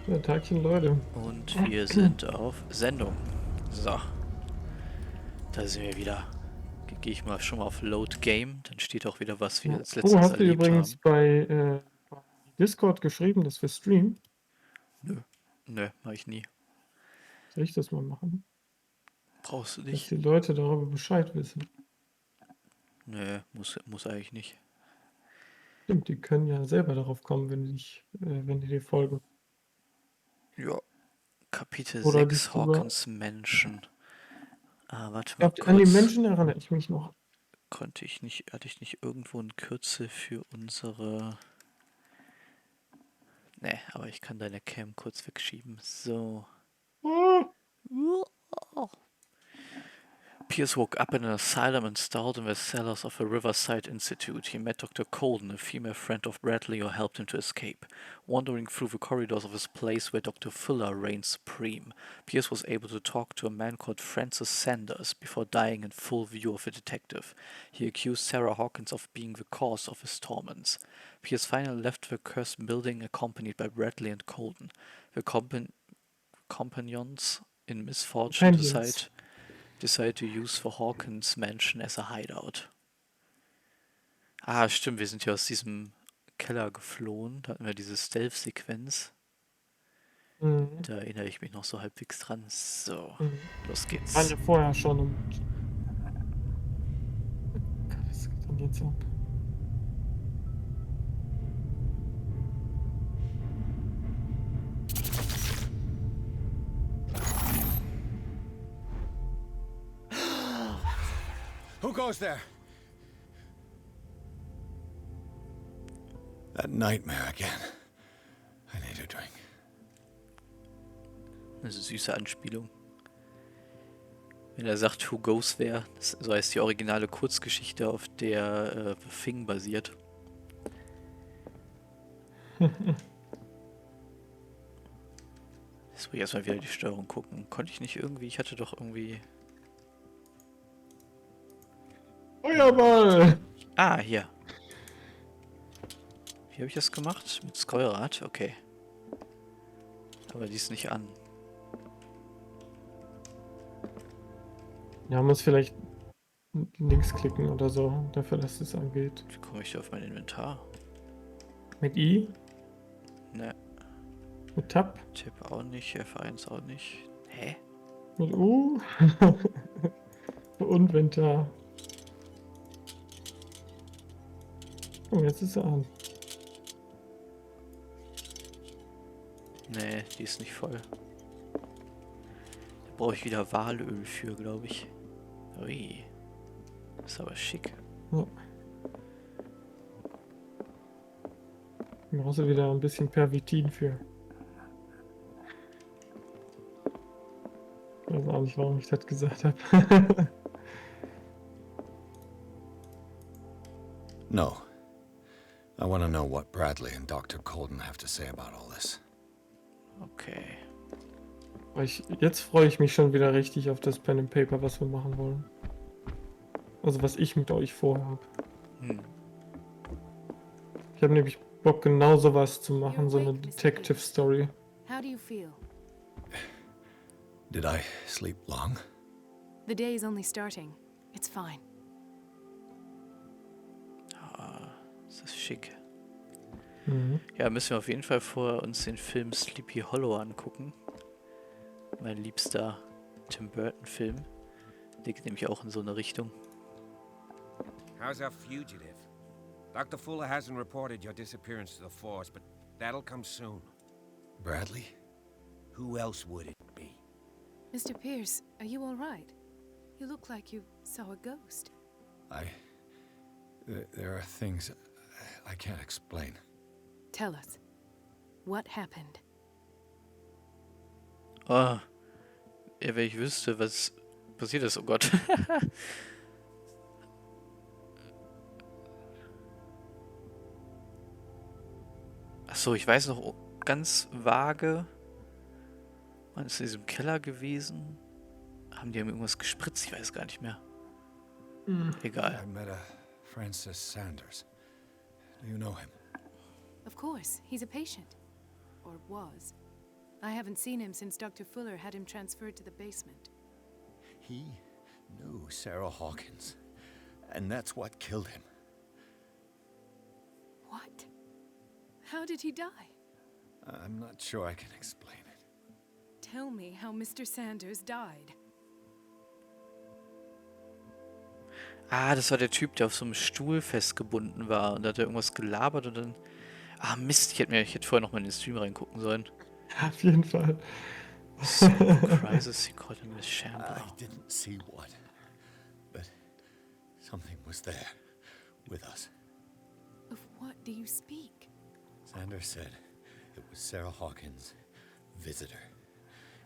Ja, Tagchen, Leute. Und wir sind auf Sendung. So, da sind wir wieder. Gehe ich mal schon mal auf Load Game, dann steht auch wieder, was wir Ja. als Oh, letztes hast du erlebt übrigens haben. bei Discord geschrieben, dass wir streamen? Nö, nö, mach ich nie. Soll ich das mal machen? Brauchst du Dass nicht? die Leute darüber Bescheid wissen. Nö, muss eigentlich nicht. Stimmt, die können ja selber darauf kommen, wenn die dir folgen. Ja, Kapitel Oder 6 dich sogar. Hawkins Menschen. Ah, warte Ja, mal an die kurz. Menschen erinnere ich mich noch. Hatte ich nicht irgendwo ein Kürzel für unsere... Ne, aber ich kann deine Cam kurz wegschieben. So. Ah, Pierce woke up in an asylum installed in the cellars of a Riverside Institute. He met Dr. Colden, a female friend of Bradley, who helped him to escape. Wandering through the corridors of his place where Dr. Fuller reigned supreme, Pierce was able to talk to a man called Francis Sanders before dying in full view of the detective. He accused Sarah Hawkins of being the cause of his torments. Pierce finally left the cursed building accompanied by Bradley and Colden. The companions in misfortune Companions. decide to use the Hawkins Mansion as a hideout. Ah, stimmt, wir sind ja aus diesem Keller geflohen. Da hatten wir diese Stealth-Sequenz. Mhm. Da erinnere ich mich noch so halbwegs dran. So, Mhm. los Wir waren geht's. ja vorher schon und. Gott, was geht denn jetzt ab? Who goes there? That nightmare again. I need a drink. Eine süße Anspielung. Wenn er sagt, Who Goes There, so heißt die originale Kurzgeschichte, auf der The Thing basiert. Jetzt muss ich erstmal wieder die Steuerung gucken. Konnte ich nicht irgendwie, ich hatte doch irgendwie... Feuerball! Ah, hier. Wie habe ich das gemacht? Mit Scrollrad? Okay. Aber die ist nicht an. Ja, muss vielleicht links klicken oder so, dafür, dass es angeht. Wie komme ich da auf mein Inventar? Mit I? Ne, Mit Tab? Tipp auch nicht, F1 auch nicht. Hä? Mit U? Und Inventar. Oh, jetzt ist er an. Ne, die ist nicht voll. Da brauche ich wieder Walöl für, glaube ich. Ui. Das ist aber schick. Ja. Da brauchst du wieder ein bisschen Pervitin für. Ich weiß auch nicht, warum ich das gesagt habe. No. I want to know what Bradley and Dr. Colden have to say about all this. Okay. Jetzt freue ich mich schon wieder richtig auf das Pen and Paper, was wir machen wollen. Also was ich mit euch vorhabe. Ich habe nämlich Bock, genau sowas zu machen, so eine Detective Story. How do you feel? Did I sleep long? The day is only starting. It's fine. Das ist schick. Mhm. Ja, müssen wir auf jeden Fall vorher uns den Film Sleepy Hollow angucken. Mein liebster Tim Burton-Film. Liegt nämlich auch in so eine Richtung. How's our fugitive? Dr. Fuller hasn't reported your disappearance to the force, but that'll come soon. Bradley? Who else would it be? Mr. Pierce, are you all right? You look like you saw a ghost. There are things I can't explain. Tell us. What happened? Oh, ja, wenn ich wüsste, was passiert ist, oh Gott. Achso, ich weiß noch ganz vage. Man ist in diesem Keller gewesen. Haben die irgendwas gespritzt? Ich weiß gar nicht mehr. Egal. I met a Francis Sanders. Do you know him? Of course, he's a patient. Or was. I haven't seen him since Dr. Fuller had him transferred to the basement. He knew Sarah Hawkins, and that's what killed him. What? How did he die? I'm not sure I can explain it. Tell me how Mr. Sanders died. Ah, das war der Typ, der auf so einem Stuhl festgebunden war. Und da hat er irgendwas gelabert und dann... Ah, Mist, ich hätte vorher noch mal in den Stream reingucken sollen. Auf jeden Fall. Crisis, he called him a I Shambler. didn't see what, but something was there with us. Of what do you speak? Sanders said it was Sarah Hawkins' visitor.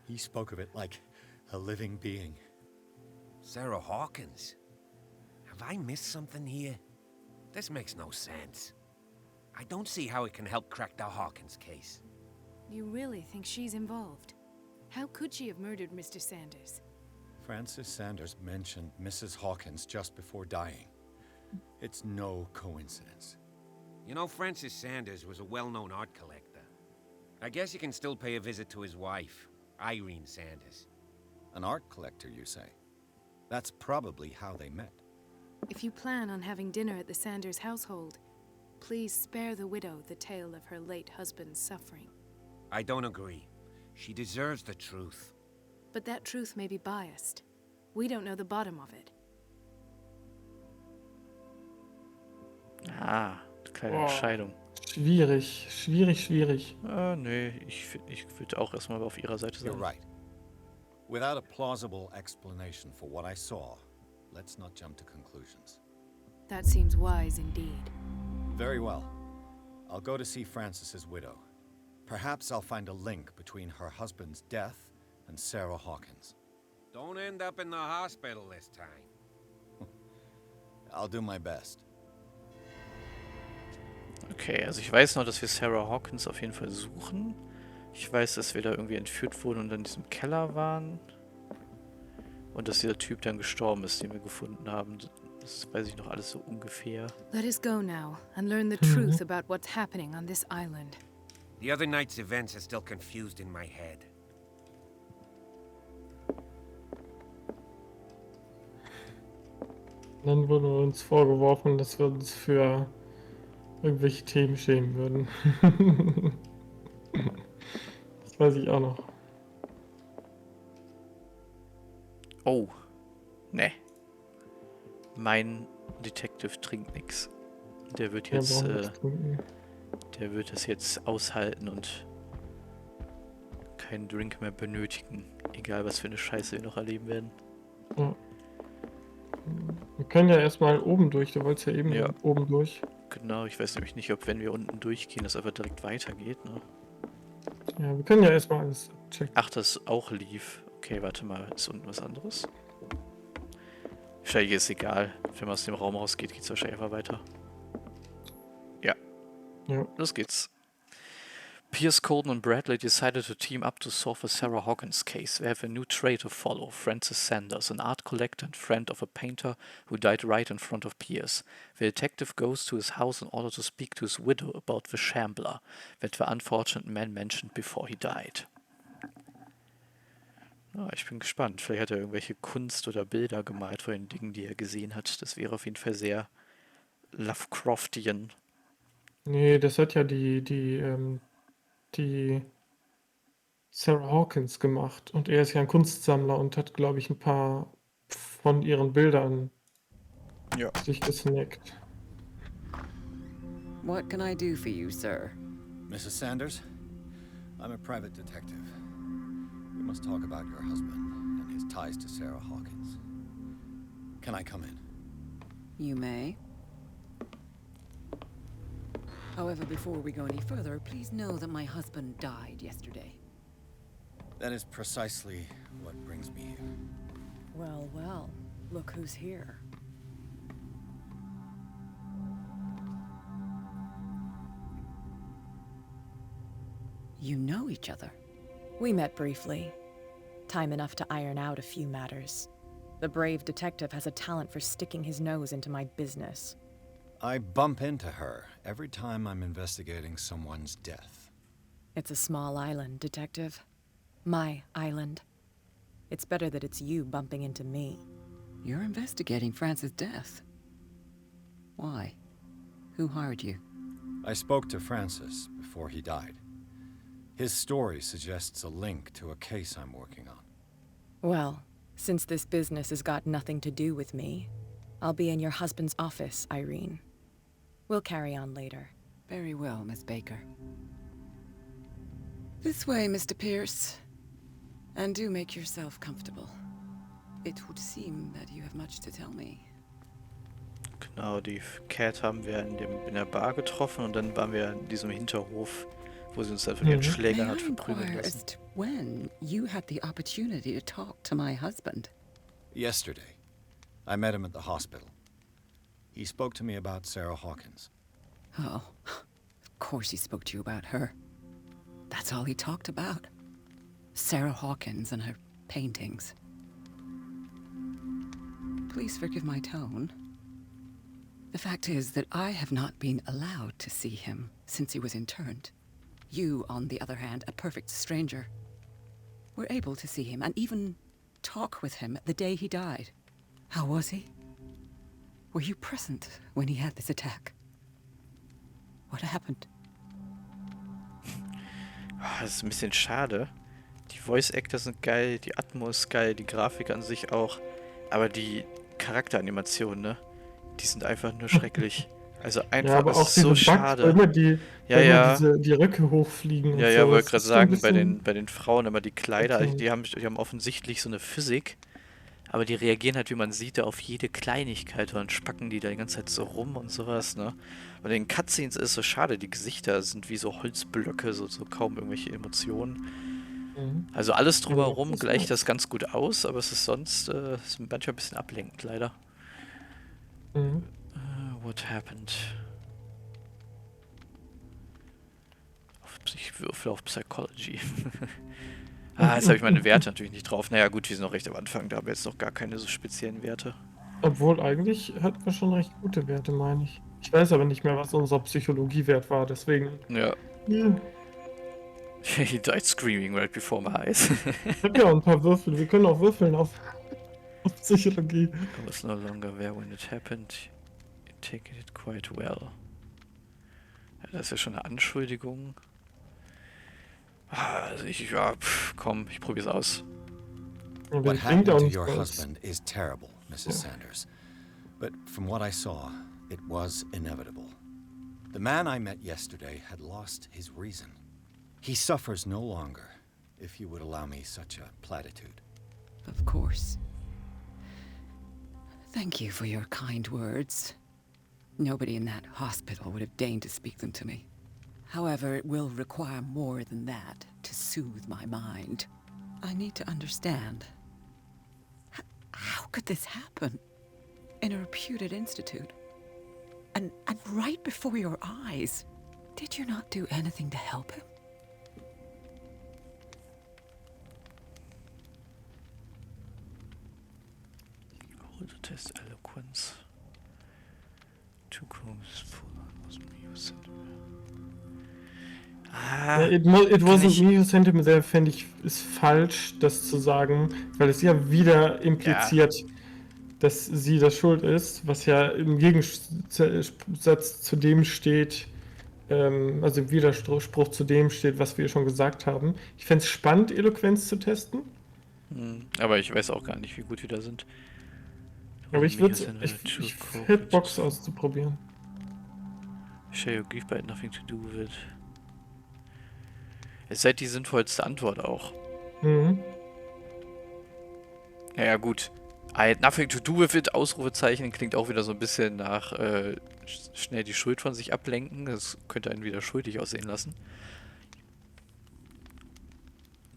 He spoke of it like a living being. Sarah Hawkins? Have I missed something here? This makes no sense. I don't see how it can help crack the Hawkins case. You really think she's involved? How could she have murdered Mr. Sanders? Francis Sanders mentioned Mrs. Hawkins just before dying. It's no coincidence. You know, Francis Sanders was a well-known art collector. I guess you can still pay a visit to his wife, Irene Sanders. An art collector, you say? That's probably how they met. If you plan on having dinner at the Sanders household, please spare the widow the tale of her late husband's suffering. I don't agree. She deserves the truth. But that truth may be biased. We don't know the bottom of it. Ah, kleine Entscheidung. Schwierig. Nee, ich würde auch erstmal auf ihrer Seite You're sein. right. Without a plausible explanation for what I saw, let's not jump to conclusions. That seems wise indeed. Very well. I'll go to see Francis's widow. Perhaps I'll find a link between her husband's death and Sarah Hawkins. Don't end up in the hospital this time. I'll do my best. Okay, also ich weiß noch, dass wir Sarah Hawkins auf jeden Fall suchen. Ich weiß, dass wir da irgendwie entführt wurden und in diesem Keller waren. Und dass dieser Typ dann gestorben ist, den wir gefunden haben. Das weiß ich noch alles so ungefähr. Let us go now and learn the truth about what's happening on this island. The other night's events are still confused in my head. Dann wurde uns vorgeworfen, dass wir uns für irgendwelche Themen schämen würden. Das weiß ich auch noch. Oh, ne. Mein Detective trinkt nix. Der wird Wir jetzt, brauchen was trinken. der wird das jetzt aushalten und keinen Drink mehr benötigen. Egal, was für eine Scheiße wir noch erleben werden. Ja. Wir können ja erstmal oben durch. Du wolltest ja eben Ja. oben durch. Genau, ich weiß nämlich nicht, ob wenn wir unten durchgehen, das einfach direkt weitergeht, ne? Ja, wir können ja erstmal alles checken. Ach, das auch lief. Okay, warte mal, ist unten was anderes? Wahrscheinlich ist es egal. Wenn man aus dem Raum rausgeht, geht es wahrscheinlich einfach weiter. Ja, Ja. los geht's. Pierce, Colden and Bradley decided to team up to solve a Sarah Hawkins case. They have a new traitor to follow, Francis Sanders, an art collector and friend of a painter who died right in front of Pierce. The detective goes to his house in order to speak to his widow about the shambler that the unfortunate man mentioned before he died. Ah, ich bin gespannt. Vielleicht hat er irgendwelche Kunst oder Bilder gemalt von den Dingen, die er gesehen hat. Das wäre auf jeden Fall sehr Lovecraftian. Nee, das hat ja die Sarah Hawkins gemacht. Und er ist ja ein Kunstsammler und hat, glaube ich, ein paar von ihren Bildern sich gesnackt. What can I do for you, sir? Mrs. Sanders, I'm a private detective. We must talk about your husband and his ties to Sarah Hawkins. Can I come in? You may. However, before we go any further, please know that my husband died yesterday. That is precisely what brings me here. Well, well, look who's here. You know each other. We met briefly. Time enough to iron out a few matters. The brave detective has a talent for sticking his nose into my business. I bump into her every time I'm investigating someone's death. It's a small island, Detective. My island. It's better that it's you bumping into me. You're investigating Francis' death. Why? Who hired you? I spoke to Francis before he died. His story suggests a link to a case I'm working on. Well, since this business has got nothing to do with me, I'll be in your husband's office, Irene. We'll carry on later. Very well, Miss Baker. This way, Mr. Pierce. And do make yourself comfortable. It would seem that you have much to tell me. Genau, die Cat haben wir in der Bar getroffen und dann waren wir in diesem Hinterhof, wo sie uns dann von ihren Schlägern hat verprügeln lassen. As to when you had the opportunity to talk to my husband? Yesterday, I met him at the hospital. He spoke to me about Sarah Hawkins. Oh, of course he spoke to you about her. That's all he talked about. Sarah Hawkins and her paintings. Please forgive my tone. The fact is that I have not been allowed to see him since he was interned. You, on the other hand, a perfect stranger, were able to see him and even talk with him the day he died. How was he? Were you present when he had this attack? What happened? Das ist ein bisschen schade. Die Voice Actors sind geil, die Atmo ist geil, die Grafik an sich auch. Aber die Charakteranimationen, ne? Die sind einfach nur schrecklich. Also einfach, Ja, aber es auch ist so diese Bugs, schade. immer die, Ja, immer ja. die Röcke hochfliegen Ja, und ja, so. wollte Das gerade ist so ein sagen, bisschen bei den Frauen immer die Kleider, ätzend. die haben offensichtlich so eine Physik, aber die reagieren halt, wie man sieht, auf jede Kleinigkeit und dann spacken die da die ganze Zeit so rum und sowas, ne? Und in den Cutscenes ist es so schade, die Gesichter sind wie so Holzblöcke, so kaum irgendwelche Emotionen. Mhm. Also alles Ja, drumherum das ist gleicht nett. das ganz gut aus, aber es ist sonst ist manchmal ein bisschen ablenkend, leider. Mhm. What happened? Ich würfel auf Psychology. Jetzt habe ich meine Werte natürlich nicht drauf. Naja gut, wir sind noch recht am Anfang, da haben wir jetzt noch gar keine so speziellen Werte. Obwohl, eigentlich hatten wir schon recht gute Werte, meine ich. Ich weiß aber nicht mehr, was unser Psychologiewert war, deswegen. Ja. Ja. He died screaming right before my eyes. Ich habe ja auch ein paar Würfel. Wir können auch würfeln auf Psychologie. I was no longer there when it happened. You taken it quite well. Ja, das ist ja schon eine Anschuldigung. Also komm, ich probier's aus. Und What das klingt ja happened auch to nicht your so, husband is terrible, Mrs. Sanders. But from what I saw, it was inevitable. The man I met yesterday had lost his reason. He suffers no longer, if you would allow me such a platitude. Of course. Thank you for your kind words. Nobody in that hospital would have deigned to speak them to me. However, it will require more than that to soothe my mind. I need to understand. How could this happen? In a reputed institute? And right before your eyes? Did you not do anything to help him? Hold to test eloquence. Two combs full was music. It wasn't me who sent him there, fände ich, ist falsch, das zu sagen, weil es ja wieder impliziert, dass sie das schuld ist, was ja im Gegensatz zu dem steht, also im Widerspruch zu dem steht, was wir schon gesagt haben. Ich fände es spannend, Eloquenz zu testen. Aber ich weiß auch gar nicht, wie gut wir da sind. Aber ich hätte Box auszuprobieren. Share your grief, but had nothing to do with it. Es ist halt die sinnvollste Antwort auch. Mhm. Naja, gut. I had nothing to do with it, Ausrufezeichen, klingt auch wieder so ein bisschen nach schnell die Schuld von sich ablenken. Das könnte einen wieder schuldig aussehen lassen.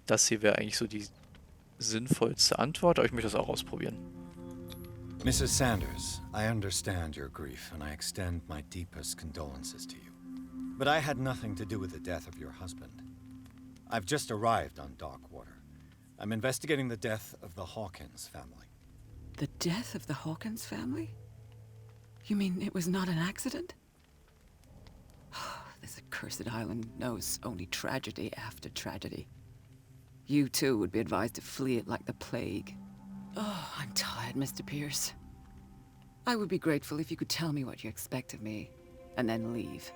Das hier wäre eigentlich so die sinnvollste Antwort, aber ich möchte das auch ausprobieren. Mrs. Sanders, I understand your grief, and I extend my deepest condolences to you. But I had nothing to do with the death of your husband. I've just arrived on Darkwater. I'm investigating the death of the Hawkins family. The death of the Hawkins family? You mean it was not an accident? This accursed island knows only tragedy after tragedy. You too would be advised to flee it like the plague. Oh, I'm tired, Mr. Pierce. I would be grateful if you could tell me what you expect of me, and then leave.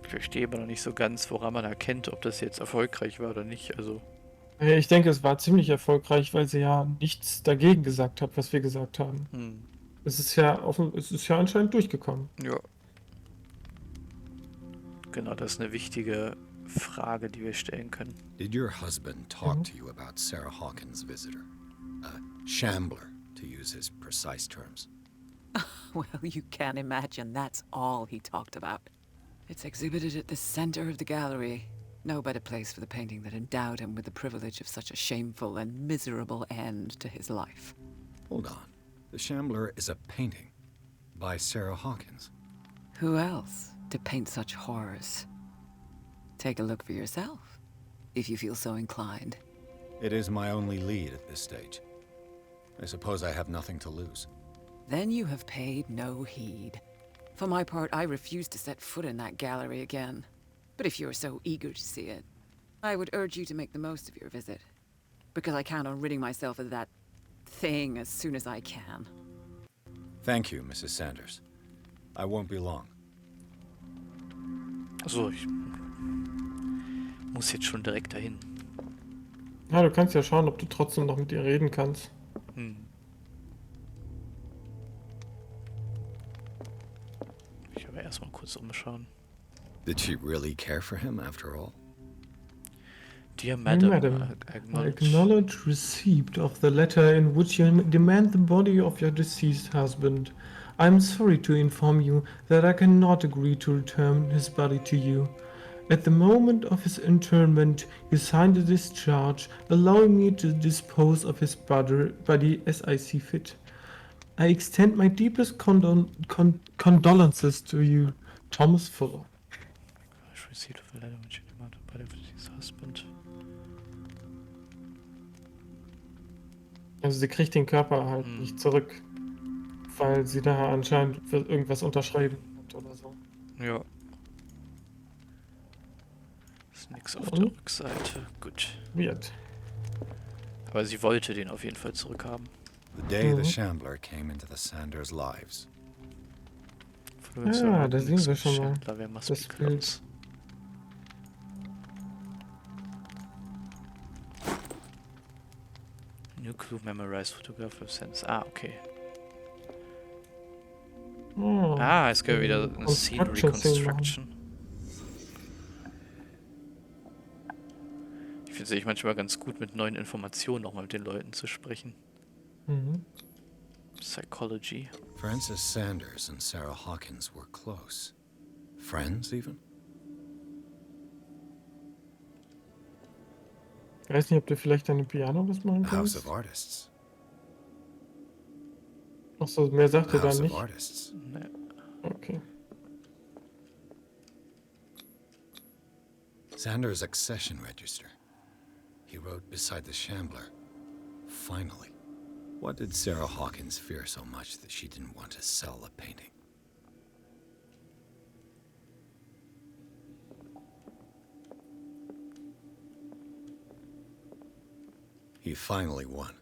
Ich verstehe aber noch nicht so ganz, woran man erkennt, ob das jetzt erfolgreich war oder nicht. Also, Ich denke, es war ziemlich erfolgreich, weil sie ja nichts dagegen gesagt hat, was wir gesagt haben. Es ist ja anscheinend durchgekommen. ja. Genau, das ist eine wichtige Frage, die wir stellen können. Did your husband talk to you about Sarah Hawkins' visitor? A shambler, to use his precise terms. Well, you can imagine that's all he talked about. It's exhibited at the center of the gallery. No better place for the painting that endowed him with the privilege of such a shameful and miserable end to his life. Hold on. The Shambler is a painting by Sarah Hawkins. Who else to paint such horrors? Take a look for yourself, if you feel so inclined. It is my only lead at this stage. I suppose I have nothing to lose. Then you have paid no heed. For my part, I refuse to set foot in that gallery again. But if you're so eager to see it, I would urge you to make the most of your visit. Because I count on ridding myself of that thing as soon as I can. Thank you, Mrs. Sanders. I won't be long. Achso, ich muss jetzt schon direkt dahin. Ja, du kannst ja schauen, ob du trotzdem noch mit ihr reden kannst. Ich aber erstmal kurz umschauen. Did she really care for him after all? Dear Madam, I acknowledge receipt of the letter in which you demand the body of your deceased husband. I am sorry to inform you that I cannot agree to return his body to you. At the moment of his interment, you signed a discharge allowing me to dispose of his body as I see fit. I extend my deepest condolences to you, Thomas Fuller. I received a letter which demanded the body of his husband. Also sie kriegt den Körper halt nicht zurück, weil sie da anscheinend für irgendwas unterschreiben hat oder so. Ja. Ist nix auf der Rückseite. Gut. Weird. Aber sie wollte den auf jeden Fall zurückhaben. The day the Shambler came into the Sanders' lives. Ja, da sehen wir schon mal das Bild. New clue memorized photograph of sense. Ah, okay. Oh, Es gibt wieder eine Scene Reconstruction. Ich finde es eigentlich manchmal ganz gut, mit neuen Informationen nochmal mit den Leuten zu sprechen. Psychology. Frances Sanders and Sarah Hawkins were close. Friends, even? Ich weiß nicht, ob du vielleicht an dem Piano was machen A house kannst. of artists. Achso, mehr sagt A er da house of nicht. artists. Ne. Okay. Sanders' accession register. He wrote beside the Shambler. Finally. What did Sarah Hawkins fear so much that she didn't want to sell the painting? He finally won.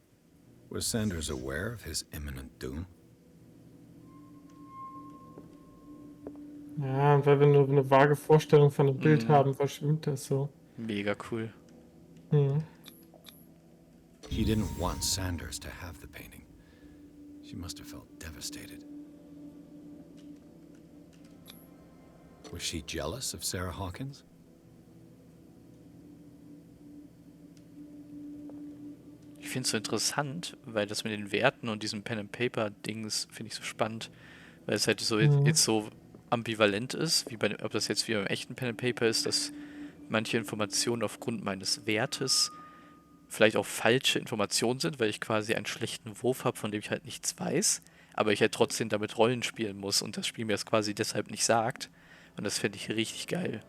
Was Sanders aware of his imminent doom? Ja, weil wir nur eine vage Vorstellung von einem Bild haben, verschwimmt das so. Mega cool. He didn't want Sanders to have the painting. She must have felt devastated. Was she jealous of Sarah Hawkins? Ich finde es so interessant, weil das mit den Werten und diesem Pen-and-Paper-Dings finde ich so spannend, weil es halt so jetzt so ambivalent ist, wie ob das jetzt wie beim echten Pen-and-Paper ist, dass manche Informationen aufgrund meines Wertes vielleicht auch falsche Informationen sind, weil ich quasi einen schlechten Wurf habe, von dem ich halt nichts weiß, aber ich halt trotzdem damit Rollen spielen muss und das Spiel mir das quasi deshalb nicht sagt. Und das finde ich richtig geil.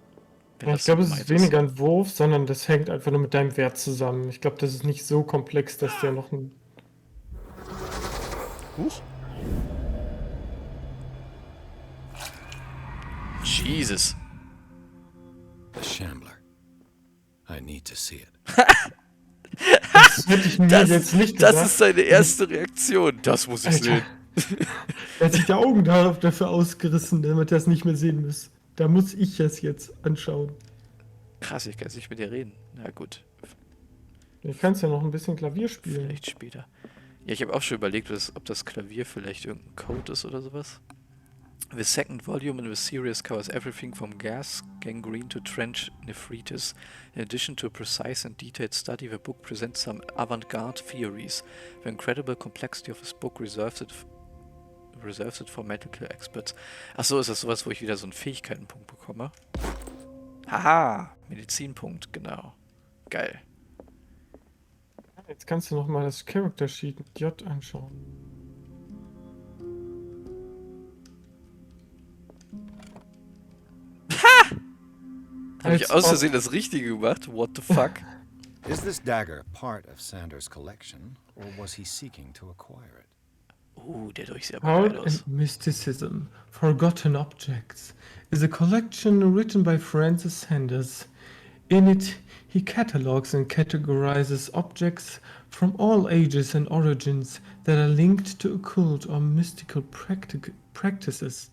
Ja, ich glaube, es ist weniger ein Wurf, sondern das hängt einfach nur mit deinem Wert zusammen. Ich glaube, das ist nicht so komplex, dass der noch ein... Huch. Jesus. The Shambler. I need to see it. Das hätte ich mir jetzt nicht gedacht. Das ist seine erste Reaktion. Das muss ich Alter. sehen. Er hat sich die Augen dafür ausgerissen, damit er es nicht mehr sehen muss. Da muss ich es jetzt anschauen. Krass, ich kann jetzt nicht mit dir reden. Na gut, Du kannst ja noch ein bisschen Klavier spielen. vielleicht später. Ja, ich habe auch schon überlegt, ob das Klavier vielleicht irgendein Code ist oder sowas. The second volume in the series covers everything from gas gangrene to trench nephritis. In addition to a precise and detailed study, the book presents some avant-garde theories. The incredible complexity of this book reserves it for medical experts. Achso, ist das sowas, wo ich wieder so einen Fähigkeitenpunkt bekomme? Haha, Medizinpunkt, genau. Geil. Jetzt kannst du noch mal das Character Sheet mit J anschauen. Habe ich aus Versehen das Richtige gemacht? What the fuck? Is this dagger part of Sanders' collection, or was he seeking to acquire it? Der durch sehr Power bereit aus. and Mysticism, Forgotten Objects, is a collection written by Francis Sanders. In it, he catalogues and categorizes objects from all ages and origins that are linked to occult or mystical practices.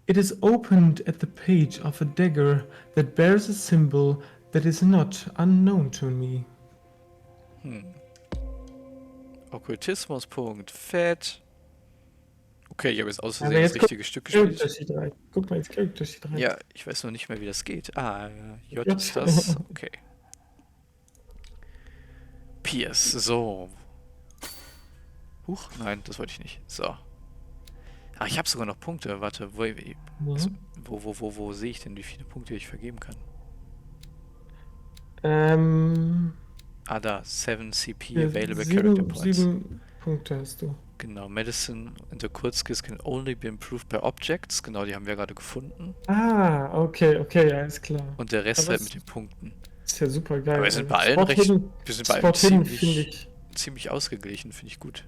It is opened at the page of a dagger that bears a symbol that is not unknown to me. Okkultismuspunkt, fett. Okay, ich habe jetzt aus Aber Versehen das jetzt richtige Stück gespielt. Character Sheet rein. Guck mal ins Character Sheet rein. Ja, ich weiß noch nicht mehr, wie das geht. Ah, ja, J Ja. ist das. Okay. Pierce, so. Huch, nein, das wollte ich nicht. So. Ah, ich habe sogar noch Punkte. Warte, wo sehe ich denn, wie viele Punkte ich vergeben kann? Ah, da. 7 CP available character points. 7 Punkte hast du. Genau, Medicine and the Occult Skills can only be improved by objects. Genau, die haben wir gerade gefunden. Ah, okay, ja, ist klar. Und der Rest Aber halt es- mit den Punkten. Ist ja super geil. Aber wir sind bei ey. allen Spot Hidden- wir sind bei allen Spot Hidden finde ich. ziemlich ausgeglichen, finde ich gut.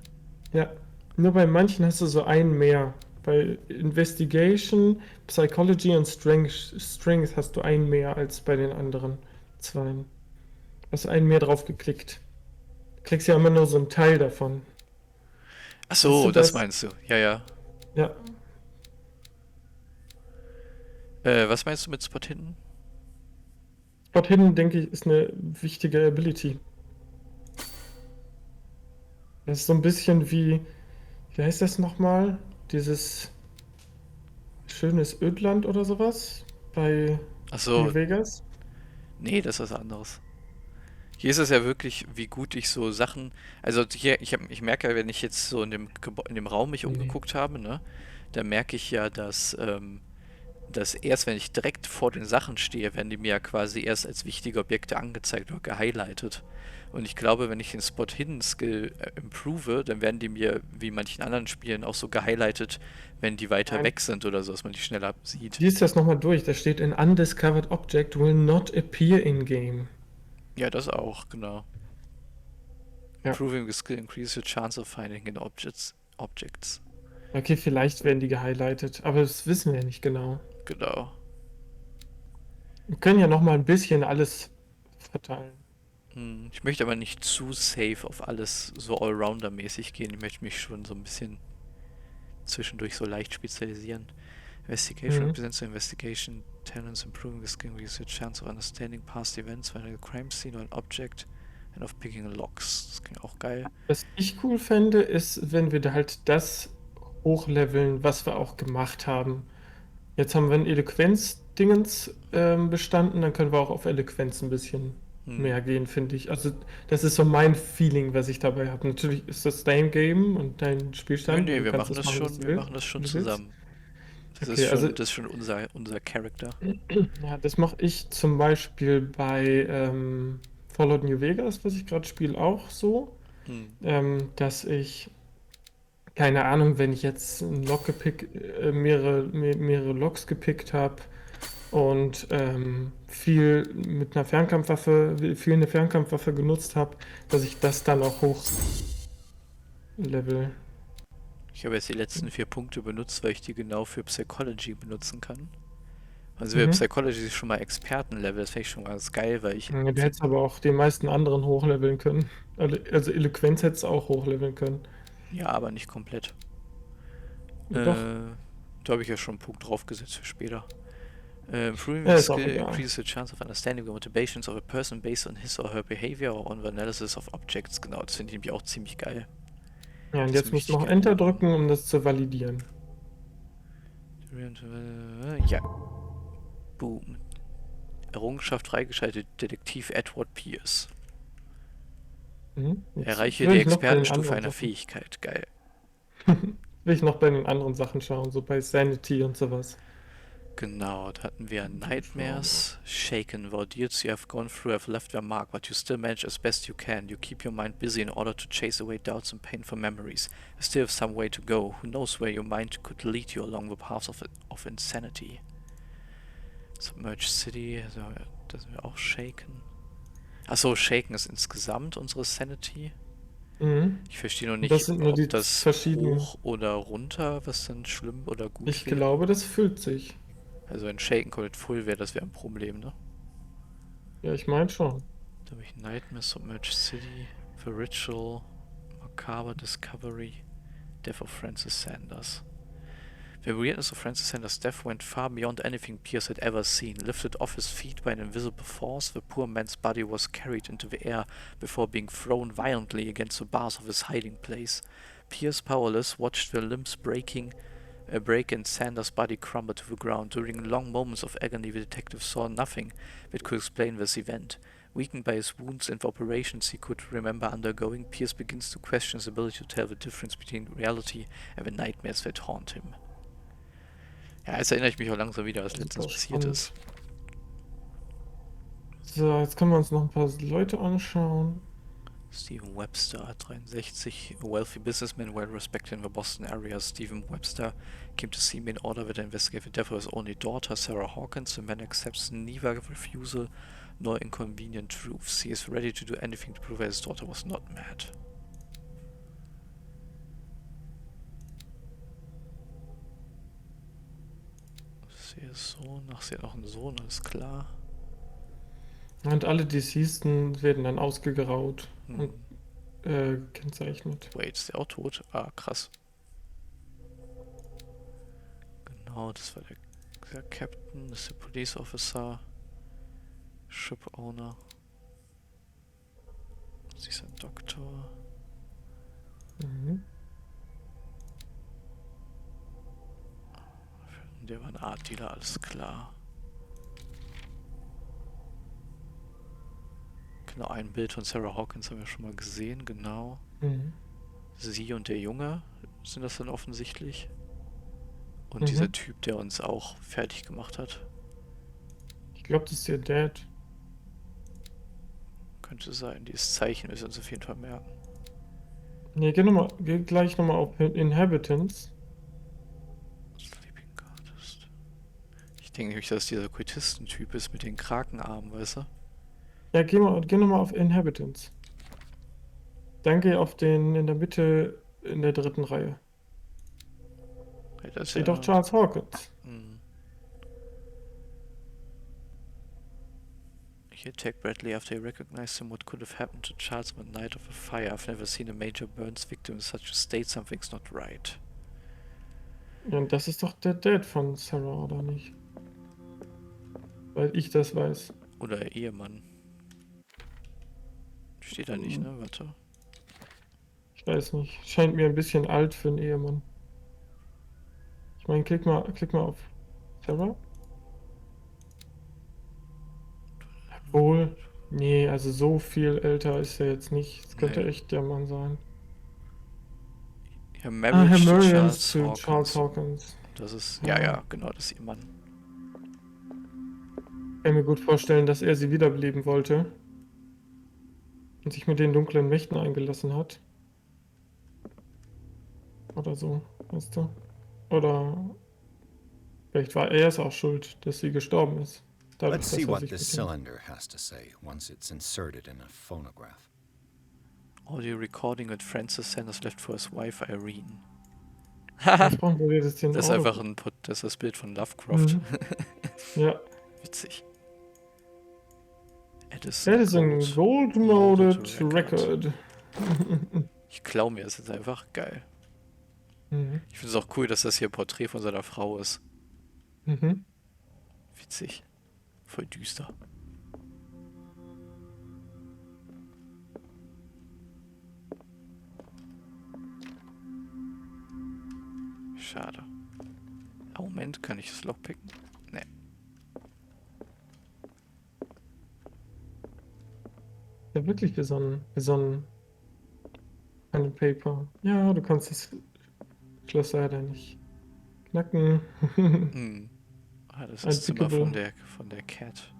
Ja, nur bei manchen hast du so einen mehr. Bei Investigation, Psychology und Strength hast du einen mehr als bei den anderen zweien. Hast du einen mehr drauf geklickt. Du kriegst ja immer nur so einen Teil davon. Ach so, Weißt du das das? meinst du. Ja, ja. Ja, Was meinst du mit Spot Hidden? Spot Hidden, denke ich, ist eine wichtige Ability. Das ist so ein bisschen wie heißt das nochmal? Dieses schönes Ödland oder sowas bei Ach so, New Vegas? nee, das ist was anderes. Hier ist es ja wirklich, wie gut ich so Sachen. Also hier, ich merke ja, wenn ich jetzt so in dem Raum mich umgeguckt habe, ne, da merke ich ja, dass erst wenn ich direkt vor den Sachen stehe, werden die mir ja quasi erst als wichtige Objekte angezeigt oder gehighlightet. Und ich glaube, wenn ich den Spot Hidden Skill improve, dann werden die mir, wie in manchen anderen Spielen, auch so gehighlightet, wenn die weiter Nein. weg sind oder so, dass man die schneller sieht. Lies das nochmal durch. Da steht: An undiscovered object will not appear in game. Ja, das auch, genau. Ja. Improving the skill increases your chance of finding in objects. Okay, vielleicht werden die gehighlightet, aber das wissen wir nicht genau. Genau. Wir können ja nochmal ein bisschen alles verteilen. Ich möchte aber nicht zu safe auf alles so Allrounder-mäßig gehen. Ich möchte mich schon so ein bisschen zwischendurch so leicht spezialisieren. Investigation represents the investigation talents, improving the skill, increases your chance of understanding past events, finding a crime scene or an object, and of picking locks. Das klingt auch geil. Was ich cool fände, ist, wenn wir da halt das hochleveln, was wir auch gemacht haben. Jetzt haben wir ein Eloquenz-Dingens bestanden, dann können wir auch auf Eloquenz ein bisschen mehr gehen, finde ich. Also das ist so mein Feeling, was ich dabei habe. Natürlich ist das dein Game und dein Spielstand. Nee, Du wir kannst machen das was schon, wir machen das schon wie du willst. zusammen. Das Okay, ist schon, also- das ist schon unser Charakter. Ja, das mache ich zum Beispiel bei Fallout New Vegas, was ich gerade spiele, auch so. Dass ich, keine Ahnung, wenn ich jetzt einen Lock mehrere Locks gepickt habe und viel eine Fernkampfwaffe genutzt habe, dass ich das dann auch hoch level. Ich habe jetzt die letzten 4 Punkte benutzt, weil ich die genau für Psychology benutzen kann. Also wir Psychology ist schon mal Expertenlevel, das finde ich schon ganz geil, weil ich... Ja, du hättest aber auch die meisten anderen hochleveln können. Also Eloquenz hättest du auch hochleveln können. Ja, aber nicht komplett. Doch. Da habe ich ja schon einen Punkt draufgesetzt für später. Improving Ja, the ist auch skill egal. increases the chance of understanding the motivations of a person based on his or her behavior or on the analysis of objects. Genau, das finde ich nämlich auch ziemlich geil. Ja, und Das jetzt ist musst du noch wichtig Enter geboten. drücken, um das zu validieren. Ja. Boom. Errungenschaft freigeschaltet. Detektiv Edward Pierce. Jetzt Erreiche will die ich noch bei den Expertenstufe anderen einer Sachen. Fähigkeit. Geil. Will ich noch bei den anderen Sachen schauen, so bei Sanity und sowas. Genau, da hatten wir Schauen. Nightmares, Shaken. The ordeals you have gone through have left their mark, but you still manage as best you can. You keep your mind busy in order to chase away doubts and painful memories. You still have some way to go. Who knows where your mind could lead you along the path of insanity. Submerged City, also, da sind wir auch Shaken. Achso, Shaken ist insgesamt unsere Sanity. Mhm. Ich verstehe noch Und nicht, das sind nur die ob das verschiedenen. hoch oder runter, was dann schlimm oder gut Ich wäre. glaube, das füllt sich. Also wenn Shaken komplett full wäre, das wäre ein Problem, ne? Ja, ich meine schon. Da habe ich Nightmare, Submerged City, The Ritual, Macabre Discovery, Death of Francis Sanders. The weirdness of Francis Sanders' death went far beyond anything Pierce had ever seen. Lifted off his feet by an invisible force, the poor man's body was carried into the air before being thrown violently against the bars of his hiding place. Pierce, powerless, watched the limbs break and Sanders' body crumble to the ground. During long moments of agony, the detective saw nothing that could explain this event. Weakened by his wounds and the operations he could remember undergoing, Pierce begins to question his ability to tell the difference between reality and the nightmares that haunt him. Ja, jetzt erinnere ich mich auch langsam wieder, was letztens passiert ist. So, jetzt können wir uns noch ein paar Leute anschauen. Stephen Webster, 63, a wealthy businessman well respected in the Boston area. Stephen Webster came to see me in order that I investigate the death of his only daughter, Sarah Hawkins. The man accepts neither refusal nor inconvenient truths. He is ready to do anything to prove that his daughter was not mad. Sie ist Sohn, ach, sie hat noch einen Sohn, alles klar. Und alle Deceaseden werden dann ausgegraut und gekennzeichnet. Wait, ist der auch tot? Ah, krass. Genau, das war der Captain, das ist der Police Officer, Ship Owner. Sie ist ein Doktor. Mhm. Der war ein Art Dealer, alles klar. Genau, ein Bild von Sarah Hawkins haben wir schon mal gesehen, genau. Mhm. Sie und der Junge sind das dann offensichtlich. Und dieser Typ, der uns auch fertig gemacht hat. Ich glaube, das ist der Dad. Könnte sein, dieses Zeichen müssen wir uns auf jeden Fall merken. Ne, geh gleich nochmal auf Inhabitants. Sleeping Artist. Ich denke nämlich, dass dieser Kultistentyp ist mit den Krakenarmen, weißt du? Ja, geh nochmal auf Inhabitants. Dann geh auf den in der Mitte in der dritten Reihe. Ja, das Steht doch Charles Hawkins. He attacked Bradley after he recognized him. What could have happened to Charles on the night of a fire? I've never seen a major burns victim in such a state. Something's not right. Ja, und das ist doch der Dad von Sarah, oder nicht? Weil ich das weiß. Oder Ehemann. Steht da nicht, ne? Warte. Ich weiß nicht. Scheint mir ein bisschen alt für einen Ehemann. Ich meine, klick mal auf Sarah. Obwohl, nee, also so viel älter ist er jetzt nicht. Es könnte Nee. echt der Mann sein. Ja, Marriage to Marriage Charles zu Charles Hawkins. Hawkins. Das ist, Ja. ja, genau, das ist ihr Mann. Ich kann mir gut vorstellen, dass er sie wiederbeleben wollte. Und sich mit den dunklen Mächten eingelassen hat. Oder so, weißt du? Oder vielleicht war er es auch schuld, dass sie gestorben ist. Dadurch, Let's dass see er what sich this mit dem- cylinder has to say once it's inserted in a phonograph. Audio recording that Francis Sanders left for his wife Irene. Was brauchen wir jetzt den Das ist Auto? einfach das ist das Bild von Lovecraft. Ja. Witzig. Edison Gold Molded Record. Ich klaue mir das jetzt einfach. Geil. Ich finde es auch cool, dass das hier ein Porträt von seiner Frau ist. Witzig. Voll düster. Schade. Moment, kann ich das lockpicken? Nee. Ja, wirklich besonnen. Pen and Paper. Ja, du kannst das Schloss leider nicht knacken. Das ist das Zimmer von der Cat.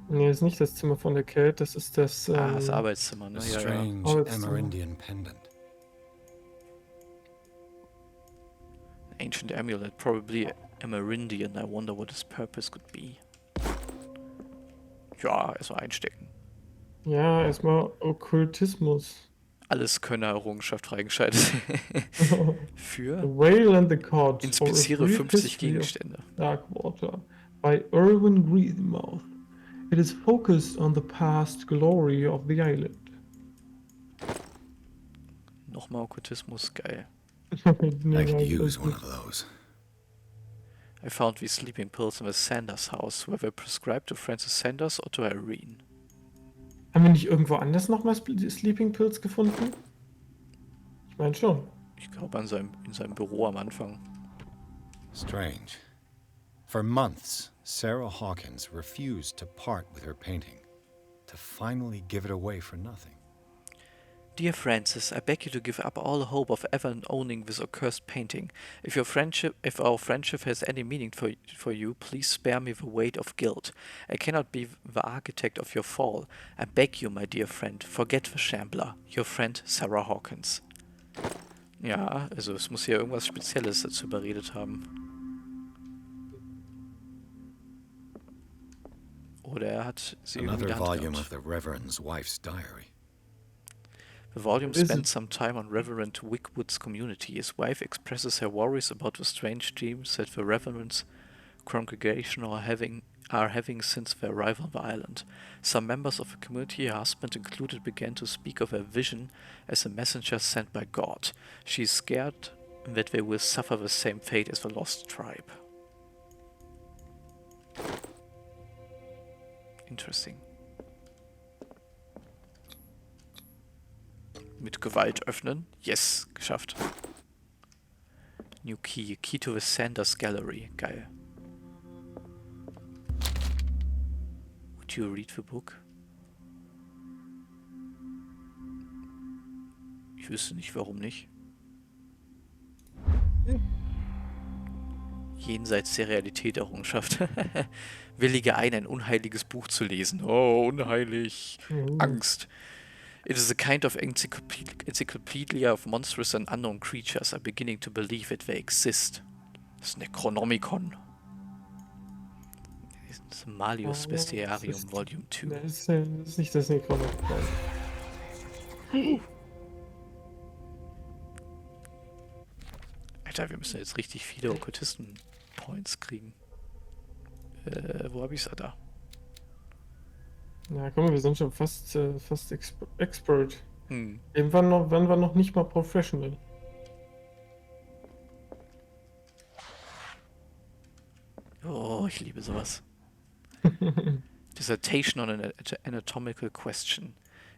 Nee, das ist nicht das Zimmer von der Cat, das ist das... das Arbeitszimmer, ne? A Ja, strange Amerindian pendant. Ancient amulet, probably Amerindian. I wonder what its purpose could be. Ja, erstmal einstecken. Ja, erstmal Okkultismus. Alles Könner-Errungenschaft freigeschaltet. Für The Whale and the Cod. inspiziere 50 Gegenstände. Darkwater by Irwin Greenmouth. It is focused on the past glory of the island. Nochmal Okkultismus, geil. I could use one of those. I found these sleeping pills in the Sanders house. Were they prescribed to Francis Sanders or to Irene? Haben wir nicht irgendwo anders nochmal Sleeping Pills gefunden? Ich meine schon. Ich glaube in seinem Büro am Anfang. Strange. For months, Sarah Hawkins refused to part with her painting, to finally give it away for nothing. Dear Francis, I beg you to give up all hope of ever owning this accursed painting. If our friendship has any meaning for you, please spare me the weight of guilt. I cannot be the architect of your fall. I beg you, my dear friend, forget the shambler. Your friend Sarah Hawkins. Ja, also es muss hier irgendwas Spezielles dazu überredet haben. Oder er hat sie irgendwie Another volume gehabt. of the Reverend's wife's diary. The volume spends some time on Reverend Wickwood's community. His wife expresses her worries about the strange dreams that the Reverend's congregation are having since their arrival on the island. Some members of the community, her husband included, began to speak of a vision as a messenger sent by God. She is scared that they will suffer the same fate as the lost tribe. Interesting. Mit Gewalt öffnen. Yes, geschafft. New key. Key to the Sanders Gallery. Geil. Would you read the book? Ich wüsste nicht, warum nicht. Jenseits der Realität Errungenschaft. Willige ein unheiliges Buch zu lesen. Oh, unheilig. Angst. It is a kind of encyclopedia of monstrous and unknown creatures. I'm beginning to believe that they exist. Das Necronomicon. Das Malius Bestiarium Volume 2. Das ist nicht das Necronomicon. Alter, wir müssen jetzt richtig viele Okkultisten-Points kriegen. Wo hab ich's? Da. Ja, guck mal, wir sind schon fast Expert. Irgendwann waren wir noch nicht mal Professional. Oh, ich liebe sowas. Dissertation on an anatomical question.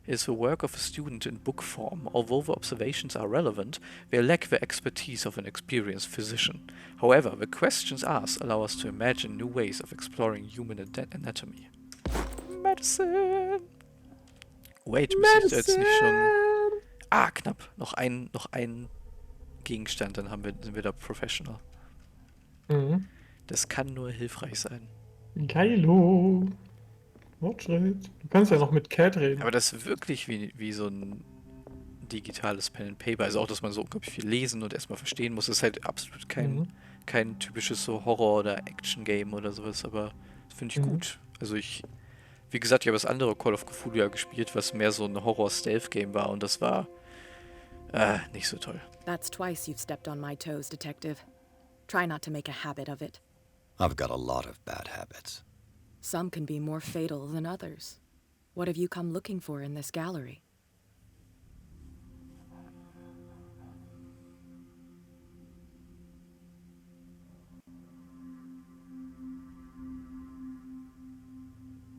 It is the work of a student in book form. Although the observations are relevant, they lack the expertise of an experienced physician. However, the questions asked allow us to imagine new ways of exploring human anatomy. Medicine! Wait, müsste ich jetzt nicht schon... Ah, knapp. Noch ein Gegenstand, dann sind wir da professional. Das kann nur hilfreich sein. Geilo! Fortschritt. Du kannst ja noch mit Cat reden. Aber das ist wirklich wie so ein digitales Pen and Paper. Also auch, dass man so unglaublich viel lesen und erstmal verstehen muss. Das ist halt absolut kein typisches so Horror- oder Action-Game oder sowas, aber das finde ich gut. Also wie gesagt, ich habe das andere Call of Cthulhu ja gespielt, was mehr so ein Horror-Stealth-Game war und das war nicht so toll. That's twice you've stepped on my toes, Detective. Try not to make a habit of it. I've got a lot of bad habits. Some can be more fatal than others. What have you come looking for in this gallery?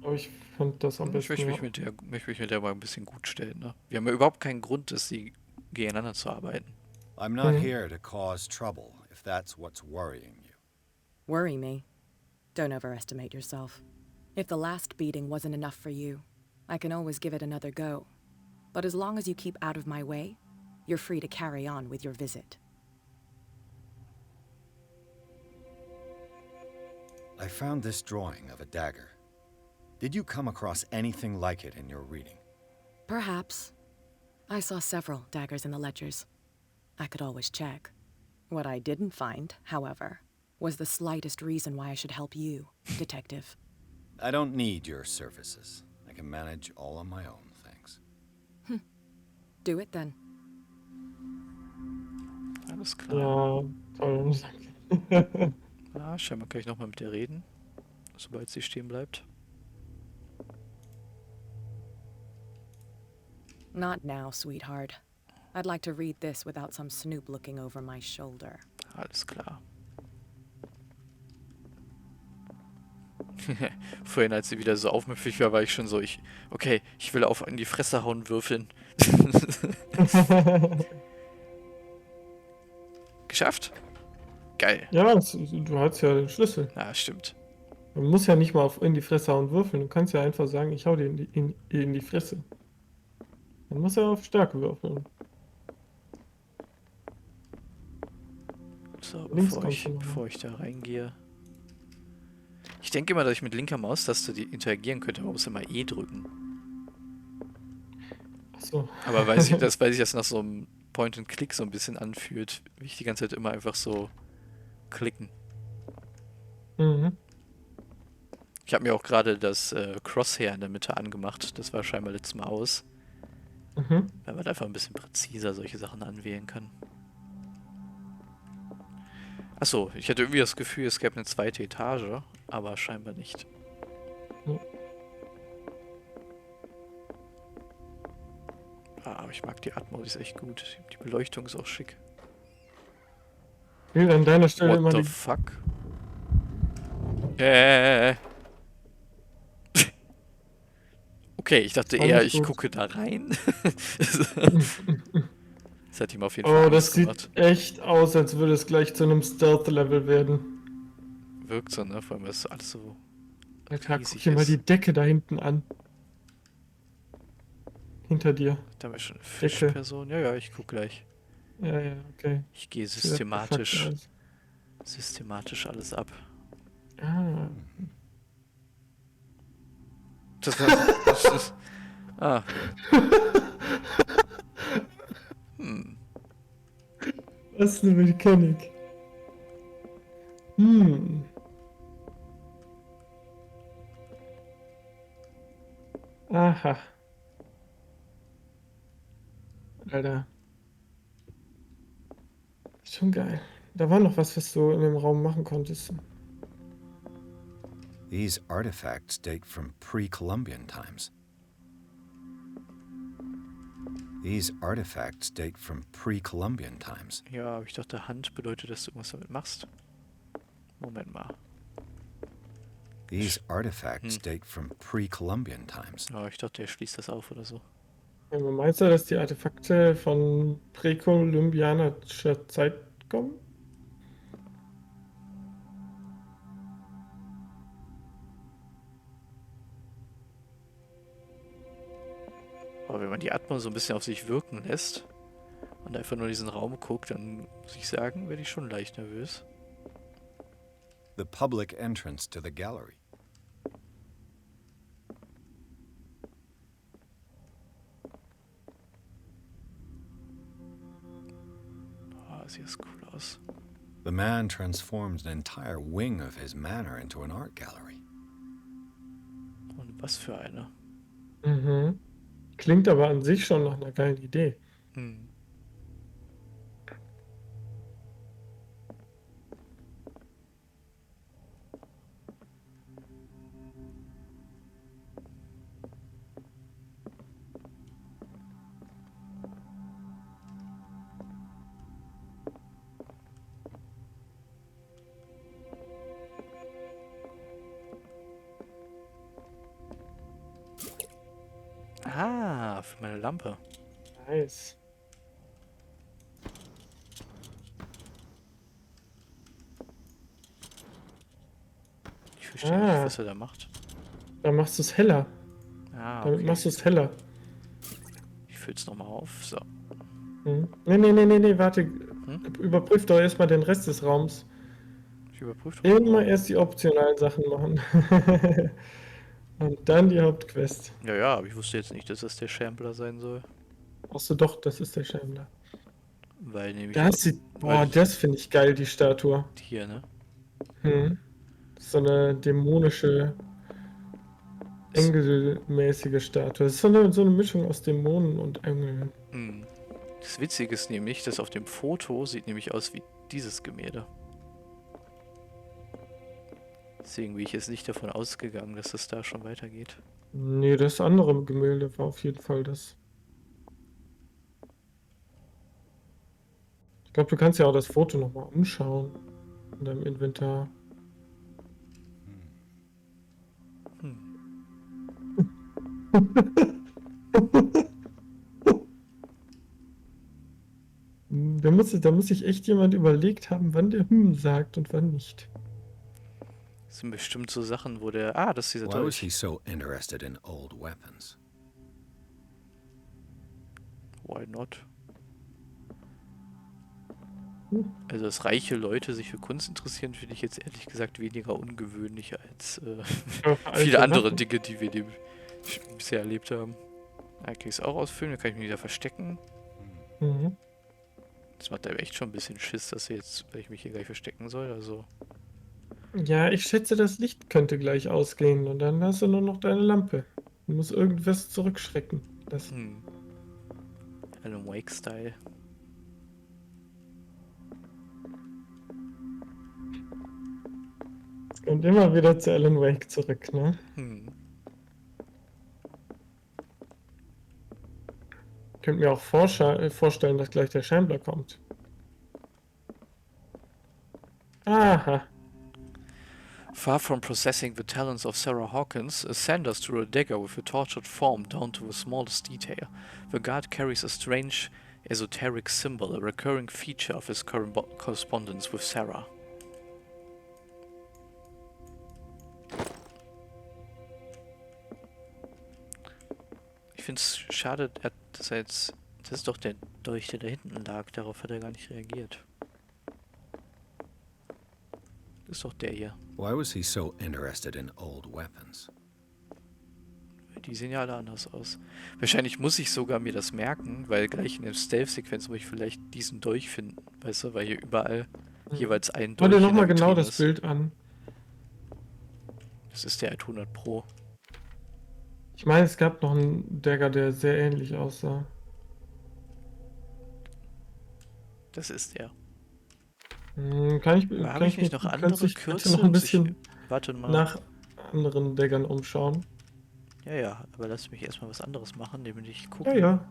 Aber ich fand das am Ich besten. möchte mich mit der mal ein bisschen gut stellen. Ne? Wir haben ja überhaupt keinen Grund, dass sie gegeneinander zu arbeiten. I'm not here to cause trouble, if that's what's worrying you. Worry me? Don't overestimate yourself. If the last beating wasn't enough for you, I can always give it another go. But as long as you keep out of my way, you're free to carry on with your visit. I found this drawing of a dagger. Did you come across anything like it in your reading? Perhaps. I saw several daggers in the ledgers. I could always check. What I didn't find, however, was the slightest reason why I should help you, Detective. I don't need your services. I can manage all on my own, thanks. Do it then. Alles klar. Ja, toll. Scheinbar kann ich nochmal mit ihr reden, sobald sie stehen bleibt. Not now, sweetheart. I'd like to read this without some snoop looking over my shoulder. Alles klar. Vorhin, als sie wieder so aufmüpfig war, war ich schon so, okay, ich will auf in die Fresse hauen, würfeln. Geschafft? Geil. Ja, du hast ja den Schlüssel. Ja, stimmt. Man muss ja nicht mal in die Fresse hauen würfeln. Du kannst ja einfach sagen, ich hau dir in die Fresse. Dann muss er auf Stärke würfeln. So, Links bevor ich da reingehe. Ich denke immer, dass ich mit linker Maustaste die interagieren könnte, aber muss immer E drücken. Achso. Aber weil sich das nach so einem Point-and-Click so ein bisschen anfühlt, will ich die ganze Zeit immer einfach so klicken. Mhm. Ich habe mir auch gerade das Crosshair in der Mitte angemacht. Das war scheinbar letztes Mal aus. Mhm. Weil man einfach ein bisschen präziser solche Sachen anwählen kann. Achso, ich hatte irgendwie das Gefühl, es gäbe eine zweite Etage, aber scheinbar nicht. Ja. Aber ich mag die Atmo, die ist echt gut. Die Beleuchtung ist auch schick. Ich will an deiner Stelle What immer the die... fuck? Okay, ich dachte eher, Alles ich gut. gucke da rein. Das hat ihm auf jeden Oh, Fall das Angst gemacht. sieht echt aus, als würde es gleich zu einem Stealth-Level werden. Wirkt so, ne? Vor allem, dass alles so Alter, guck riesig dir mal ist. die Decke da hinten an. Hinter dir. Da haben wir schon eine Fischperson. Ja, ich guck gleich. Ja, okay. Ich gehe Sieht abgefuckt systematisch alles ab. aus. Ah. Das ist... Ah. Was ist eine Mechanik? Aha. Alter. Schon geil. Da war noch was du in dem Raum machen konntest. These artifacts date from pre-Columbian times. These artifacts date from pre-Columbian times. Ja, aber ich dachte, Hand bedeutet, dass du irgendwas damit machst. Moment mal. These artifacts date from pre-Columbian times. Ja, ich dachte, er schließt das auf oder so. Ja, meinst du, dass die Artefakte von präkolumbianischer Zeit kommen? Aber wenn man die Atmung so ein bisschen auf sich wirken lässt und einfach nur in diesen Raum guckt, dann muss ich sagen, werde ich schon leicht nervös. The public entrance to the gallery. Oh, sieht das cool aus. The man transforms an entire wing of his manor into an art gallery. Und was für eine. Mhm. Klingt aber an sich schon nach einer geilen Idee. Hm. für meine Lampe. Nice. Ich verstehe nicht, was er da macht. Dann machst du es heller. Ah, Damit okay. machst du es heller. Ich fülle es nochmal auf. So. Nee, warte. Überprüf doch erstmal den Rest des Raums. Ich überprüfe doch Immer mal. erst die optionalen Sachen machen. Und dann die Hauptquest. Ja, aber ich wusste jetzt nicht, dass das der Shambler sein soll. Achso, doch, das ist der Schämmler. Weil nämlich Das sieht. Boah, weil- das finde ich geil, die Statue. hier, ne? So eine dämonische, engelmäßige Statue. Das ist so eine Mischung aus Dämonen und Engeln. Das Witzige ist nämlich, dass auf dem Foto sieht nämlich aus wie dieses Gemälde. Deswegen bin ich jetzt nicht davon ausgegangen, dass es da schon weitergeht. Nee, das andere Gemälde war auf jeden Fall das. Ich glaube, du kannst ja auch das Foto nochmal umschauen. In deinem Inventar. Da muss sich echt jemand überlegt haben, wann der sagt und wann nicht. Das sind bestimmt so Sachen, wo der... Ah, das ist dieser Why was he Dolch. so interested in old weapons? Why not? Also, dass reiche Leute sich für Kunst interessieren, finde ich jetzt ehrlich gesagt weniger ungewöhnlich als viele andere Dinge, die wir bisher erlebt haben. Da kann ich es auch ausfüllen, da kann ich mich wieder verstecken. Mhm. Das macht aber echt schon ein bisschen Schiss, dass weil ich mich hier gleich verstecken soll. Also, Ja, ich schätze, das Licht könnte gleich ausgehen und dann hast du nur noch deine Lampe. Du musst irgendwas zurückschrecken. Das Alan Wake-Style. kommt immer wieder zu Alan Wake zurück, ne? Ich könnte mir auch vorstellen, dass gleich der Shambler kommt. Aha. Far from possessing the talents of Sarah Hawkins, Sanders drew a dagger with a tortured form down to the smallest detail. The guard carries a strange, esoteric symbol, a recurring feature of his current correspondence with Sarah. Ich finde es schade, dass er jetzt... Das ist doch der Dolch, der da hinten lag. Darauf hat er gar nicht reagiert. Das ist doch der hier. Why was he so interested in old weapons? Die sehen ja alle anders aus. Wahrscheinlich muss ich sogar mir das merken, weil gleich in der Stealth-Sequenz muss ich vielleicht diesen Dolch finden. Weißt du, weil hier überall jeweils ein Schau Dolch dir in nochmal der genau Vitrine das ist. Bild an. Das ist der 100 Pro. Ich meine, es gab noch einen Dagger, der sehr ähnlich aussah. Das ist der. Kann ich Aber habe ich nicht noch kannst andere dich bitte Kürzel? noch ein bisschen Warte mal. nach anderen Daggern umschauen? Ja, aber lass mich erstmal was anderes machen, nämlich gucken, Ja.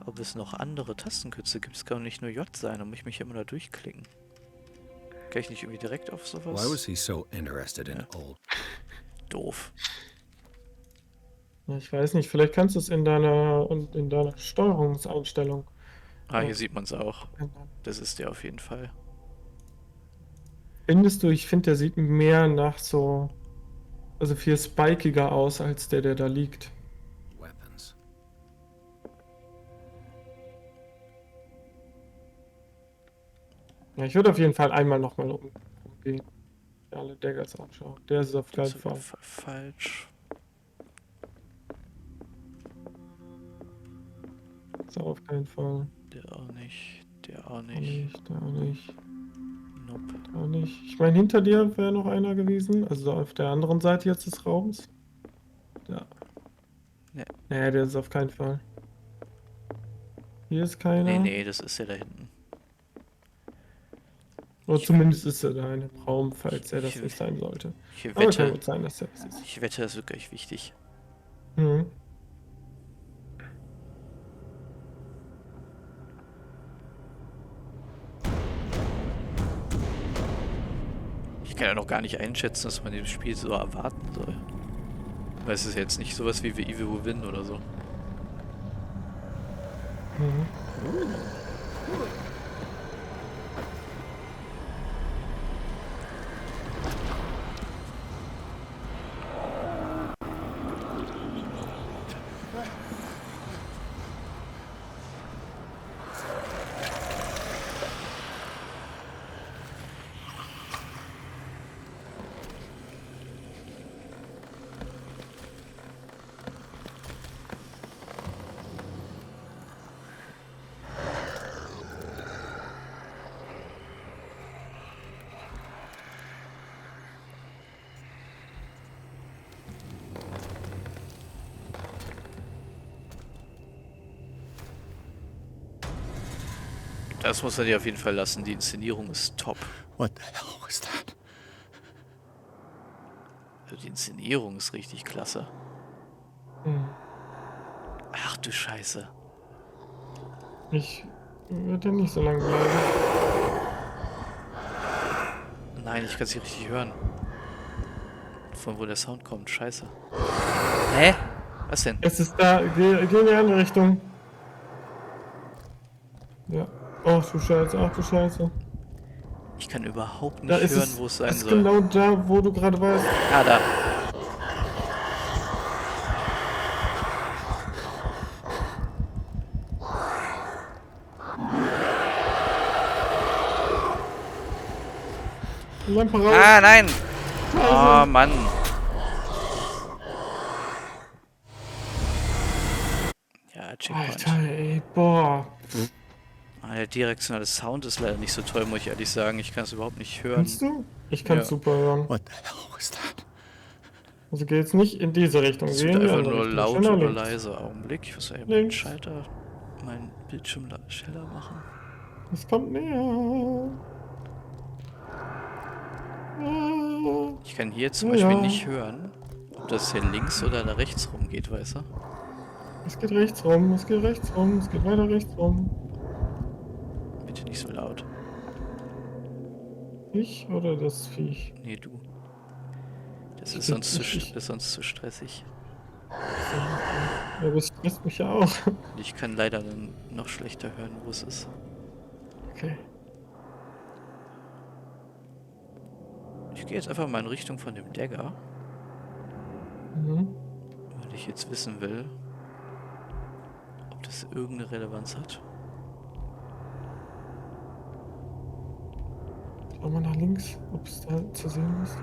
ob es noch andere Tastenkürzel gibt. Es kann nicht nur J sein, da muss ich mich immer da durchklicken. Kann ich nicht irgendwie direkt auf Why was sowas? he so interested in old? Doof. Ja, ich weiß nicht, vielleicht kannst du es in deiner Steuerungseinstellung Ah, hier sieht man es auch. ändern. Das ist der auf jeden Fall. Findest du, ich finde, der sieht mehr nach so, also viel spikiger aus, als der da liegt. Weapons. Ja, ich würde auf jeden Fall einmal nochmal umgehen. Alle Daggers anschauen. Der ist auf keinen Das ist Fall. falsch. Ist auf keinen Fall. Der auch nicht. Der auch Auch nicht. nicht, der auch nicht. Nope. Auch nicht. Ich meine, hinter dir wäre noch einer gewesen. Also auf der anderen Seite jetzt des Raums. Da. Nee. Nee, der ist auf keinen Fall. Hier ist keiner. Nee, das ist der da hinten. Oder zumindest ist er da in dem Raum, falls er das Ich- nicht sein sollte. Ich Aber kann wette, gut sein, dass er das ist. ich wette, das wird gleich wichtig. Mhm. Ich kann ja noch gar nicht einschätzen, dass man dem Spiel so erwarten soll. Weil es ist jetzt nicht sowas wie The Evil Within oder so. Mhm. Das muss er dir auf jeden Fall lassen. Die Inszenierung ist top. What the hell was that? Also die Inszenierung ist richtig klasse. Mhm. Ach du Scheiße. Ich würde nicht so lange bleiben. Nein, ich kann sie richtig hören. Von wo der Sound kommt. Scheiße. Hä? Was denn? Es ist da. Geh in die andere Richtung. Ja. Ach du Scheiße, ach du Scheiße. Ich kann überhaupt Da nicht ist hören, es, wo es sein ist soll. genau da, wo du gerade warst. Ah, da. Lampe raus. Ah, nein! Oh, Mann. Ja, Checkpoint. Alter, ey, boah. Ah, der direktionale Sound ist leider nicht so toll, muss ich ehrlich sagen. Ich kann es überhaupt nicht hören. Kannst du? Ich kann Ja. super hören. What the hell was that? Also geh jetzt nicht in diese Richtung, Es geh wird in die einfach andere nur Richtung. laut Schön nach oder links. leise. Augenblick, ich muss ja eben Links. meinen Bildschirm schneller machen. Es kommt näher. Ah. Ich kann hier zum Ja, Beispiel ja. nicht hören, ob das hier links oder da rechts rum geht, weißt du? Es geht rechts rum, es geht rechts rum, es geht weiter rechts rum. Bitte nicht so laut. Ich oder das Viech? Nee, du. Das Ich ist bin- sonst, zu, ich- ist sonst zu stressig. Ja, das stresst mich ja auch. Und ich kann leider dann noch schlechter hören, wo es ist. Okay. Ich gehe jetzt einfach mal in Richtung von dem Dagger, Mhm. weil ich jetzt wissen will, ob das irgendeine Relevanz hat. Schau mal nach links, ob es da zu sehen ist.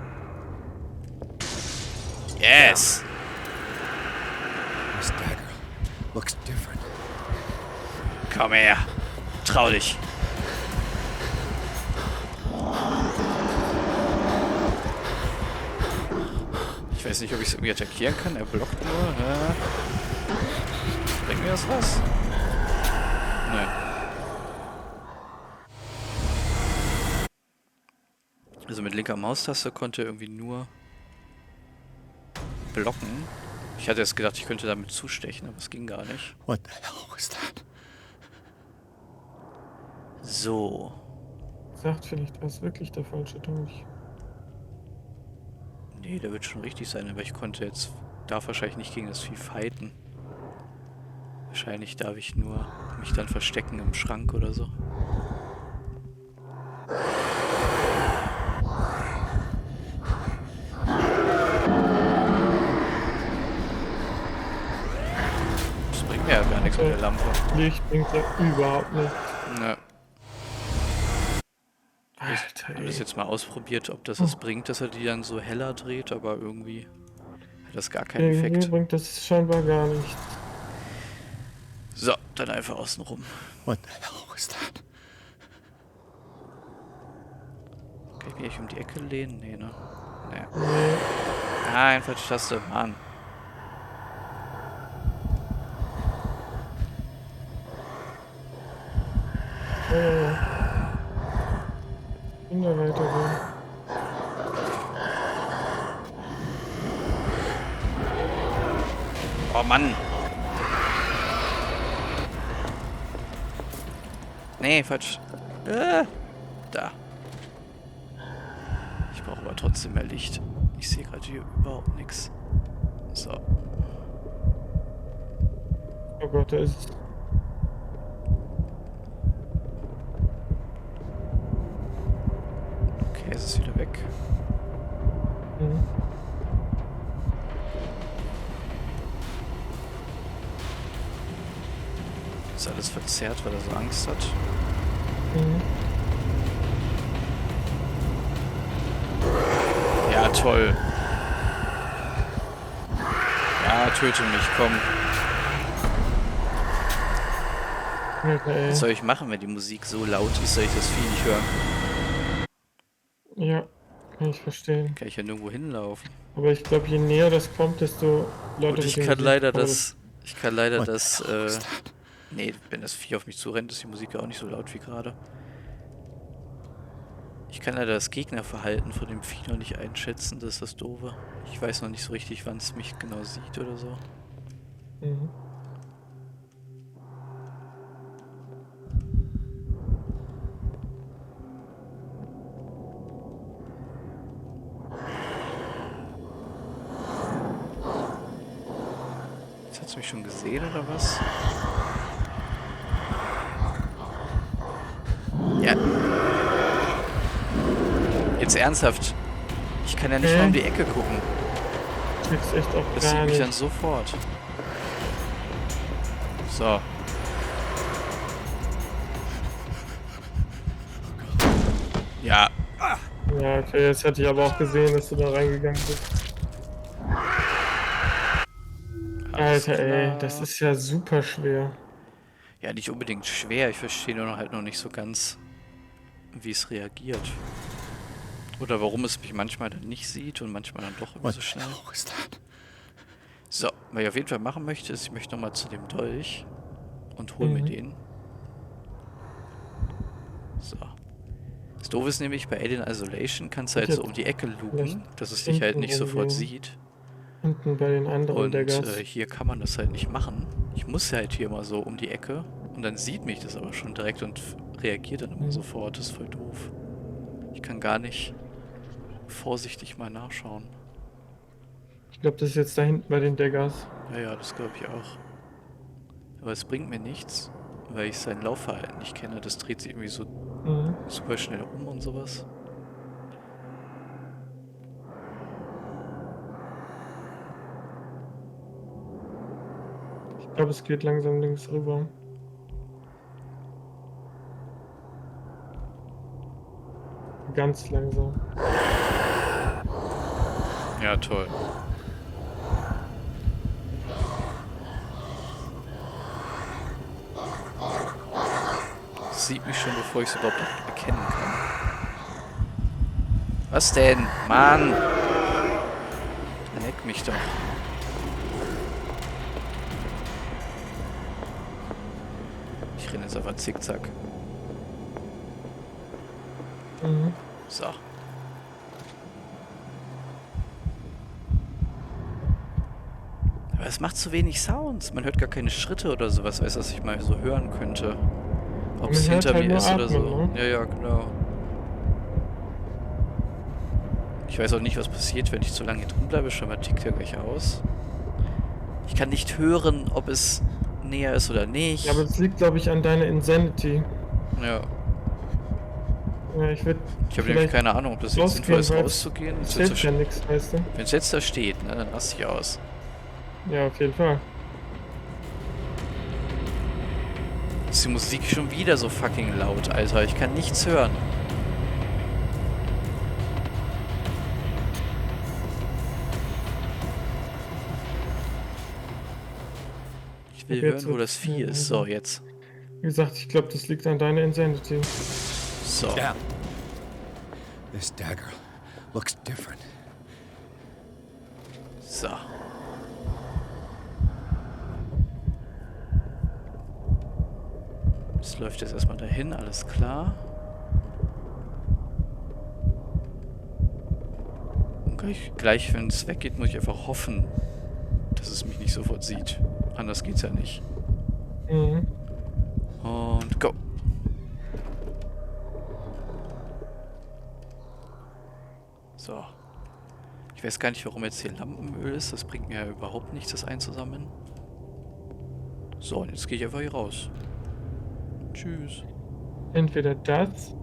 Yes! This dagger looks different. Komm her! Trau dich! Ich weiß nicht, ob ich es irgendwie attackieren kann. Er blockt nur. Bringt mir das was? Nein. Also mit linker Maustaste konnte er irgendwie nur blocken. Ich hatte jetzt gedacht, ich könnte damit zustechen, aber es ging gar nicht. What the hell was that? So. Sagt vielleicht, war es wirklich der falsche Dolch. Nee, der wird schon richtig sein, aber ich konnte jetzt, darf wahrscheinlich nicht gegen das Vieh fighten. Wahrscheinlich darf ich nur mich dann verstecken im Schrank oder so. Das bringt mir ja gar nichts mit der Lampe. Licht bringt ja überhaupt nichts. Ja. Ich Alter, habe ey. das jetzt mal ausprobiert, ob das was bringt, dass er die dann so heller dreht, aber irgendwie hat das gar keinen Irgendwie Effekt. bringt das scheinbar gar nichts. So, dann einfach außen rum. What the hell was that? Kann ich mich um die Ecke lehnen? Nee, ne? Nee. Nee. Nein, falsche Taste, Mann. In der weitergehen. Oh Mann. Nee, falsch. Da. Ich brauche aber trotzdem mehr Licht. Ich sehe gerade hier überhaupt nichts. So. Oh Gott, da ist es. ist es wieder weg. Mhm. Ist alles verzerrt, weil er so Angst hat. Mhm. Ja, toll. Ja, töte mich, komm. Okay. Was soll ich machen, wenn die Musik so laut ist, dass ich das Vieh nicht hören kann? Ja, kann ich verstehen. Kann ich ja nirgendwo hinlaufen. Aber ich glaube, je näher das kommt, desto lauter Und wird die Musik. ich kann leider What the das, hell was that? nee, wenn das Vieh auf mich zurennt, ist die Musik ja auch nicht so laut wie gerade. Ich kann leider das Gegnerverhalten von dem Vieh noch nicht einschätzen, das ist das Doofe. Ich weiß noch nicht so richtig, wann es mich genau sieht oder so. Mhm. Jetzt hat es mich schon gesehen oder was? Ja. Jetzt ernsthaft. Ich kann ja nicht mal um die Ecke gucken. Ich krieg's echt auch Das gar sieht mich nicht. dann sofort. So. Ja. Ja, okay, jetzt hätte ich aber auch gesehen, dass du da reingegangen bist. Alles Alter, ey, klar. das ist ja super schwer. Ja, nicht unbedingt schwer. Ich verstehe nur noch halt noch nicht so ganz, wie es reagiert. Oder warum es mich manchmal dann nicht sieht und manchmal dann doch irgendwie What so the schnell. hell was that? So, was ich auf jeden Fall machen möchte, ist, ich möchte nochmal zu dem Dolch und hol mir Mhm. den. So. Das Doofe ist nämlich, bei Alien Isolation kannst du halt Ich so hätte um die Ecke vielleicht lupen, dass es dich halt hinten nicht sofort rumgehen. sieht. Hinten bei den anderen Und Daggers. hier kann man das halt nicht machen. Ich muss halt hier mal so um die Ecke und dann sieht mich das aber schon direkt und reagiert dann immer Mhm. sofort. Das ist voll doof. Ich kann gar nicht vorsichtig mal nachschauen. Ich glaube, das ist jetzt da hinten bei den Daggers. Ja, ja, das glaube ich auch. Aber es bringt mir nichts, weil ich sein Laufverhalten nicht kenne. Das dreht sich irgendwie so Mhm. super schnell um und sowas. Ich glaube, es geht langsam links rüber. Ganz langsam. Ja, toll. Das sieht mich schon, bevor ich es überhaupt erkennen kann. Was denn? Mann! Leck mich doch. Ich renne jetzt einfach zickzack. Mhm. So. Aber es macht zu wenig Sounds. Man hört gar keine Schritte oder sowas, weißt du, was ich mal so hören könnte. Ob Man es hört hinter halt mir nur ist oder Atmen, so. ne? Ja, ja, genau. Ich weiß auch nicht, was passiert, wenn ich zu lange hier drin bleibe. Schon mal tickt er gleich aus. Ich kann nicht hören, ob es näher ist oder nicht. Ja, aber das liegt, glaube ich, an deiner Insanity. Ja. Ja, ich würde Ich habe nämlich keine Ahnung, ob das jetzt sinnvoll ist, rauszugehen. Es hilft ja nichts, weißt du? Wenn es jetzt da steht, ne, dann raste ich aus. Ja, auf jeden Fall. Ist die Musik schon wieder so fucking laut, Alter. Ich kann nichts hören. Ich will Jetzt hören, wo wird's das Vieh ist. So, jetzt. Wie gesagt, ich glaube, das liegt an deiner Insanity. So. Damn. This dagger looks different. So. Das läuft jetzt erstmal dahin, alles klar. Und gleich wenn es weggeht, muss ich einfach hoffen, dass es mich nicht sofort sieht. Anders geht's ja nicht. Mhm. Und go. So. Ich weiß gar nicht, warum jetzt hier Lampenöl ist. Das bringt mir ja überhaupt nichts, das einzusammeln. So, und jetzt gehe ich einfach hier raus. Tschüss. Entweder das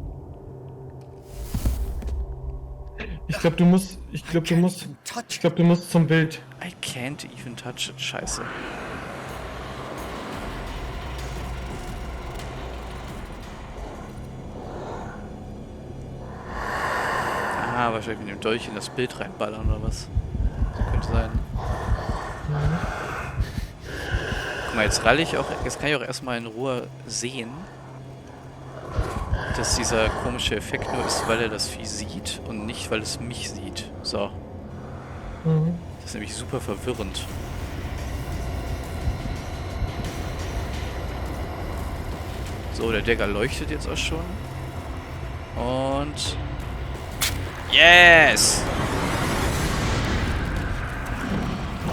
Ich glaube, du musst zum Bild. I can't even touch it. Scheiße. Ah, wahrscheinlich mit dem Dolch in das Bild reinballern oder was. Könnte sein. Guck mal, jetzt jetzt kann ich auch erstmal in Ruhe sehen, dass dieser komische Effekt nur ist, weil er das Vieh sieht und nicht, weil es mich sieht. So. Das ist nämlich super verwirrend. So, der Dagger leuchtet jetzt auch schon. Und... Yes!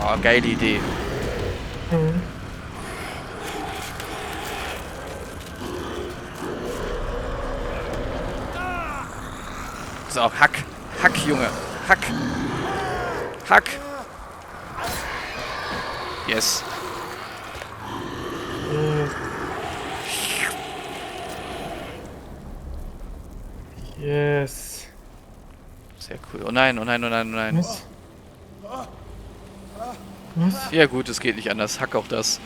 Oh, geile Idee. So, Hack. Hack, Junge. Hack. Hack. Yes. Yes. Sehr cool. Oh nein, oh nein, oh nein, oh nein. Was? Was? Ja gut, es geht nicht anders. Hack auch das.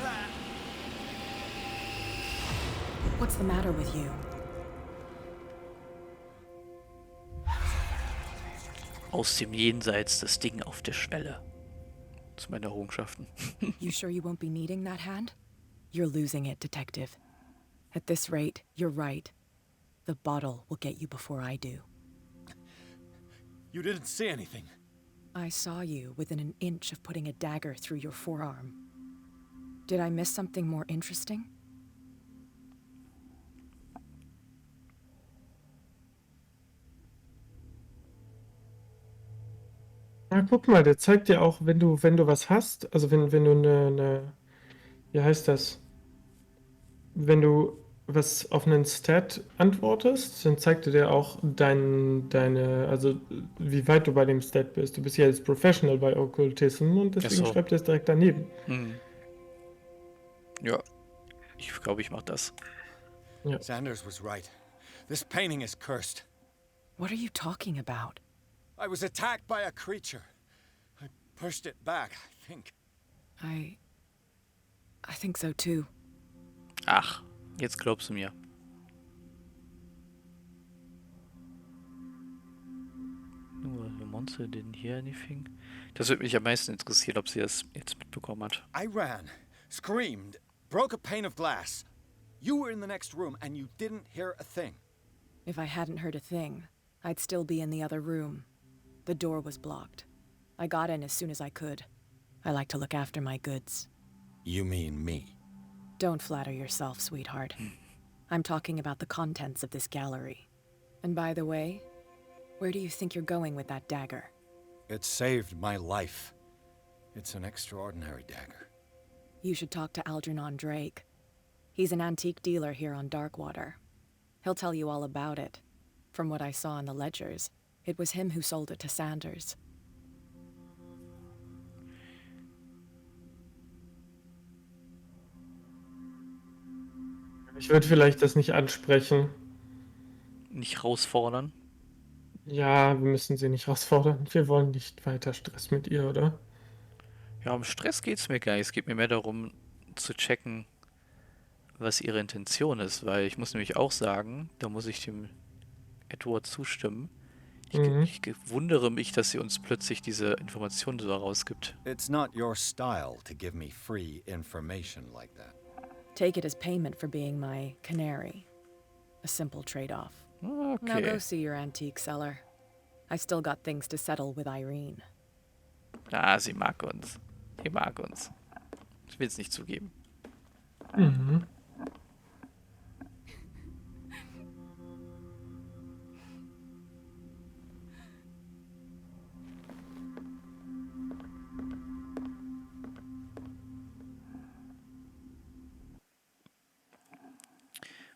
What's the matter with you? Aus dem Jenseits das Ding auf der Schwelle. Das sind meine Errungenschaften. You sure you won't be needing that hand? You're losing it, Detective. At this rate, you're right. The bottle will get you before I do. You didn't see anything. I saw you within an inch of putting a dagger through your forearm. Did I miss something more interesting? Ja, guck mal, der zeigt dir auch, wenn du was hast, also wenn du wie heißt das? Wenn du was auf einen Stat antwortest, dann zeigt er dir auch also wie weit du bei dem Stat bist. Du bist ja jetzt Professional bei Okkultism und deswegen so. schreibt er es direkt daneben. Ja, ich glaube, ich mach das. Ja. Sanders was right. This painting is cursed. What are you talking about? I was attacked by a creature. I pushed it back, I think. I think so too. Ach, jetzt glaubst du mir. The monster didn't hear anything. Das würde mich am meisten interessieren, ob sie das jetzt mitbekommen hat. I ran, screamed, broke a pane of glass. You were in the next room and you didn't hear a thing. If I hadn't heard a thing, I'd still be in the other room. The door was blocked. I got in as soon as I could. I like to look after my goods. You mean me? Don't flatter yourself, sweetheart. I'm talking about the contents of this gallery. And by the way, where do you think you're going with that dagger? It saved my life. It's an extraordinary dagger. You should talk to Algernon Drake. He's an antique dealer here on Darkwater. He'll tell you all about it. From what I saw in the ledgers, it was him who sold it to Sanders. Ich würde vielleicht das nicht ansprechen. Nicht herausfordern. Ja, wir müssen sie nicht herausfordern. Wir wollen nicht weiter Stress mit ihr, oder? Ja, um Stress geht's mir gar nicht. Es geht mir mehr darum, zu checken, was ihre Intention ist. Weil ich muss nämlich auch sagen, da muss ich dem Edward zustimmen. Ich wundere mich, dass sie uns plötzlich diese Informationen so rausgibt. It's not your style to give me free information like that. Take it as payment for being my canary. A simple trade-off. Now go Okay. see your antique seller. I still got things to settle with Irene. Ah, sie mag uns. Sie mag uns. Ich will es nicht zugeben.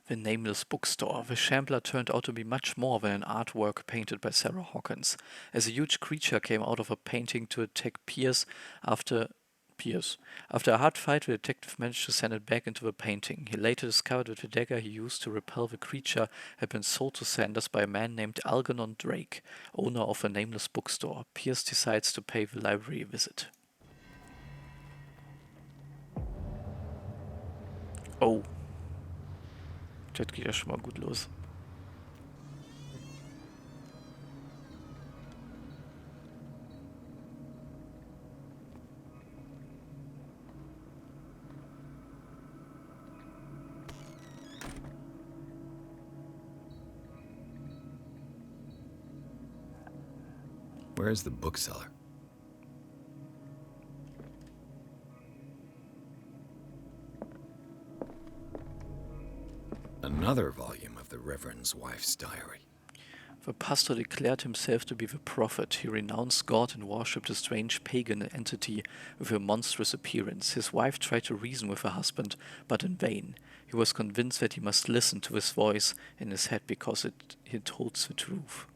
The Nameless Bookstore. The Shambler turned out to be much more than an artwork painted by Sarah Hawkins, as a huge creature came out of a painting to attack Pierce after Pierce. After a hard fight, the detective managed to send it back into the painting. He later discovered that the dagger he used to repel the creature had been sold to Sanders by a man named Algernon Drake, owner of a nameless bookstore. Pierce decides to pay the library a visit. Oh. Das geht ja schon mal gut los. Where is the bookseller? Another volume of the Reverend's wife's diary. The pastor declared himself to be the prophet. He renounced God and worshipped a strange pagan entity with a monstrous appearance. His wife tried to reason with her husband, but in vain. He was convinced that he must listen to his voice in his head because it holds the truth.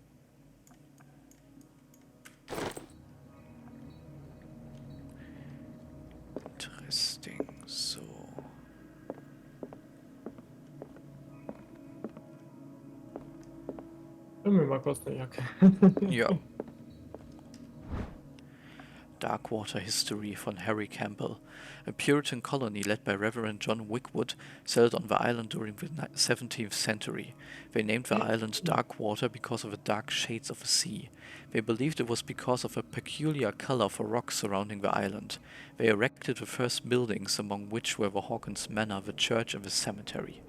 Interesting. So. Nimm mir mal kurz eine Jacke. Ja. Darkwater History von Harry Campbell. A Puritan colony led by Reverend John Wickwood settled on the island during the 17th century. They named the island Darkwater because of the dark shades of the sea. They believed it was because of a peculiar color of the rocks surrounding the island. They erected the first buildings, among which were the Hawkins Manor, the church, and the cemetery.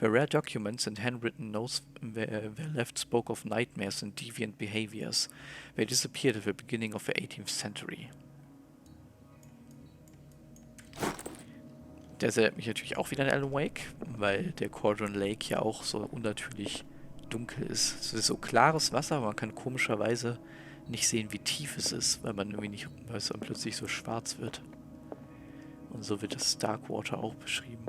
The rare documents and handwritten notes they left spoke of nightmares and deviant behaviors. They disappeared at the beginning of the 18th century. Der erinnert mich natürlich auch wieder an Alan Wake, weil der Cauldron Lake ja auch so unnatürlich dunkel ist. Es ist so klares Wasser, aber man kann komischerweise nicht sehen, wie tief es ist, weil es dann plötzlich so schwarz wird. Und so wird das Darkwater auch beschrieben.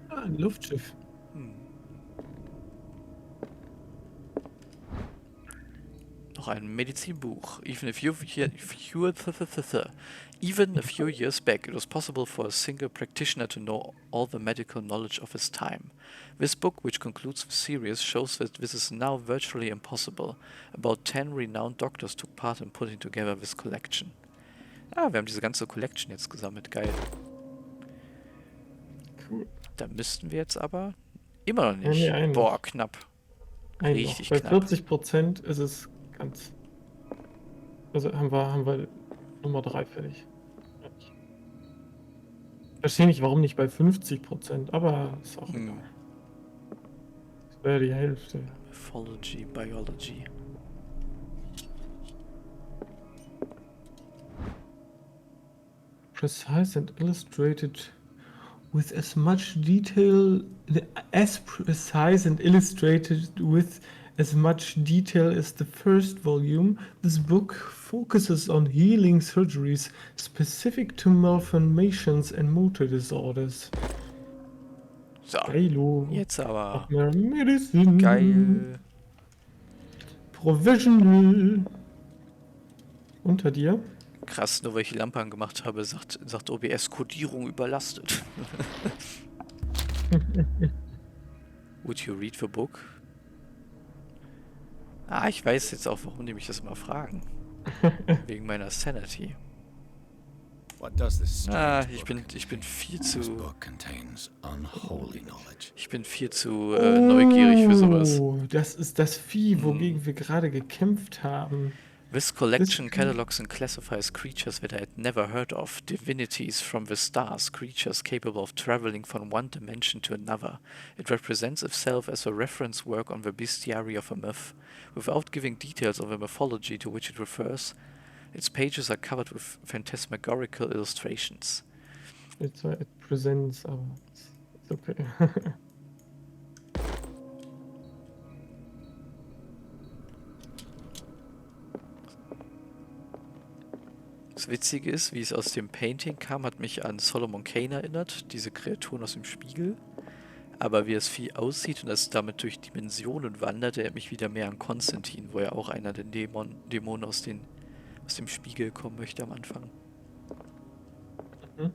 Ein Luftschiff. Noch ein Medizinbuch. Even a few years back, it was possible for a single practitioner to know all the medical knowledge of his time. This book, which concludes the series, shows that this is now virtually impossible. About 10 renowned doctors took part in putting together this collection. Ah, wir haben diese ganze Collection jetzt gesammelt. Geil. Cool. Da müssten wir jetzt aber immer noch nicht. Nee, Boah, knapp. Richtig Bei knapp. 40% ist es ganz. Also haben wir Nummer 3 fertig. Ich verstehe nicht, warum nicht bei 50%, aber ist auch egal. Das wäre die Hälfte. Pathology, Biology. Precise and illustrated with as much detail as precise and illustrated with as much detail as the first volume. This book focuses on healing surgeries specific to malformations and motor disorders. So, Geilo. jetzt aber. Noch mehr Medicine. Geil. Provisional. Unter dir? Krass, nur weil ich die Lampe angemacht habe, sagt OBS Codierung überlastet. Would you read the book? Ah, ich weiß jetzt auch, warum die mich das immer fragen. Wegen meiner Sanity. What does this Ah, strange ich bin viel zu... This book contains unholy knowledge. Ich bin viel zu neugierig für sowas. Oh, das ist das Vieh, wogegen wir gerade gekämpft haben. This collection catalogs and classifies creatures that I had never heard of, divinities from the stars, creatures capable of traveling from one dimension to another. It represents itself as a reference work on the bestiary of a myth. Without giving details of the mythology to which it refers, its pages are covered with phantasmagorical illustrations. It presents, aber ist okay. Das Witzige ist, wie es aus dem Painting kam, hat mich an Solomon Kane erinnert, diese Kreaturen aus dem Spiegel. Aber wie das Vieh aussieht und es damit durch Dimensionen wandert, erinnert mich wieder mehr an Konstantin, wo ja auch einer der Dämonen aus den aus dem Spiegel kommen möchte am Anfang. Mhm.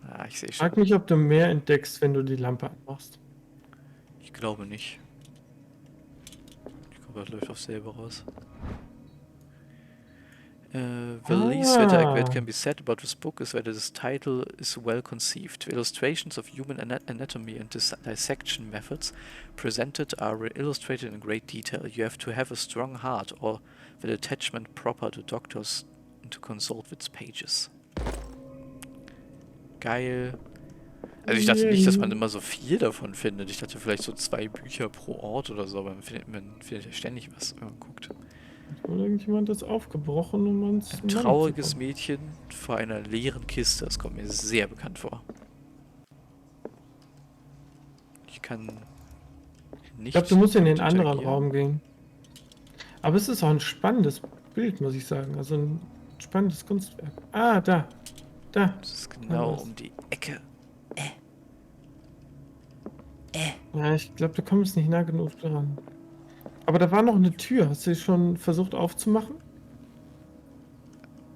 Ah, ich sehe Ich schon. frag mich, ob du mehr entdeckst, wenn du die Lampe anmachst. Ich glaube nicht. Ich glaube, das läuft auf selber raus. The least that can be said about this book is that its title is well conceived. The illustrations of human anatomy and dissection methods presented are illustrated in great detail. You have to have a strong heart or the attachment proper to doctors to consult its pages. Geil. Also ich dachte nicht, dass man immer so viel davon findet. Ich dachte vielleicht so 2 Bücher pro Ort oder so, aber man findet ja ständig was, wenn man guckt. Oder irgendjemand ist aufgebrochen und man Ein trauriges Mädchen vor einer leeren Kiste. Das kommt mir sehr bekannt vor. Ich kann nicht. Ich glaube, du musst in den anderen interagieren. Raum gehen. Aber es ist auch ein spannendes Bild, muss ich sagen. Also ein spannendes Kunstwerk. Ah, da. Da. Das ist genau um die Ecke. Ja, ich glaube, du kommst nicht nah genug dran. Aber da war noch eine Tür. Hast du die schon versucht aufzumachen?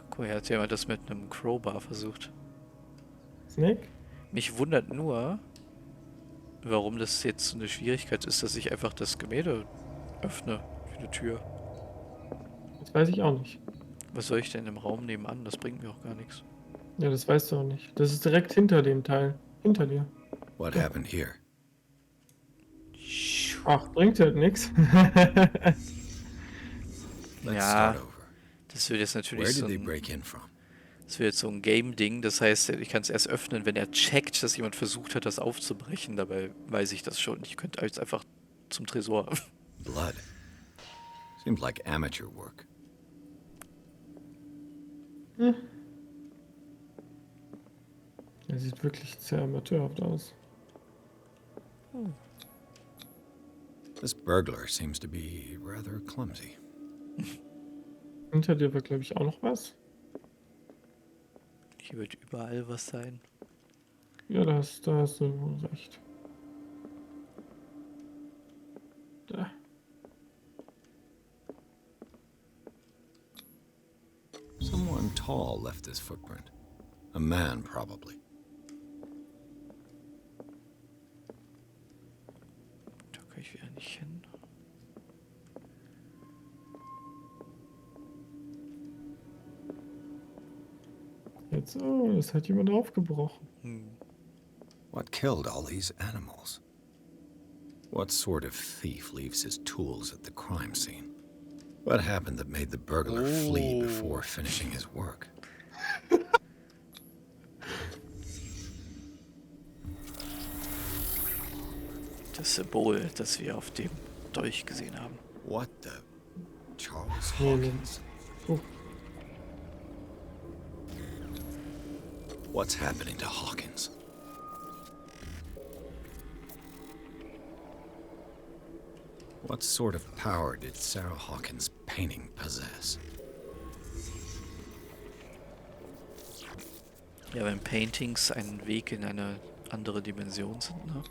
Guck mal, hier hat jemand das mit einem Crowbar versucht. Snake? Mich wundert nur, warum das jetzt so eine Schwierigkeit ist, dass ich einfach das Gemälde öffne für die Tür. Das weiß ich auch nicht. Was soll ich denn im Raum nebenan? Das bringt mir auch gar nichts. Ja, das weißt du auch nicht. Das ist direkt hinter dem Teil. Hinter dir. What happened here? Ach, bringt halt nichts. Let's Ja, start over. das wird jetzt Where natürlich did so they ein, break in from? das wird jetzt so ein Game-Ding. Das heißt, ich kann es erst öffnen, wenn er checkt, dass jemand versucht hat, das aufzubrechen. Dabei weiß ich das schon. Ich könnte jetzt einfach zum Tresor. Blood. Seems like amateur work. Er sieht wirklich sehr amateurhaft aus. This burglar seems to be rather clumsy. Hinter dir war, glaube ich, auch noch was. Hier wird überall was sein. Ja, da hast du wohl recht. Da. Someone tall left this footprint. A man, probably. Da kann ich wieder nicht hin. Jetzt, oh, es hat jemand aufgebrochen. What killed all these animals? What sort of thief leaves his tools at the crime scene? What happened that made the burglar flee before finishing his work? Das Symbol, das wir auf dem Dolch gesehen haben. What the... Charles Nee, nee. Hawkins? Oh, What's happening to Hawkins? What sort of power did Sarah Hawkins' painting possess? Ja, wenn Paintings ein Weg in eine andere Dimension sind, ne?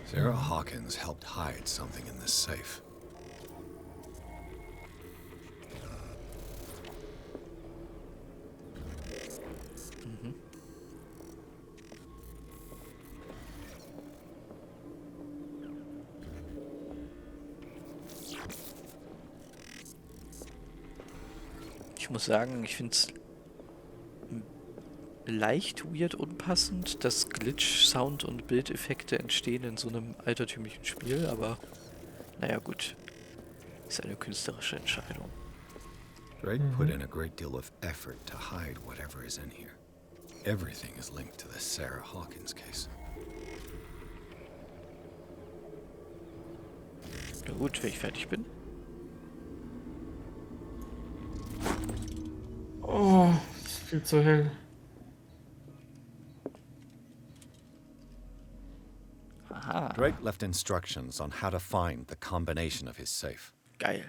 Sarah Hawkins helped hide something in this safe. Ich muss sagen, ich finde es leicht weird unpassend, dass Glitch, Sound und Bildeffekte entstehen in so einem altertümlichen Spiel, aber naja gut, ist eine künstlerische Entscheidung. Drake put in a great deal of effort to hide whatever is in here. Everything is linked to the Sarah Hawkins case. Ja gut, wenn ich fertig bin. oh, ist viel zu hell. Aha, Drake left instructions on how to find the combination of his safe. geil.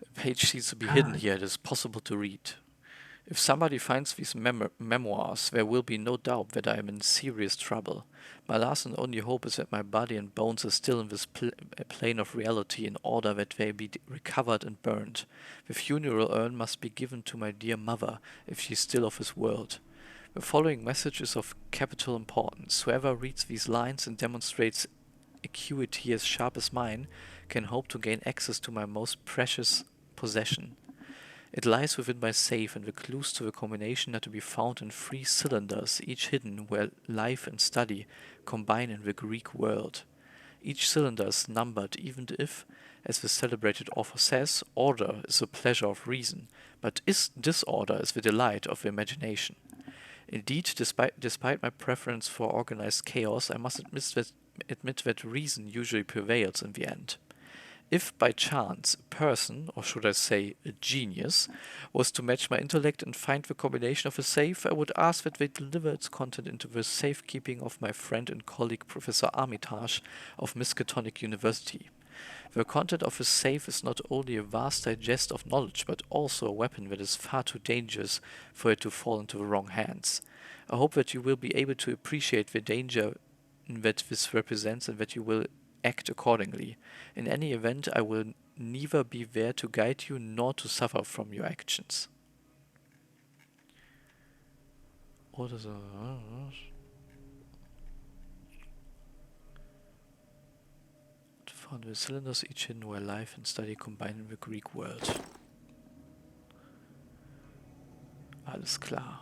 A page seems to be hidden here. It is possible to read. If somebody finds these memoirs, there will be no doubt that I am in serious trouble. My last and only hope is that my body and bones are still in this plane of reality in order that they be recovered and burned. The funeral urn must be given to my dear mother, if she is still of this world. The following message is of capital importance. Whoever reads these lines and demonstrates acuity as sharp as mine can hope to gain access to my most precious possession. It lies within my safe, and the clues to the combination are to be found in 3 cylinders, each hidden where life and study combine in the Greek world. Each cylinder is numbered, even if, as the celebrated author says, order is the pleasure of reason, but disorder is the delight of the imagination. Indeed, despite my preference for organized chaos, I must admit that reason usually prevails in the end. If by chance a person, or should I say a genius, was to match my intellect and find the combination of a safe, I would ask that they deliver its content into the safekeeping of my friend and colleague Professor Armitage of Miskatonic University. The content of a safe is not only a vast digest of knowledge, but also a weapon that is far too dangerous for it to fall into the wrong hands. I hope that you will be able to appreciate the danger that this represents and that you will act accordingly. In any event, I will neither be there to guide you nor to suffer from your actions. Orders found the cylinders each hidden where life and study combine in the Greek world. Alles klar.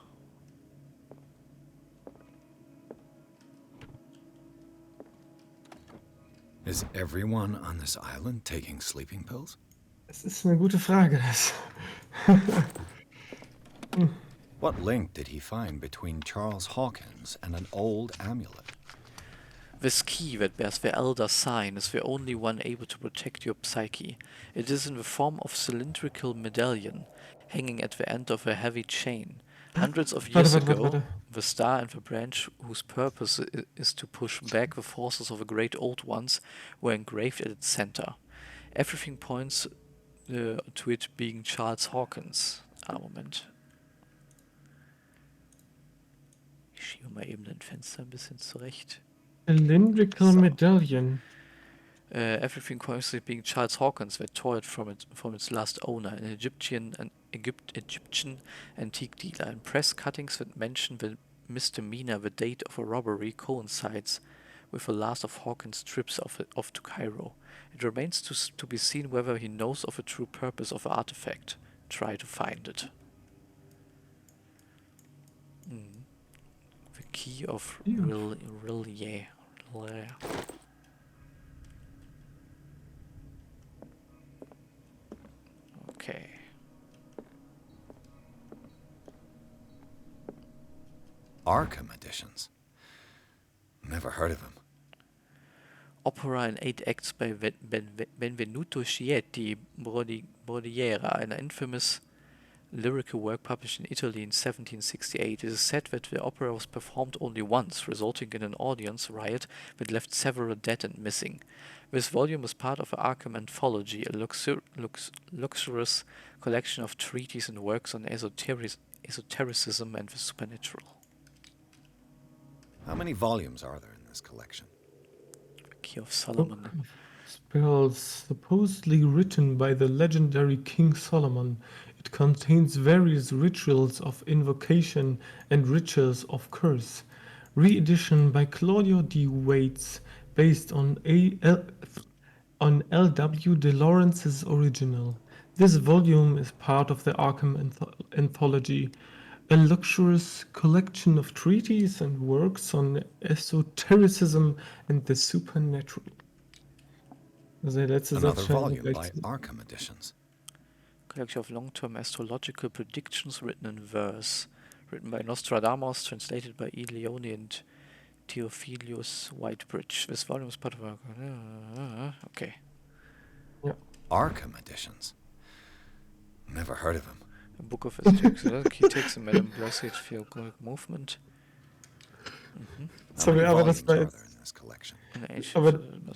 Is everyone on this island taking sleeping pills? Das ist eine gute Frage. What link did he find between Charles Hawkins and an old amulet? This key that bears the Elder Sign is the only one able to protect your psyche. It is in the form of cylindrical medallion, hanging at the end of a heavy chain. Hundreds of years ago, the star and the branch, whose purpose is to push back the forces of the great old ones, were engraved at its center. Everything points to it being Charles Hawkins. Moment. Ich schiebe mal eben dein Fenster ein bisschen zurecht. Cylindrical medallion. Everything points to it being Charles Hawkins that tore it from its last owner, an Egyptian antique dealer. In press cuttings that mention the misdemeanor, the date of a robbery coincides with the last of Hawkins' trips off to Cairo. It remains to be seen whether he knows of the true purpose of the artifact. Try to find it. The key of Rhaze. Okay. Arkham editions. Never heard of him. Opera in 8 acts by Benvenuto Scietti Brodiera, an infamous lyrical work published in Italy in 1768. It is said that the opera was performed only once, resulting in an audience riot that left several dead and missing. This volume is part of the Arkham Anthology, a luxurious collection of treatises and works on esotericism and the supernatural. How many volumes are there in this collection? The Key of Solomon. Book of Spells, supposedly written by the legendary King Solomon. It contains various rituals of invocation and rituals of curse. Re-edition by Claudio D. Waits, based on L.W. de Lawrence's original. This volume is part of the Arkham Anthology, a luxurious collection of treatises and works on esotericism and the supernatural. Also der letzte Another Satz volume by scheint Arkham editions. Collection of long-term astrological predictions written in verse. Written by Nostradamus, translated by E. Leone and Theophilus Whitebridge. This volume is part of a... Okay. Arkham editions. Never heard of him. A book of esoteric key takes in Madame Blase's Theogonic movement. How many Sorry, aber das volumes war are jetzt... there in this collection? Aber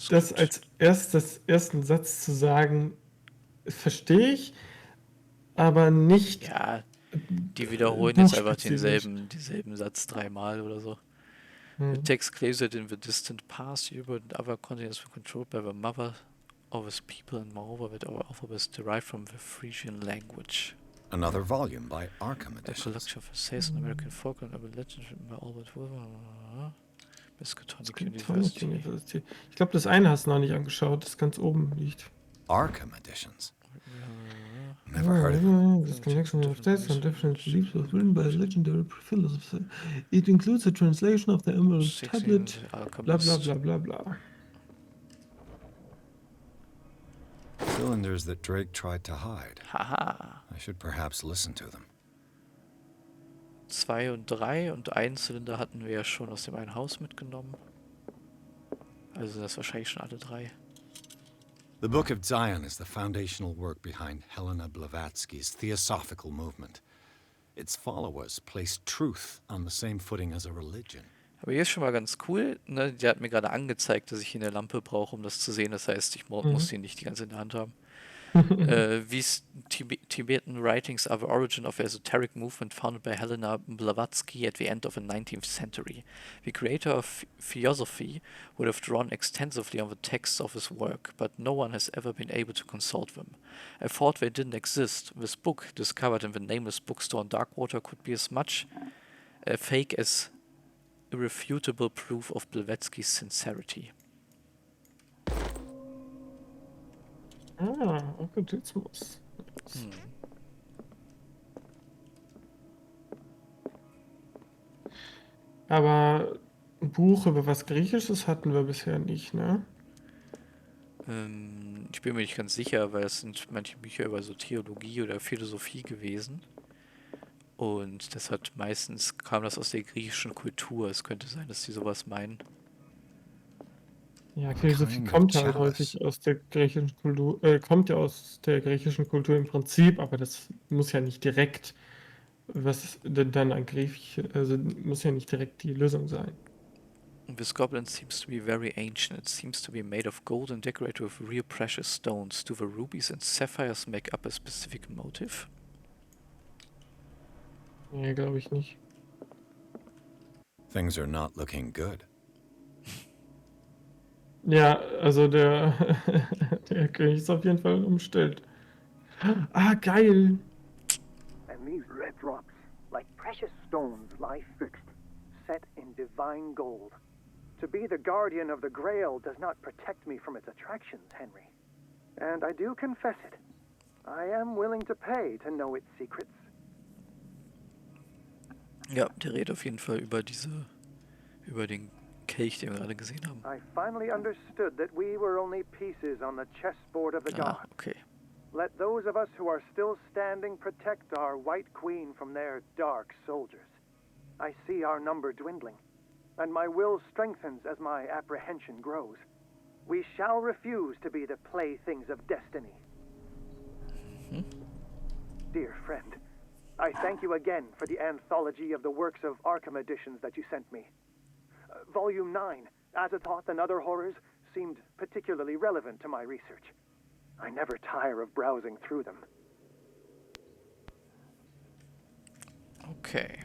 das als ersten Satz zu sagen, verstehe ich, aber nicht Ja, Die wiederholen jetzt einfach buchspezifisch. denselben Satz 3-mal oder so. The Hm. text claims that in the distant past, Europe and other continents were controlled by the mother of its people, and moreover that our alphabet is derived from the Frisian language. Another volume by Arkham A Editions. collection of essays on American folk and urban legends written by Albert Miskatonic University. Ich glaube, das eine hast du noch nicht angeschaut, das ganz oben liegt. Arkham Editions. Never heard of it. This collection of texts and different beliefs was written by a legendary philosopher. It includes a translation of the Emerald 16, Tablet, bla bla Alchemist. bla bla bla. Cylinders that Drake tried to hide. Haha. I should perhaps listen to them. 2 und 3 und einen Zylinder hatten wir ja schon aus dem einen Haus mitgenommen. Also sind das wahrscheinlich schon alle 3. The Book of Zion is the foundational work behind Helena Blavatsky's theosophical movement. Its followers place truth on the same footing as a religion. Aber hier ist schon mal ganz cool, ne? Die hat mir gerade angezeigt, dass ich hier eine Lampe brauche, um das zu sehen. Das heißt, ich muss die nicht die ganze in der Hand haben. These Tibetan writings are the origin of the esoteric movement founded by Helena Blavatsky at the end of the 19th century. The creator of theosophy would have drawn extensively on the texts of his work, but no one has ever been able to consult them. I thought they didn't exist. This book, discovered in the nameless bookstore in Darkwater, could be as much a fake as irrefutable proof of Blavatsky's sincerity. Okkultismus. Aber ein Buch über was Griechisches hatten wir bisher nicht, ne? Ich bin mir nicht ganz sicher, weil es sind manche Bücher über so Theologie oder Philosophie gewesen. Und das hat meistens, kam das aus der griechischen Kultur. Es könnte sein, dass sie sowas meinen. Ja, Philosophie kommt ja halt häufig aus der griechischen Kultur, kommt ja aus der griechischen Kultur im Prinzip, aber das muss ja nicht direkt, was denn dann an Griechisch, also muss ja nicht direkt die Lösung sein. This goblin seems to be very ancient. It seems to be made of gold and decorated with real precious stones. Do the rubies and sapphires make up a specific motive? Nee, glaube ich nicht. Things are not looking good. Ja, also der König ist auf jeden Fall umstellt. Ah, geil. And these red drops, like precious stones, lie fixed, set in divine gold. To be the guardian of the Grail does not protect me from its attractions, Henry. And I do confess it. I am willing to pay to know its secrets. Ja, der redet auf jeden Fall über den Kelch, den wir gerade gesehen haben. I finally understood that we were only pieces on the chessboard of the gods. Okay. Let those of us who are still standing protect our White Queen from their dark soldiers. I see our number dwindling, and my will strengthens as my apprehension grows. We shall refuse to be the playthings of destiny. Dear friend, I thank you again for the anthology of the works of Arkham editions that you sent me. Volume 9, Azathoth and Other Horrors, seemed particularly relevant to my research. I never tire of browsing through them. Okay.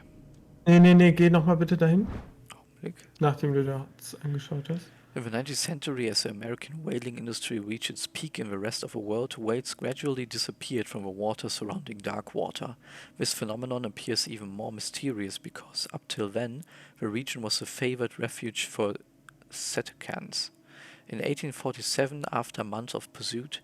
Nee, geh nochmal bitte dahin, Augenblick. nachdem du das angeschaut hast. In the 19th century, as the American whaling industry reached its peak in the rest of the world, whales gradually disappeared from the water surrounding Darkwater. This phenomenon appears even more mysterious because, up till then, the region was a favored refuge for Cetacans. In 1847, after months of pursuit,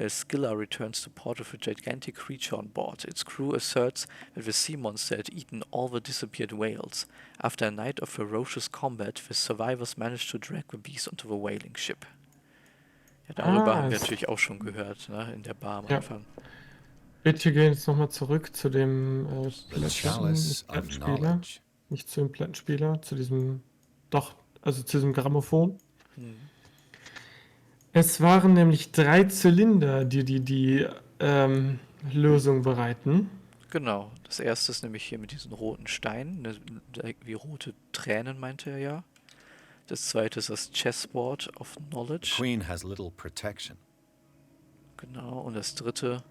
Scylla returns to port with a gigantic creature on board. Its crew asserts that the sea monster had eaten all the disappeared whales. After a night of ferocious combat, the survivors managed to drag the beast onto the whaling ship. Ja, darüber haben wir natürlich auch schon gehört, ne, in der Bar am Anfang. Bitte gehen jetzt nochmal zurück zu dem Chalice of Plattenspieler. knowledge. Nicht zu dem Plattenspieler, zu diesem zu diesem Grammophon. Es waren nämlich 3 Zylinder, die Lösung bereiten. Genau, das erste ist nämlich hier mit diesen roten Steinen, ne, wie rote Tränen, meinte er ja. Das zweite ist das Chessboard of Knowledge. Queen has little protection. Genau, und das dritte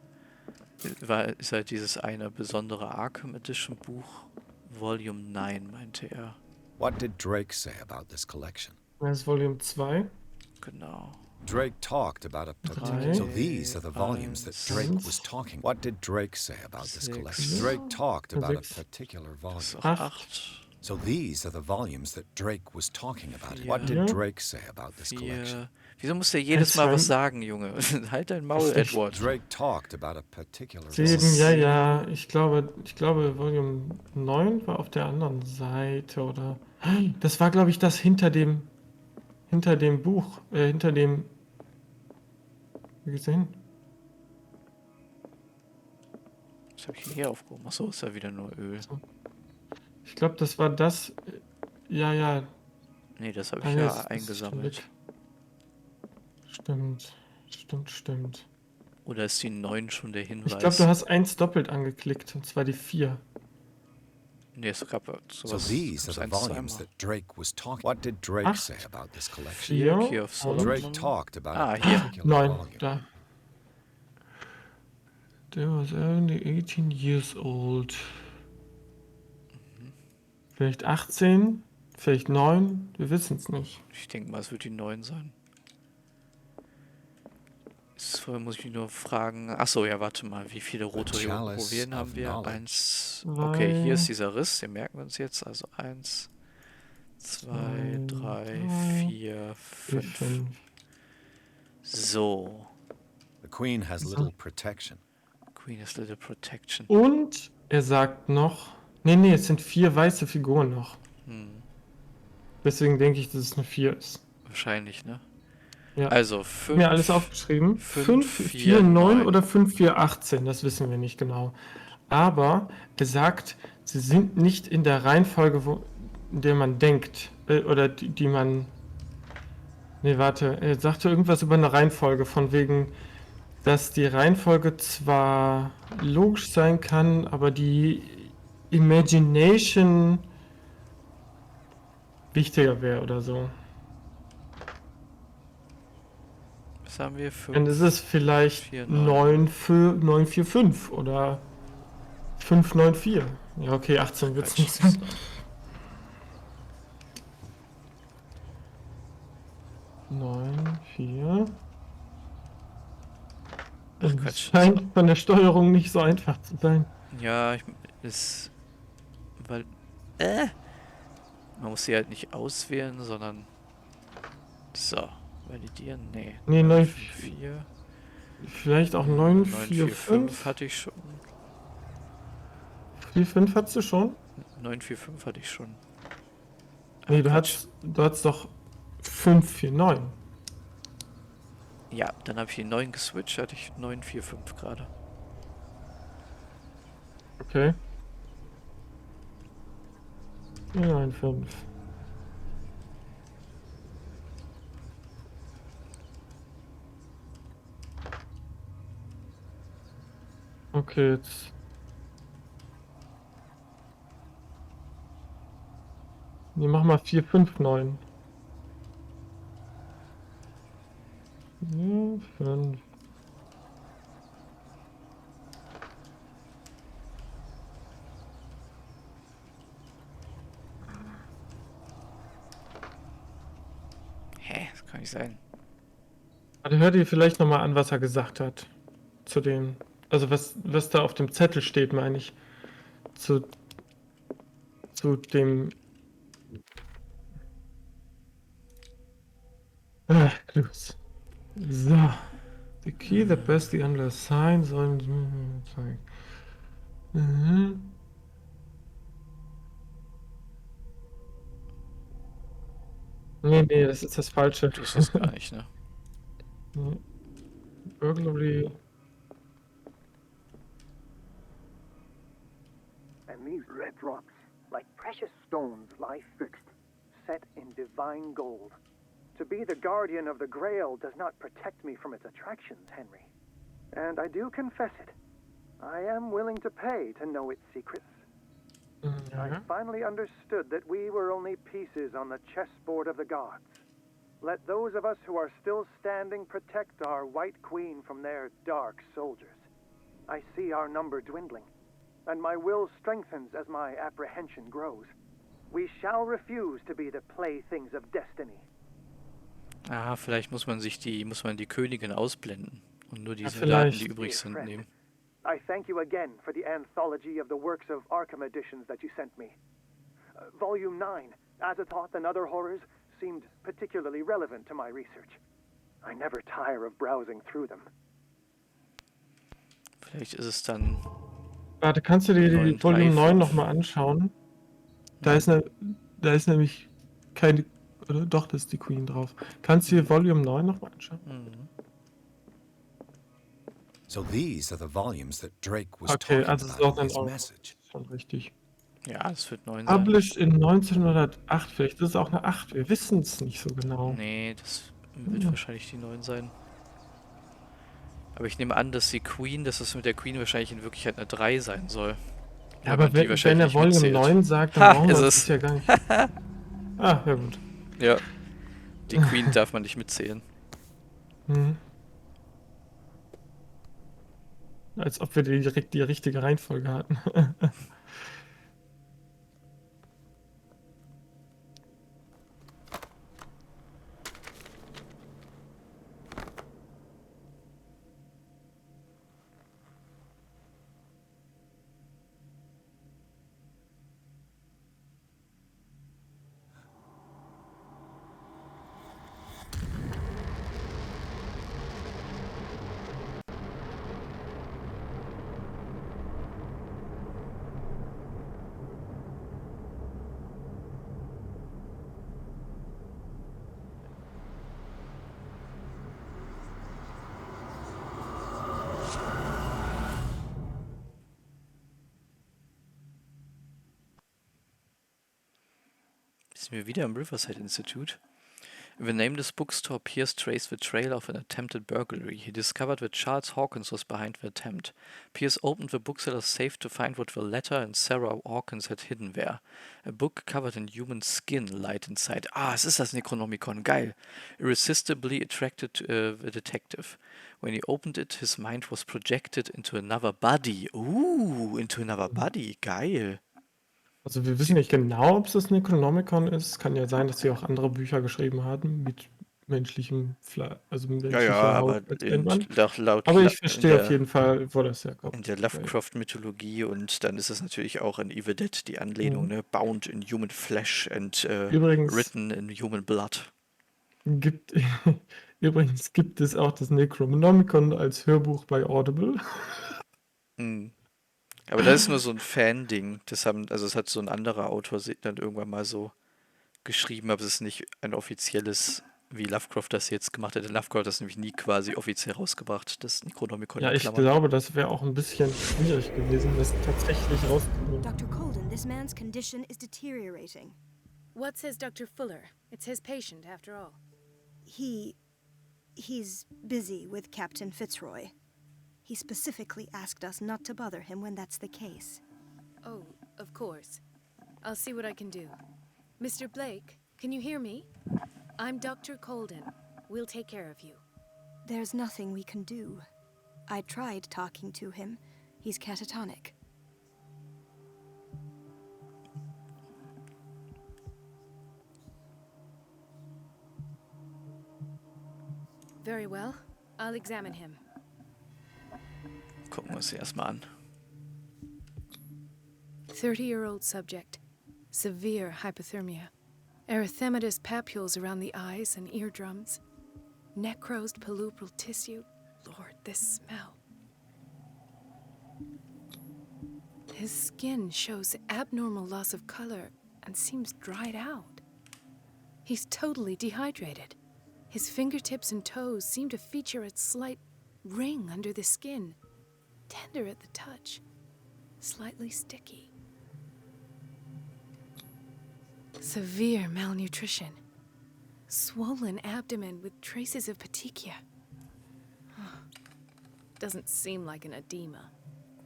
ist halt dieses eine besondere Arkham Edition Buch, Volume 9, meinte er. What did Drake say about this collection? Das ist Volume 2. Genau. Drake talked about a particular... So these are the volumes that Drake was talking... What did Drake say about this collection? Drake talked about a particular volume. Das ist auch 8. So these are the volumes that Drake was talking about. What did Drake say about this collection? Wieso muss der jedes Mal was sagen, Junge? Halt dein Maul, Edward. Drake talked about a particular 7, ja. Ich glaube, Volume 9 war auf der anderen Seite, oder? Das war, glaube ich, das hinter dem Buch, hinter dem... Wie gesehen? Was habe ich denn hier aufgehoben? Achso, ist ja wieder nur Öl. Ich glaube, das war das... Ja. Nee, das habe ich ja eingesammelt. Stimmt. Oder ist die 9 schon der Hinweis? Ich glaube, du hast 1 doppelt angeklickt, und zwar die 4. Nee, es gab sowas. So these are the volumes that Drake was talking. What did Drake say about this collection? 4, Key of Drake Solomon. talked about a hier. particular 9, volume. da. There was only 18 years old. Vielleicht 18, vielleicht 9, wir wissen es nicht. Ich denke mal, es wird die 9 sein. Vorher muss ich mich nur fragen. Achso, ja, warte mal. Wie viele rote Juwelen haben wir? 1. Okay, hier ist dieser Riss. Den merken wir uns jetzt. Also 1, 2, 3, 4, 5. So. The Queen has little protection. Queen has little protection. Und er sagt noch... Nee, es sind 4 weiße Figuren noch. Deswegen denke ich, dass es eine 4 ist. Wahrscheinlich, ne? Ja. Also 5. Mir alles aufgeschrieben. 5, 4, 9 oder 5, 4, 18. Das wissen wir nicht genau. Aber er sagt, sie sind nicht in der Reihenfolge, in der man denkt. Oder die man... Nee, warte. Er sagte irgendwas über eine Reihenfolge. Von wegen, dass die Reihenfolge zwar logisch sein kann, aber die Imagination wichtiger wäre oder so. Was haben wir? 5, Dann ist es vielleicht 4, 945 oder 594. Ja, okay, 18 wird es nicht sein. Neun, 4. Das scheint von der Steuerung nicht so einfach zu sein. Ja, weil man muss sie halt nicht auswählen, sondern so, validieren, nee. 944. Vielleicht auch 945 hatte ich schon. 45 hattest du schon? 945 hatte ich schon. Nee, du hattest doch 549. Ja, dann habe ich die 9 geswitcht, hatte ich 945 gerade. Okay. 495. Okay, jetzt. Nee, mach mal 459. 5. Hä? Das kann nicht sein. Also hör dir vielleicht nochmal an, was er gesagt hat. Zu dem. Also was da auf dem Zettel steht, meine ich. Zu dem. Clues. So. The key that best the undersigned soll. Nee, das ist das Falsche. Das ist das gar nicht, ne? Burglary. And these red drops, like precious stones, lie fixed, set in divine gold. To be the guardian of the Grail does not protect me from its attractions, Henry. And I do confess it. I am willing to pay to know its secrets. I finally understood that we were only pieces on the chessboard of the gods. Let those of us who are still standing protect our White Queen from their dark soldiers. I see our number dwindling, and my will strengthens as my apprehension grows. We shall refuse to be the playthings of destiny. Ah, vielleicht muss man die Königin ausblenden und nur die Ja, Soldaten, die vielleicht. übrig Dear sind, friend, nehmen. I thank you again for the anthology of the works of Arkham editions that you sent me. Volume 9, Azathoth and Other Horrors, seemed particularly relevant to my research. I never tire of browsing through them. Vielleicht ist es dann Warte, kannst du dir die 9, 3, Volume 9 5. nochmal anschauen? Da ist nämlich keine. Oder doch, da ist die Queen drauf. Kannst du dir Volume 9 nochmal anschauen? Mhm. So these are the volumes that Drake was Okay, talking also es ist about auch in dann his auch message. schon richtig. Ja, es wird 9 sein. Published in 1908, vielleicht ist es auch eine 8, wir wissen es nicht so genau. Nee, das wird Hm. wahrscheinlich die 9 sein. Aber ich nehme an, dass es mit der Queen wahrscheinlich in Wirklichkeit eine 3 sein soll. Ja, aber man die wenn wahrscheinlich er nicht Volume mitzählt. 9 sagt, dann Ha, brauchen ist wir es. das ja gar nicht. Ah, ja gut. Ja, die Queen darf man nicht mitzählen. Hm. Als ob wir direkt die richtige Reihenfolge hatten. Sind wir wieder im Riverside Institute? The nameless bookstore Pierce traced the trail of an attempted burglary. He discovered that Charles Hawkins was behind the attempt. Pierce opened the bookseller's safe to find what the letter and Sarah Hawkins had hidden there. A book covered in human skin lied inside. Ah, es ist das Necronomicon, geil. Irresistibly attracted the detective. When he opened it, his mind was projected into another body. Into another body, geil. Also wir wissen nicht genau, ob es das Necronomicon ist. Kann ja sein, dass sie auch andere Bücher geschrieben haben mit menschlichem Ja, menschlicher aber Haut als Einband. laut Aber ich in verstehe auf der, jeden Fall, wo das in herkommt. der Lovecraft-Mythologie und dann ist es natürlich auch in Evil Dead die Anlehnung, Mhm. ne? Bound in human flesh and Übrigens written in human blood. gibt, übrigens gibt es auch das Necronomicon als Hörbuch bei Audible. Mhm. Aber das ist nur so ein Fan-Ding. Es hat so ein anderer Autor dann irgendwann mal so geschrieben, aber es ist nicht ein offizielles, wie Lovecraft das jetzt gemacht hätte. Lovecraft hat das nämlich nie quasi offiziell rausgebracht, das Necronomicon Ja, in ich Klammern. glaube, das wäre auch ein bisschen schwierig gewesen, das tatsächlich rauszubringen. Dr. Colden, this man's condition is deteriorating. What says Dr. Fuller? It's his patient, after all. He's busy with Captain Fitzroy. He specifically asked us not to bother him when that's the case. Oh, of course. I'll see what I can do. Mr. Blake, can you hear me? I'm Dr. Colden. We'll take care of you. There's nothing we can do. I tried talking to him. He's catatonic. Very well. I'll examine him. Gucken wir uns die erstmal an. 30-year-old subject. Severe hypothermia. Erythematous papules around the eyes and eardrums. Necrosed palpebral tissue. Lord, this smell. His skin shows abnormal loss of color and seems dried out. He's totally dehydrated. His fingertips and toes seem to feature a slight ring under the skin. Tender at the touch. Slightly sticky. Severe malnutrition. Swollen abdomen with traces of petechia. Doesn't seem like an edema.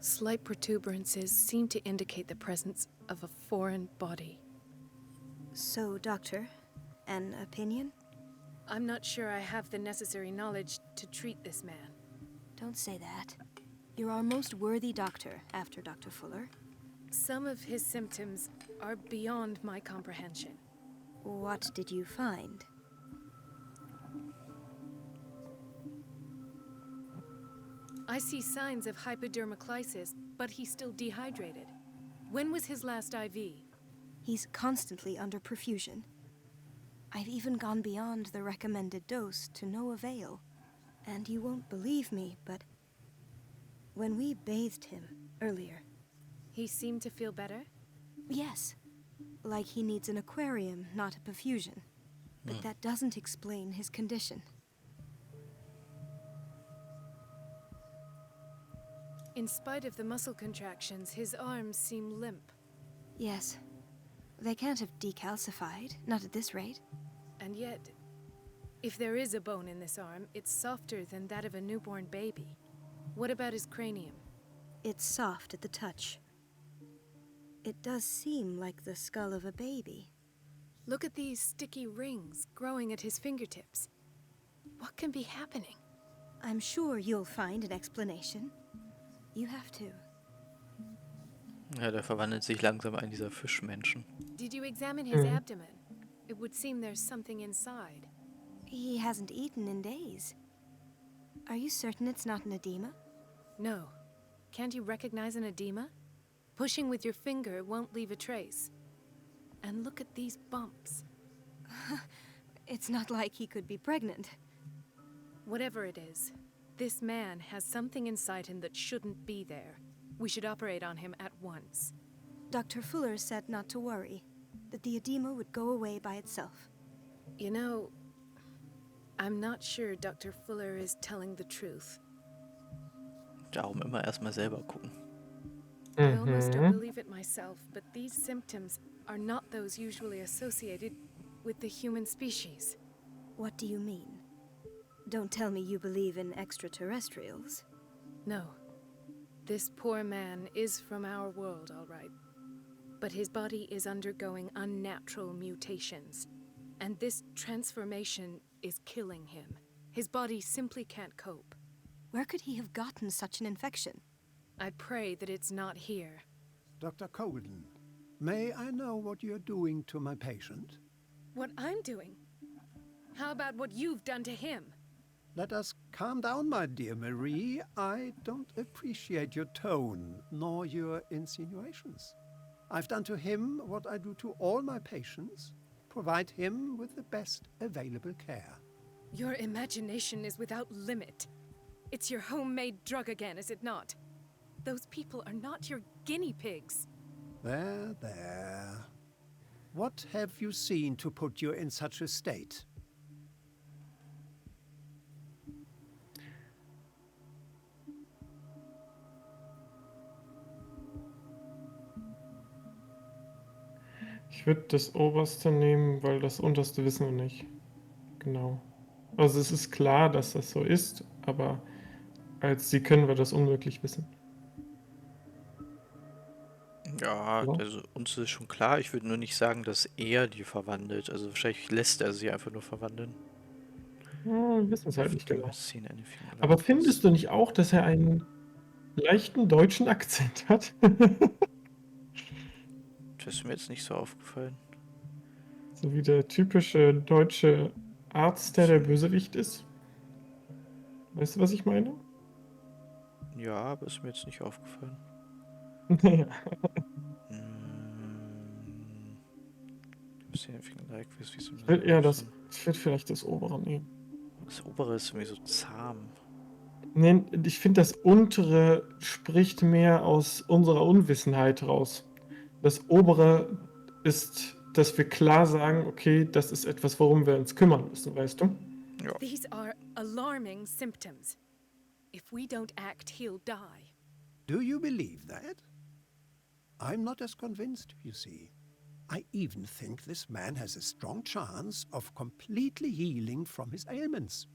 Slight protuberances seem to indicate the presence of a foreign body. So, Doctor, an opinion? I'm not sure I have the necessary knowledge to treat this man. Don't say that. You're our most worthy doctor after Dr. Fuller. Some of his symptoms are beyond my comprehension. What did you find? I see signs of hypodermoclysis, but he's still dehydrated. When was his last IV? He's constantly under perfusion. I've even gone beyond the recommended dose to no avail. And you won't believe me, but when we bathed him earlier... He seemed to feel better? Yes. Like he needs an aquarium, not a perfusion. But that doesn't explain his condition. In spite of the muscle contractions, his arms seem limp. Yes. They can't have decalcified, not at this rate. And yet, if there is a bone in this arm, it's softer than that of a newborn baby. What about his cranium? It's soft at the touch. It does seem like the skull of a baby. Look at these sticky rings growing at his fingertips. What can be happening? I'm sure you'll find an explanation. You have to. Ja, der verwandelt sich langsam in dieser Fischmenschen. Did you examine his abdomen? It would seem there's something inside. He hasn't eaten in days. Are you certain it's not an edema? No. Can't you recognize an edema? Pushing with your finger won't leave a trace. And look at these bumps. It's not like he could be pregnant. Whatever it is, this man has something inside him that shouldn't be there. We should operate on him at once. Dr. Fuller said not to worry, that the edema would go away by itself. You know, I'm not sure Dr. Fuller is telling the truth. Darum immer erstmal selber gucken. I almost don't believe it myself, but these symptoms are not those usually associated with the human species. What do you mean? Don't tell me you believe in extraterrestrials. No. This poor man is from our world, all right. But his body is undergoing unnatural mutations. And this transformation is killing him. His body simply can't cope. Where could he have gotten such an infection? I pray that it's not here. Dr. Colden, may I know what you're doing to my patient? What I'm doing? How about what you've done to him? Let us calm down, my dear Marie. I don't appreciate your tone, nor your insinuations. I've done to him what I do to all my patients, provide him with the best available care. Your imagination is without limit. It's your homemade drug again, is it not? Those people are not your guinea pigs. There, there. What have you seen to put you in such a state? Ich würde das oberste nehmen, weil das unterste wissen wir nicht. Genau. Also es ist klar, dass das so ist, aber als sie können wir das unmöglich wissen. Ja, Oder? also uns ist schon klar. Ich würde nur nicht sagen, dass er die verwandelt. Also wahrscheinlich lässt er sie einfach nur verwandeln. Ja, wir wissen es halt nicht genau. Aber Aber findest du nicht auch, dass er einen leichten deutschen Akzent hat? Das ist mir jetzt nicht so aufgefallen. So wie der typische deutsche Arzt, der Bösewicht ist. Weißt du, was ich meine? Ja, aber ist mir jetzt nicht aufgefallen. Naja. Ich würde eher ich würde vielleicht das obere nehmen. Das obere ist irgendwie so zahm. Nee, ich finde, das untere spricht mehr aus unserer Unwissenheit raus. Das obere ist, dass wir klar sagen, okay, das ist etwas, worum wir uns kümmern müssen, weißt du? Ja. These are alarming symptoms. If we don't act, he'll die. Do you believe that? I'm not as convinced, you see. I even think this man has a strong chance of completely healing from his ailments.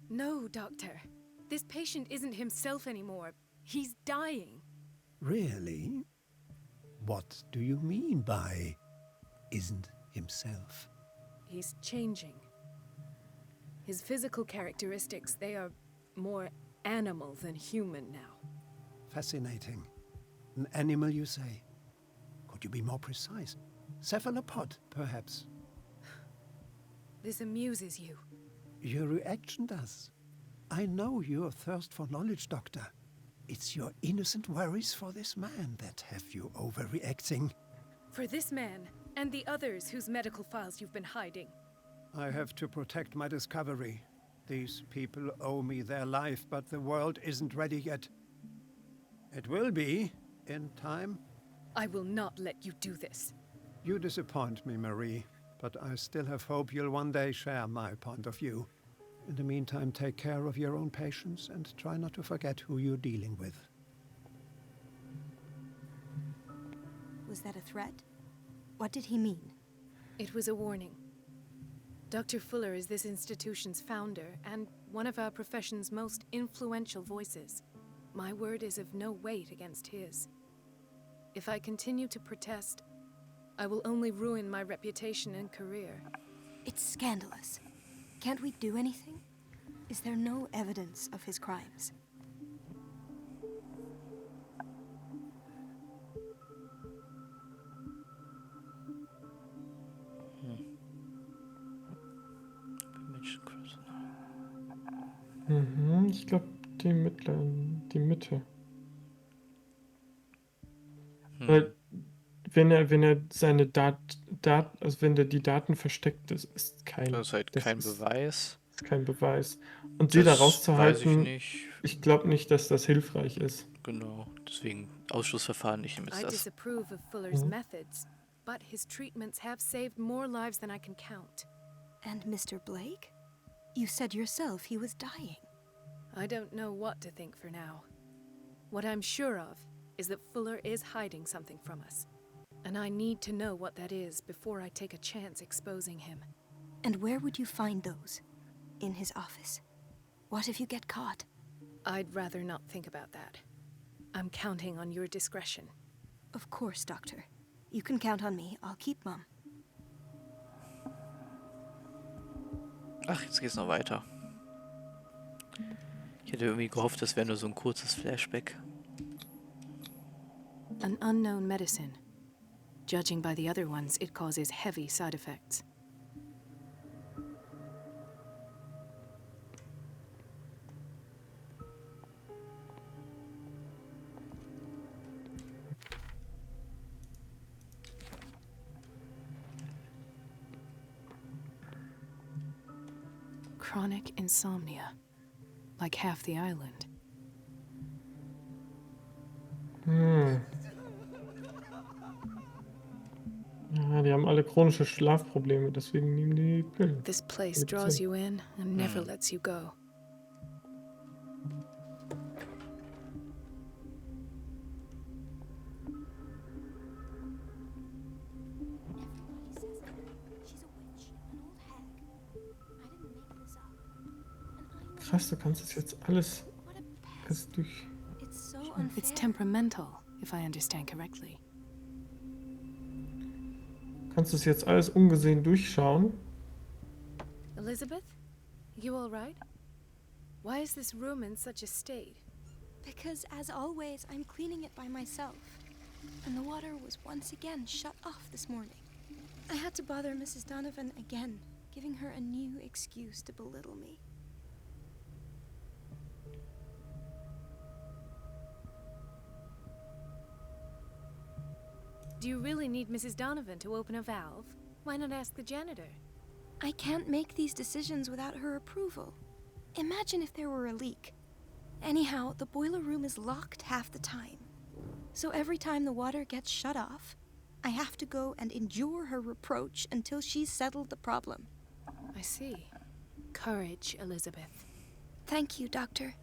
No, Doctor. This patient isn't himself anymore. He's dying. Really? What do you mean by isn't himself? He's changing. His physical characteristics, they are more animal than human now. fascinating. An animal, you say? Could you be more precise? Cephalopod, perhaps? This amuses you. Your reaction does. I know your thirst for knowledge, Doctor. It's your innocent worries for this man that have you overreacting. For this man, and the others whose medical files you've been hiding. I have to protect my discovery. These people owe me their life, but the world isn't ready yet. It will be, in time. I will not let you do this. You disappoint me, Marie, but I still have hope you'll one day share my point of view. In the meantime, take care of your own patients and try not to forget who you're dealing with. Was that a threat? What did he mean? It was a warning. Dr. Fuller is this institution's founder and one of our profession's most influential voices. My word is of no weight against his. If I continue to protest, I will only ruin my reputation and career. It's scandalous. Can't we do anything? Is there no evidence of his crimes? Ich glaube, die Mitte. Weil, wenn er seine also wenn der die Daten versteckt, das ist kein Beweis. Ist kein Beweis. Und sie da rauszuhalten, weiß ich nicht. Ich glaube nicht, dass das hilfreich ist. Genau, deswegen Ausschlussverfahren, ich nehme jetzt I das. disapprove of Fuller's methods, but his treatments have saved more lives than I can count. And Mr. Blake? You said yourself he was dying. I don't know what to think for now. What I'm sure of is that Fuller is hiding something from us. And I need to know what that is before I take a chance exposing him. And where would you find those? In his office? What if you get caught? I'd rather not think about that. I'm counting on your discretion. Of course, Doctor. You can count on me. I'll keep Mum. Ach, jetzt geht's noch weiter. Ich hätte irgendwie gehofft, das wäre nur so ein kurzes Flashback. An unknown medicine. Judging by the other ones, it causes heavy side effects. Chronic insomnia. Like half the island. Ja, die haben alle chronische Schlafprobleme, deswegen nehmen die Pillen. This place draws you in and never lets you go. Krass, du kannst es jetzt alles durch... It's temperamental, if I understand correctly. Kannst du es jetzt alles ungesehen durchschauen? Elizabeth? You all right? Why is this room in such a state? Because, as always, I'm cleaning it by myself. And the water was once again shut off this morning. I had to bother Mrs. Donovan again, giving her a new excuse to belittle me. Do you really need Mrs. Donovan to open a valve? Why not ask the janitor? I can't make these decisions without her approval. Imagine if there were a leak. Anyhow, the boiler room is locked half the time. So every time the water gets shut off, I have to go and endure her reproach until she's settled the problem. I see. Courage, Elizabeth. Thank you, Doctor.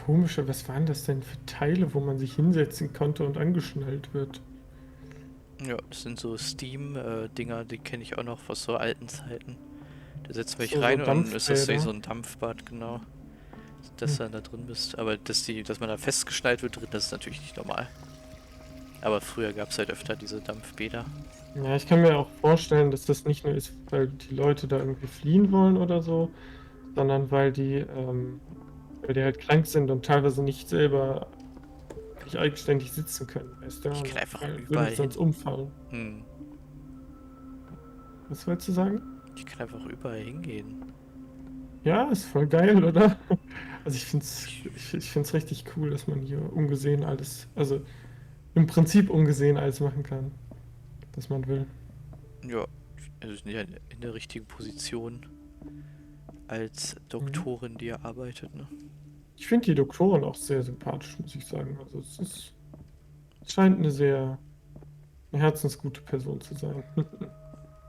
Was waren das denn für Teile, wo man sich hinsetzen konnte und angeschnallt wird? Ja, das sind so Steam-Dinger, die kenne ich auch noch aus so alten Zeiten. Da setzt man dich So rein und dann ist das Dampfbäder. so ein Dampfbad, genau. Dass du dann da drin bist. Aber dass man da festgeschnallt wird drin, das ist natürlich nicht normal. Aber früher gab es halt öfter diese Dampfbäder. Ja, ich kann mir auch vorstellen, dass das nicht nur ist, weil die Leute da irgendwie fliehen wollen oder so, sondern weil die halt krank sind und teilweise nicht selber nicht eigenständig sitzen können, weißt du? Ich kann einfach Weil würden überall die sonst hin. umfallen. Hm. Was wolltest du sagen? Ich kann einfach überall hingehen. Ja, ist voll geil, oder? Also ich find's richtig cool, dass man hier ungesehen alles, also im Prinzip ungesehen alles machen kann, was man will. Ja, also sind ja in der richtigen Position als Doktorin, die er arbeitet, ne? Ich finde die Doktorin auch sehr sympathisch, muss ich sagen. Also es scheint eine herzensgute Person zu sein.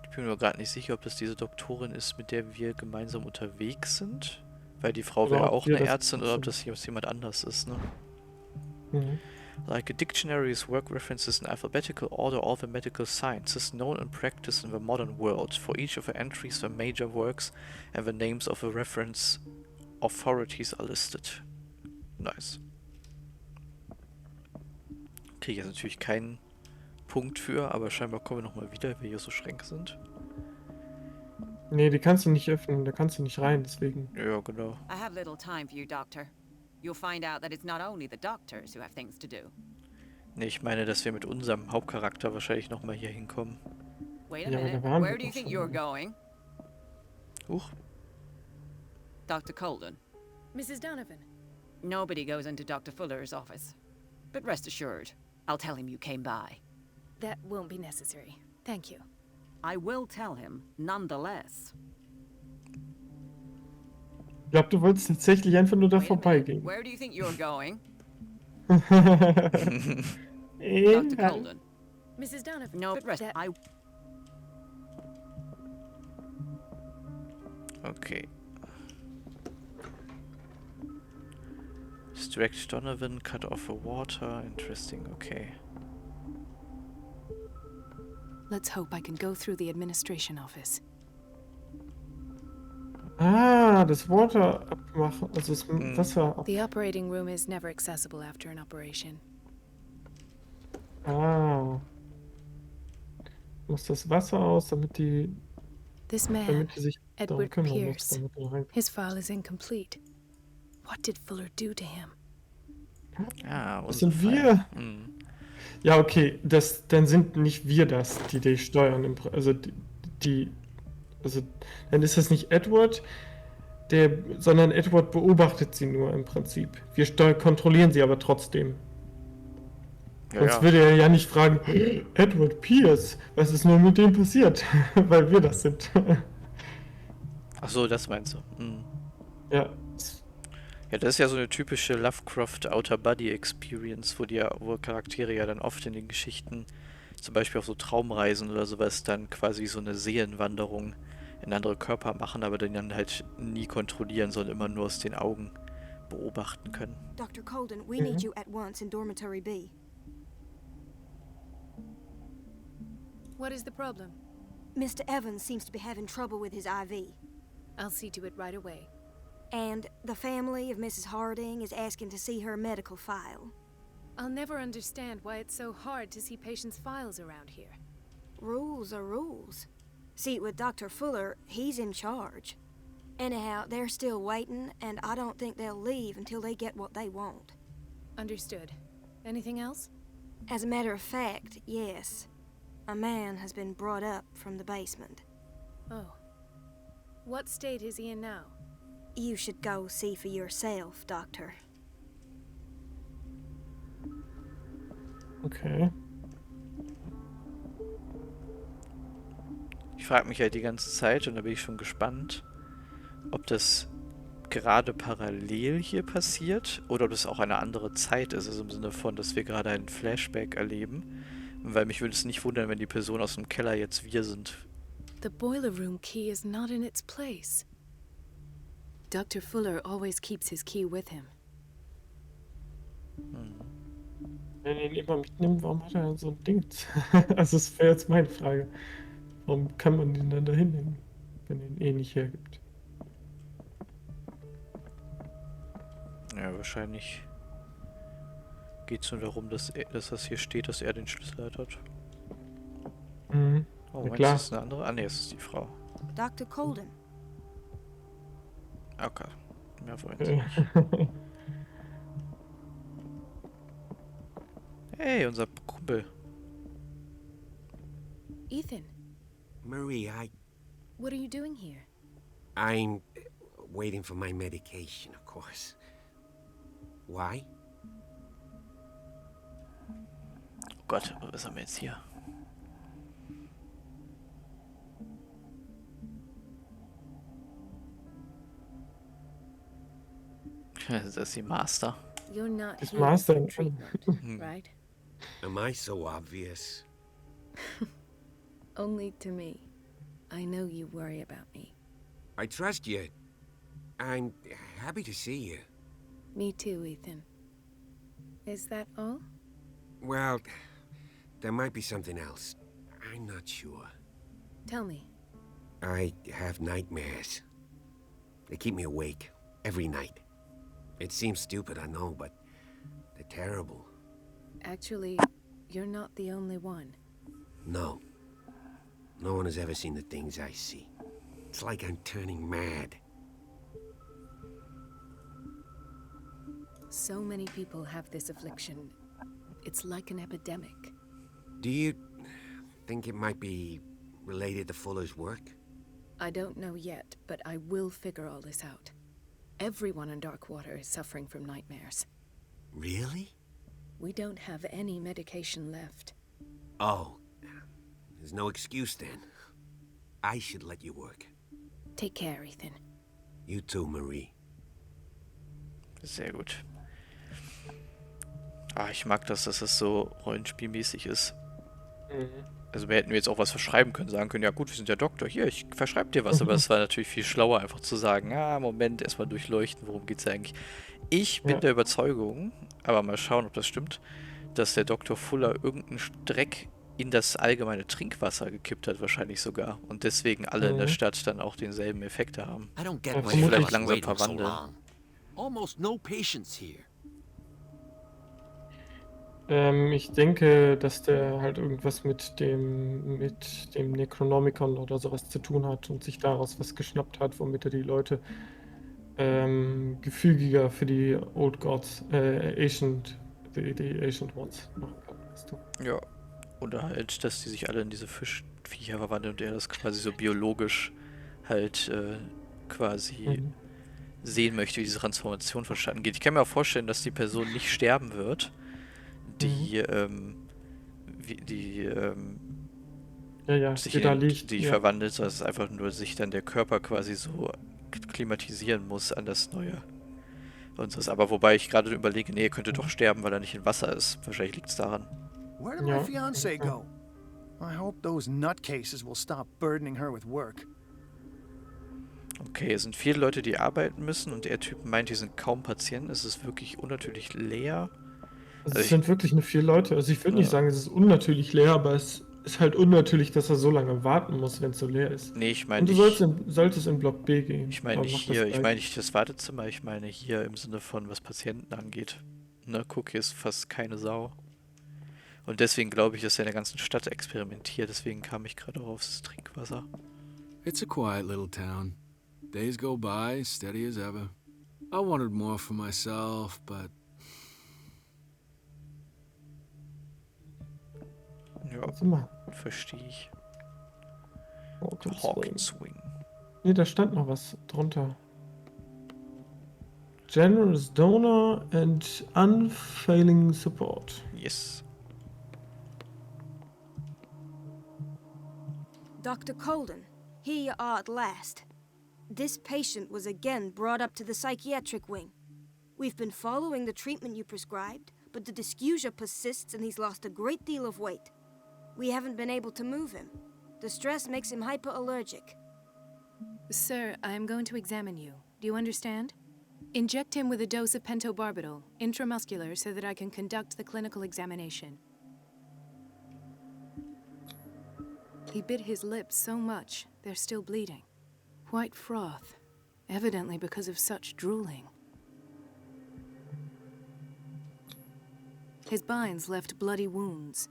Ich bin mir gerade nicht sicher, ob das diese Doktorin ist, mit der wir gemeinsam unterwegs sind. Weil die Frau Oder wäre ob auch wir eine das Ärztin oder ob sind. das jemand anders ist, ne? Mhm. Like a dictionary's work references in alphabetical order all the medical sciences known and practiced in the modern world. For each of the entries, the major works and the names of the reference authorities are listed. Nice. Kriege ich jetzt natürlich keinen Punkt für, aber scheinbar kommen wir nochmal wieder, weil hier so Schränke sind. Nee, die kannst du nicht öffnen, da kannst du nicht rein, deswegen. Ja, genau. I have little time for you, Doctor. You'll find out that it's not only the doctors who have things to do. Nee, ich meine, dass wir mit unserem Hauptcharakter wahrscheinlich nochmal hier hinkommen. Wait a Ja, aber da minute. waren Where wir do you doch think schon you're mal. going? Huch. Dr. Colden. Mrs. Donovan. Nobody goes into Dr. Fuller's office. But rest assured, I'll tell him you came by. That won't be necessary. Thank you. I will tell him, nonetheless. Ich glaube, du wolltest tatsächlich einfach nur da Wait a minute. vorbeigehen. Where do you think you're going? Dr. Ja. Colden. Mrs. Donovan. No, but rest. That- I Okay. Distract Donovan, cut off the water. Interesting, okay. Let's hope I can go through the administration office. Ah, das Water abmachen, also das Wasser ab. The operating room is never accessible after an operation. Ah. Muss das Wasser aus, damit die This man, damit die sich darum Edward kümmern muss, Pierce, damit er rein. his file is incomplete. What did Fuller do to him? Ah, Das unser sind Fall. wir. Hm. Ja, okay, dann sind nicht wir das, die steuern. Also also dann ist das nicht Edward, sondern Edward beobachtet sie nur im Prinzip. Wir kontrollieren sie aber trotzdem. Ja, Sonst ja. würde er ja nicht fragen, Edward Pierce, was ist nur mit dem passiert? Weil wir das sind. Ach so, das meinst du. Hm. Ja. Ja, das ist ja so eine typische Lovecraft Outer Body Experience, wo Charaktere ja dann oft in den Geschichten, zum Beispiel auf so Traumreisen oder sowas, dann quasi so eine Seelenwanderung in andere Körper machen, aber dann halt nie kontrollieren, sondern immer nur aus den Augen beobachten können. Dr. Colden, we need you at once in Dormitory B. What is the problem? Mr. Evans seems to be having trouble with his IV. I'll see to it right away. And the family of Mrs. Harding is asking to see her medical file. I'll never understand why it's so hard to see patients' files around here. Rules are rules. See, with Dr. Fuller, he's in charge. Anyhow, they're still waiting, and I don't think they'll leave until they get what they want. Understood. Anything else? As a matter of fact, yes. A man has been brought up from the basement. Oh. What state is he in now? You should go see for yourself, Doctor. Okay. Ich frage mich halt die ganze Zeit, und da bin ich schon gespannt, ob das gerade parallel hier passiert oder ob das auch eine andere Zeit ist, also im Sinne von, dass wir gerade einen Flashback erleben. Weil mich würde es nicht wundern, wenn die Personen aus dem Keller jetzt wir sind. The boiler room key is not in its place. Dr. Fuller always keeps his key with him. Wenn er ihn immer mitnimmt, warum hat er dann so ein Ding? Also das wäre jetzt meine Frage. Warum kann man den dann da hinnehmen, wenn er ihn eh nicht hergibt? Ja, wahrscheinlich geht es nur darum, dass das hier steht, dass er den Schlüssel hat. Mhm. Oh, Na Moment, klar. ist das eine andere? Ah, ne, es ist die Frau. Dr. Colden. Okay. Mehr wollen sie nicht. Hey, unser Kumpel. Ethan, Marie, what are you doing here? I'm waiting for my medication, of course. Why? Oh Gott, was haben wir jetzt hier? Das ist die Master. You're not This here master for in- treatment, right? Am I so obvious? Only to me. I know you worry about me. I trust you. I'm happy to see you. Me too, Ethan. Is that all? Well, there might be something else. I'm not sure. Tell me. I have nightmares. They keep me awake every night. It seems stupid, I know, but they're terrible. Actually, you're not the only one. No. No one has ever seen the things I see. It's like I'm turning mad. So many people have this affliction. It's like an epidemic. Do you think it might be related to Fuller's work? I don't know yet, but I will figure all this out. Everyone in Darkwater is suffering from nightmares. Really? We don't have any medication left. Oh. There's no excuse then. I should let you work. Take care, Ethan. You too, Marie. Sehr gut. Ah, ich mag das, dass es so rollenspielmäßig ist. Mhm. Also wir hätten jetzt auch was verschreiben können, sagen können, ja gut, wir sind der Doktor, hier, ich verschreibe dir was, aber es war natürlich viel schlauer, einfach zu sagen, Moment, erstmal durchleuchten, worum geht's eigentlich. Ich bin der Überzeugung, aber mal schauen, ob das stimmt, dass der Dr. Fuller irgendeinen Dreck in das allgemeine Trinkwasser gekippt hat, wahrscheinlich sogar. Und deswegen alle in der Stadt dann auch denselben Effekt haben. I don't get Ja, why vermutlich you're langsam waiting so verwandeln. long. Almost no patients here. Ich denke, dass der halt irgendwas mit dem Necronomicon oder sowas zu tun hat und sich daraus was geschnappt hat, womit er die Leute gefügiger für die Old Gods, die Ancient Ones machen kann, weißt du? Ja. Oder halt, dass die sich alle in diese Fischviecher verwandeln und er das quasi so biologisch halt quasi sehen möchte, wie diese Transformation vonstatten geht. Ich kann mir auch vorstellen, dass die Person nicht sterben wird, die sich da liegt. die verwandelt, sondern es ist einfach nur sich dann der Körper quasi so klimatisieren muss an das Neue. Und das, aber wobei ich gerade überlege, nee, er könnte doch sterben, weil er nicht in Wasser ist. Wahrscheinlich liegt es daran. Where did my fiancée go? I hope those nutcases will stop burdening her with work. Okay, es sind viele Leute, die arbeiten müssen und der Typ meint, hier sind kaum Patienten. Es ist wirklich unnatürlich leer. Also es sind wirklich nur 4 Leute. Also ich würde nicht sagen, es ist unnatürlich leer, aber es ist halt unnatürlich, dass er so lange warten muss, wenn es so leer ist. Nee, ich meine Und du solltest in Block B gehen. Ich meine nicht hier, ich meine nicht das Wartezimmer, ich meine hier im Sinne von, was Patienten angeht. Ne, guck, hier ist fast keine Sau. Und deswegen glaube ich, dass er in der ganzen Stadt experimentiert. Deswegen kam ich gerade aufs Trinkwasser. It's a quiet little town. Days go by, steady as ever. I wanted more for myself, but... Ja, verstehe ich. Hawkins Wing. Nee, da stand noch was drunter. Generous donor and unfailing support. Yes. Dr. Colden, here you are at last. This patient was again brought up to the psychiatric wing. We've been following the treatment you prescribed, but the dysgeusia persists and he's lost a great deal of weight. We haven't been able to move him. The stress makes him hyperallergic. Sir, I am going to examine you. Do you understand? Inject him with a dose of pentobarbital, intramuscular, so that I can conduct the clinical examination. He bit his lips so much, they're still bleeding. White froth, evidently because of such drooling. His binds left bloody wounds.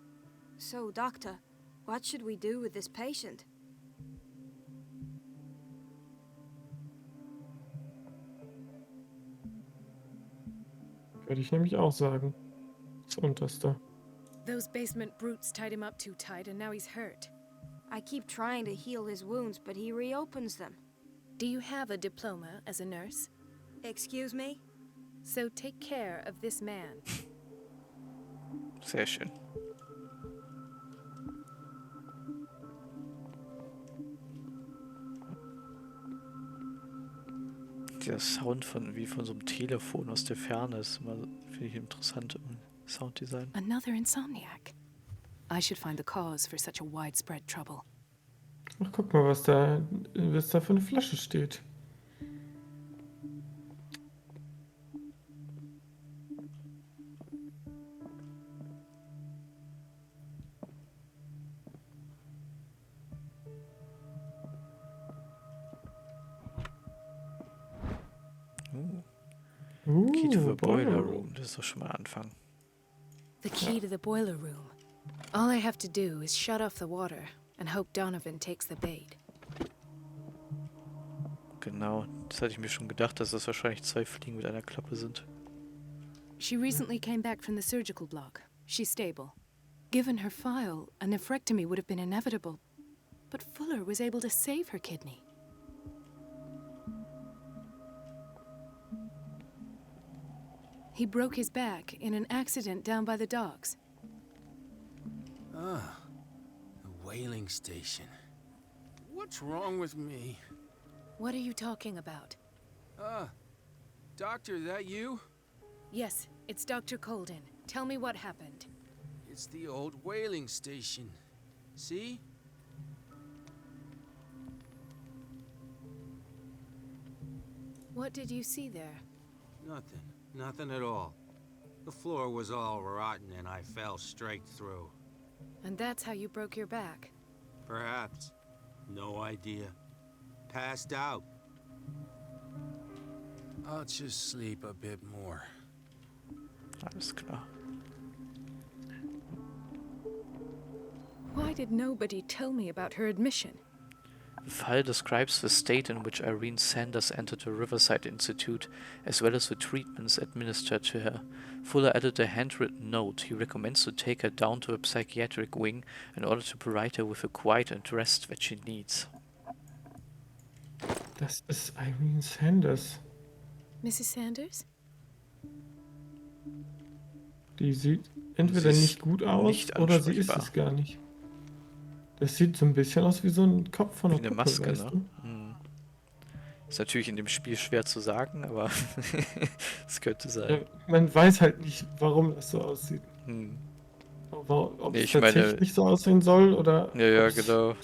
So, Doctor, what should we do with this patient? Würde ich nämlich auch sagen. Das Unterste. Those basement brutes tied him up too tight, and now he's hurt. I keep trying to heal his wounds, but he reopens them. Do you have a diploma as a nurse? Excuse me? So take care of this man. Sehr schön. Der Sound wie von so einem Telefon aus der Ferne ist immer, finde ich, interessant im Sounddesign. Another insomniac. I should find the cause for such a widespread trouble. Ach, guck mal, was da für eine Flasche steht. Key to the boiler room, das ist doch schon mal ein Anfang. The key to the boiler room. All I have to do is shut off the water and hope Donovan takes the bait. Genau, das hatte ich mir schon gedacht, dass das wahrscheinlich 2 Fliegen mit einer Klappe sind. She recently came back from the surgical block. She's stable. Given her file, a nephrectomy would have been inevitable. But Fuller was able to save her kidney. He broke his back in an accident down by the docks. Ah, the whaling station. What's wrong with me? What are you talking about? Doctor, that you? Yes, it's Dr. Colden. Tell me what happened. It's the old whaling station. See? What did you see there? Nothing. Nothing at all. The floor was all rotten and I fell straight through. And that's how you broke your back? Perhaps. No idea. Passed out. I'll just sleep a bit more. Alles klar. Why did nobody tell me about her admission? The file describes the state in which Irene Sanders entered the Riverside Institute, as well as the treatments administered to her. Fuller added a handwritten note. He recommends to take her down to a psychiatric wing in order to provide her with the quiet and rest that she needs. Das ist Irene Sanders. Mrs. Sanders? Die sieht entweder nicht gut aus nicht oder sie ist ansprechbar. es gar nicht. Das sieht so ein bisschen aus wie so ein Kopf von Wie einer eine Puppe, Maske, weißt ne? du? Hm. Ist natürlich in dem Spiel schwer zu sagen, aber es könnte sein. Ja, man weiß halt nicht, warum das so aussieht. Hm. Ob Nee, es ich meine- tatsächlich so aussehen soll oder... Ja, ob es genau.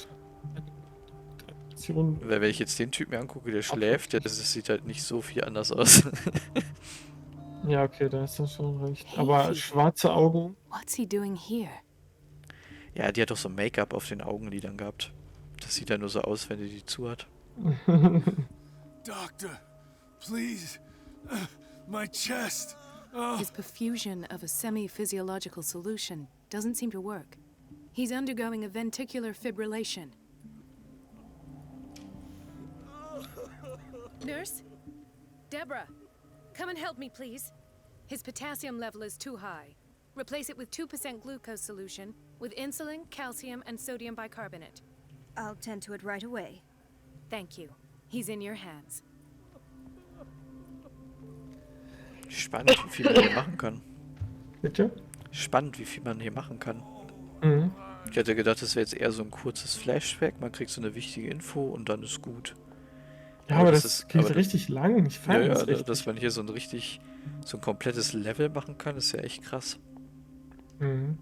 Aktion- Wenn ich jetzt den Typ mir angucke, der schläft, das sieht halt nicht so viel anders aus. Ja, okay, da hast du schon recht. Aber schwarze Augen... What's he doing here? Ja, die hat doch so Make-up auf den Augenlidern gehabt. Das sieht ja nur so aus, wenn die die zu hat. Doctor, please. My chest. His perfusion of a semi-physiological solution doesn't seem to work. He's undergoing a ventricular fibrillation. Nurse? Deborah, come and help me, please. His potassium level is too high. Replace it with 2% glucose solution with insulin, calcium, and sodium bicarbonate. I'll tend to it right away. Thank you. He's in your hands. Spannend, wie viel man hier machen kann. Bitte? Spannend, wie viel man hier machen kann. Mhm. Ich hätte gedacht, das wäre jetzt eher so ein kurzes Flashback. Man kriegt so eine wichtige Info und dann ist gut. Ja, aber das geht richtig lang. Ich fand das richtig. Dass man hier so ein komplettes Level machen kann, ist ja echt krass. Mhm.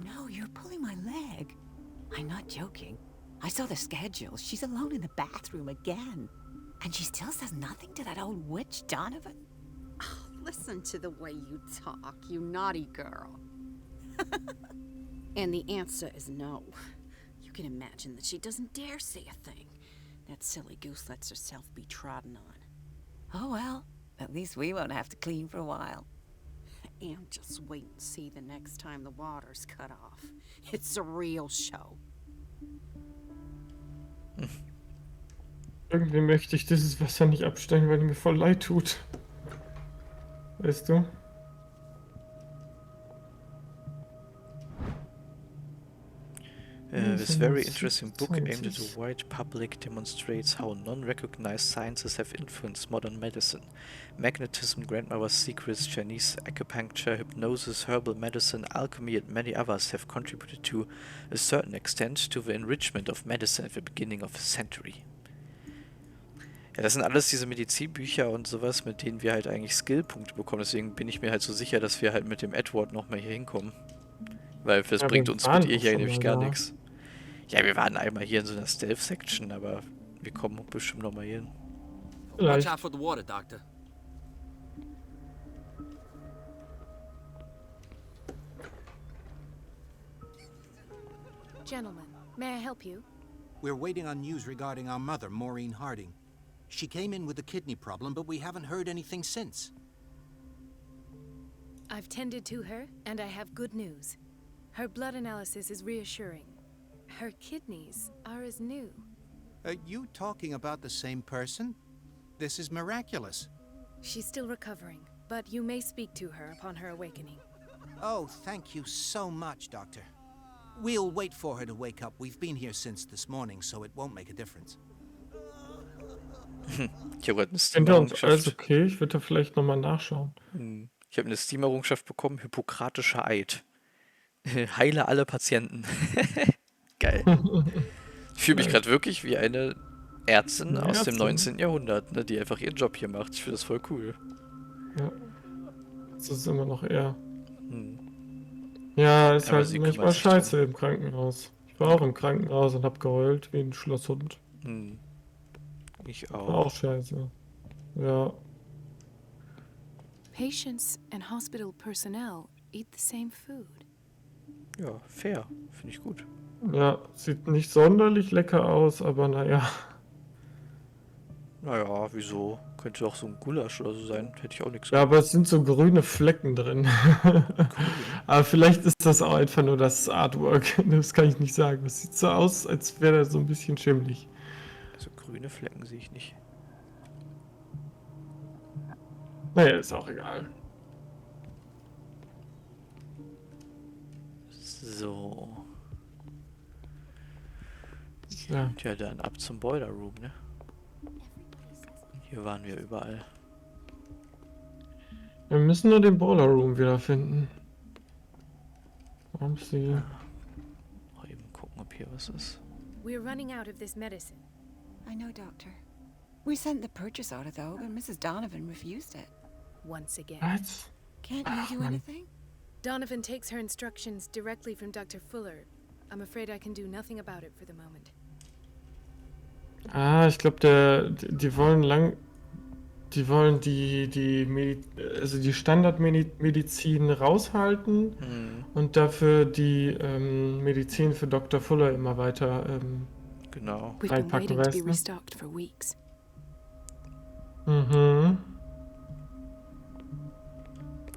No, you're pulling my leg. I'm not joking. I saw the schedule. She's alone in the bathroom again. And she still says nothing to that old witch, Donovan? Oh, listen to the way you talk, you naughty girl. And the answer is no. You can imagine that she doesn't dare say a thing. That silly goose lets herself be trodden on. Oh well, at least we won't have to clean for a while. And just wait and see the next time the water's cut off. It's a real show. Irgendwie möchte ich dieses Wasser nicht abstellen, weil mir voll leid tut. Weißt du? This very interesting book aimed at the wide public demonstrates how non-recognized sciences have influenced modern medicine. Magnetism, grandmother's secrets, Chinese acupuncture, hypnosis, herbal medicine, alchemy and many others have contributed to a certain extent to the enrichment of medicine at the beginning of the century. Ja, das sind alles diese Medizinbücher und sowas, mit denen wir halt eigentlich Skillpunkte bekommen. Deswegen bin ich mir halt so sicher, dass wir halt mit dem Edward nochmal hier hinkommen. Weil das bringt uns mit ihr hier nämlich gar nichts. Ja, wir waren einmal hier in so einer Stealth-Section, aber wir kommen bestimmt nochmal hier hin. Watch out for the water, Doctor. Gentlemen, may I help you? We're waiting on news regarding our mother, Maureen Harding. She came in with a kidney problem, but we haven't heard anything since. I've tended to her, and I have good news. Her blood analysis is reassuring. Her kidneys are as new. Are you talking about the same person? This is miraculous. She's still recovering, but you may speak to her upon her awakening. Oh, thank you so much, Doctor. We'll wait for her to wake up. We've been here since this morning, so it won't make a difference. Ich habe gerade eine Steam-Errungenschaft. Alles Steam-Errungenschaft. okay, ich würde da vielleicht nochmal nachschauen. Ich habe eine Steam-Errungenschaft bekommen, Hippokratischer Eid. Heile alle Patienten. Geil. Ich fühle mich gerade wirklich wie eine Ärztin aus dem 19. Jahrhundert, ne, die einfach ihren Job hier macht. Ich finde das voll cool. Ja. Das ist immer noch eher. Ja, ist Aber halt sie manchmal kümmert sich scheiße im Krankenhaus. Ich war auch im Krankenhaus und hab geheult wie ein Schlosshund. Ich War auch. auch scheiße. Ja. Patients and hospital personnel eat the same food. Ja, fair. Finde ich gut. Ja, sieht nicht sonderlich lecker aus, aber naja. Naja, wieso? Könnte auch so ein Gulasch oder so sein. Hätte ich auch nichts Ja, aber es sind so grüne Flecken drin. Aber vielleicht ist das auch einfach nur das Artwork. Das kann ich nicht sagen. Es sieht so aus, als wäre das so ein bisschen schimmlig. Also grüne Flecken sehe ich nicht. Naja, ist auch egal. So. Ja. Tja, dann ab zum Boiler Room, ne? Hier waren wir überall. Wir müssen nur den Boiler Room wiederfinden. Upsi. Mal eben gucken, ob hier was ist. We're running out of this medicine. I know, Doctor. We sent the purchase order, though, but Mrs. Donovan refused it. Once again. Was? Can't you do anything? Donovan takes her instructions directly from Dr. Fuller. I'm afraid I can do nothing about it for the moment. Ah, ich glaube, die wollen die Standardmedizin raushalten und dafür die Medizin für Dr. Fuller immer weiter Genau. We've been reinpacken, waiting to be weißt du? restocked for weeks.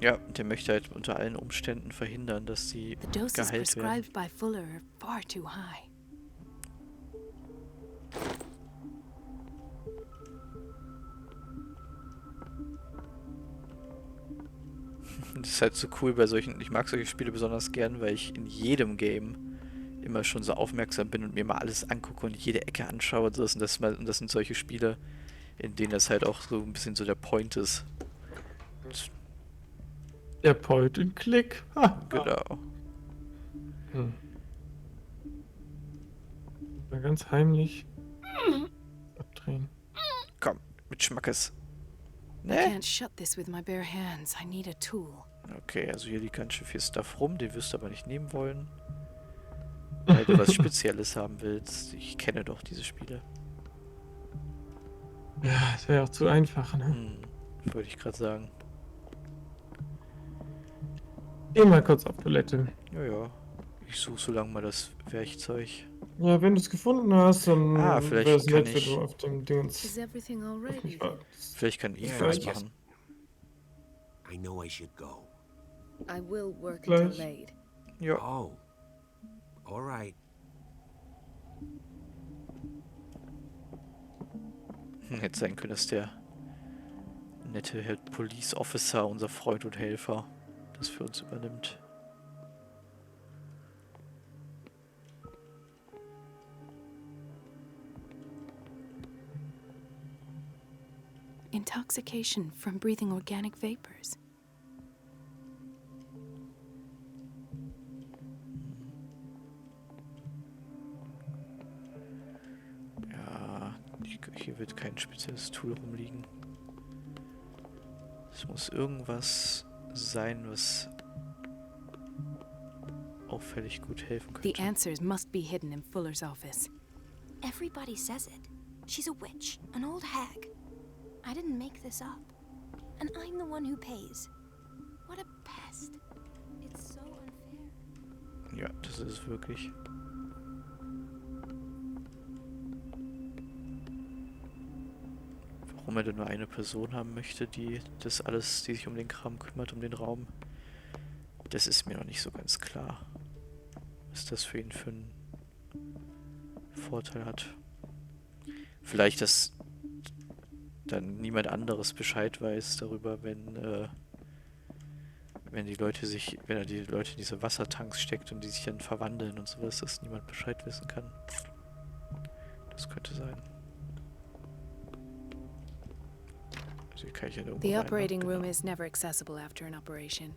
Ja, der möchte halt unter allen Umständen verhindern, dass sie The doses geheilt werden. prescribed by Fuller are far too high. Das ist halt so cool bei solchen, ich mag solche Spiele besonders gern, weil ich in jedem Game immer schon so aufmerksam bin und mir mal alles angucke und jede Ecke anschaue und so. Und das sind solche Spiele, in denen das halt auch so ein bisschen so der Point ist. Der Point and Click. Genau. Mal ganz heimlich abdrehen. Komm, mit Schmackes. I Ne? can't shut this with my bare hands. I need a tool. Okay, also hier liegt ganz schön viel Stuff rum, den wirst du aber nicht nehmen wollen. Weil du was Spezielles haben willst. Ich kenne doch diese Spiele. Ja, das wäre ja auch zu einfach, ne? Würde ich gerade sagen. Geh mal kurz auf Toilette. Ja. Ich suche so lange mal das Werkzeug. Ja, wenn du es gefunden hast, dann wäre vielleicht es kann nett, wenn du ich... auf dem Dingens Is everything all auf right, mich Ethan? wartest. Vielleicht kann Eve Yeah, was I just- machen. I know I should go. I will work Gleich. until late. Ja. Oh. All right. Hätte sein können, dass der nette Herr Police Officer, unser Freund und Helfer, das für uns übernimmt. Intoxication from breathing organic vapors. Ja, hier wird kein spezielles Tool rumliegen. Es muss irgendwas sein, was auffällig gut helfen The könnte. answers must be hidden in Fuller's office. Everybody says it. She's a witch, an old hag. I didn't make this up. And I'm the one who pays. What a pest. It's so unfair. Ja, das ist es wirklich. Warum er denn nur eine Person haben möchte, die sich um den Kram kümmert, um den Raum, das ist mir noch nicht so ganz klar. Was das für ihn für einen Vorteil hat. Vielleicht, dass dann niemand anderes Bescheid weiß darüber, wenn er die Leute in diese Wassertanks steckt und die sich dann verwandeln und sowas, dass niemand Bescheid wissen kann. Das könnte sein. Also hier kann ich ja irgendwo The rein, ne? operating room Genau. is never accessible after an operation.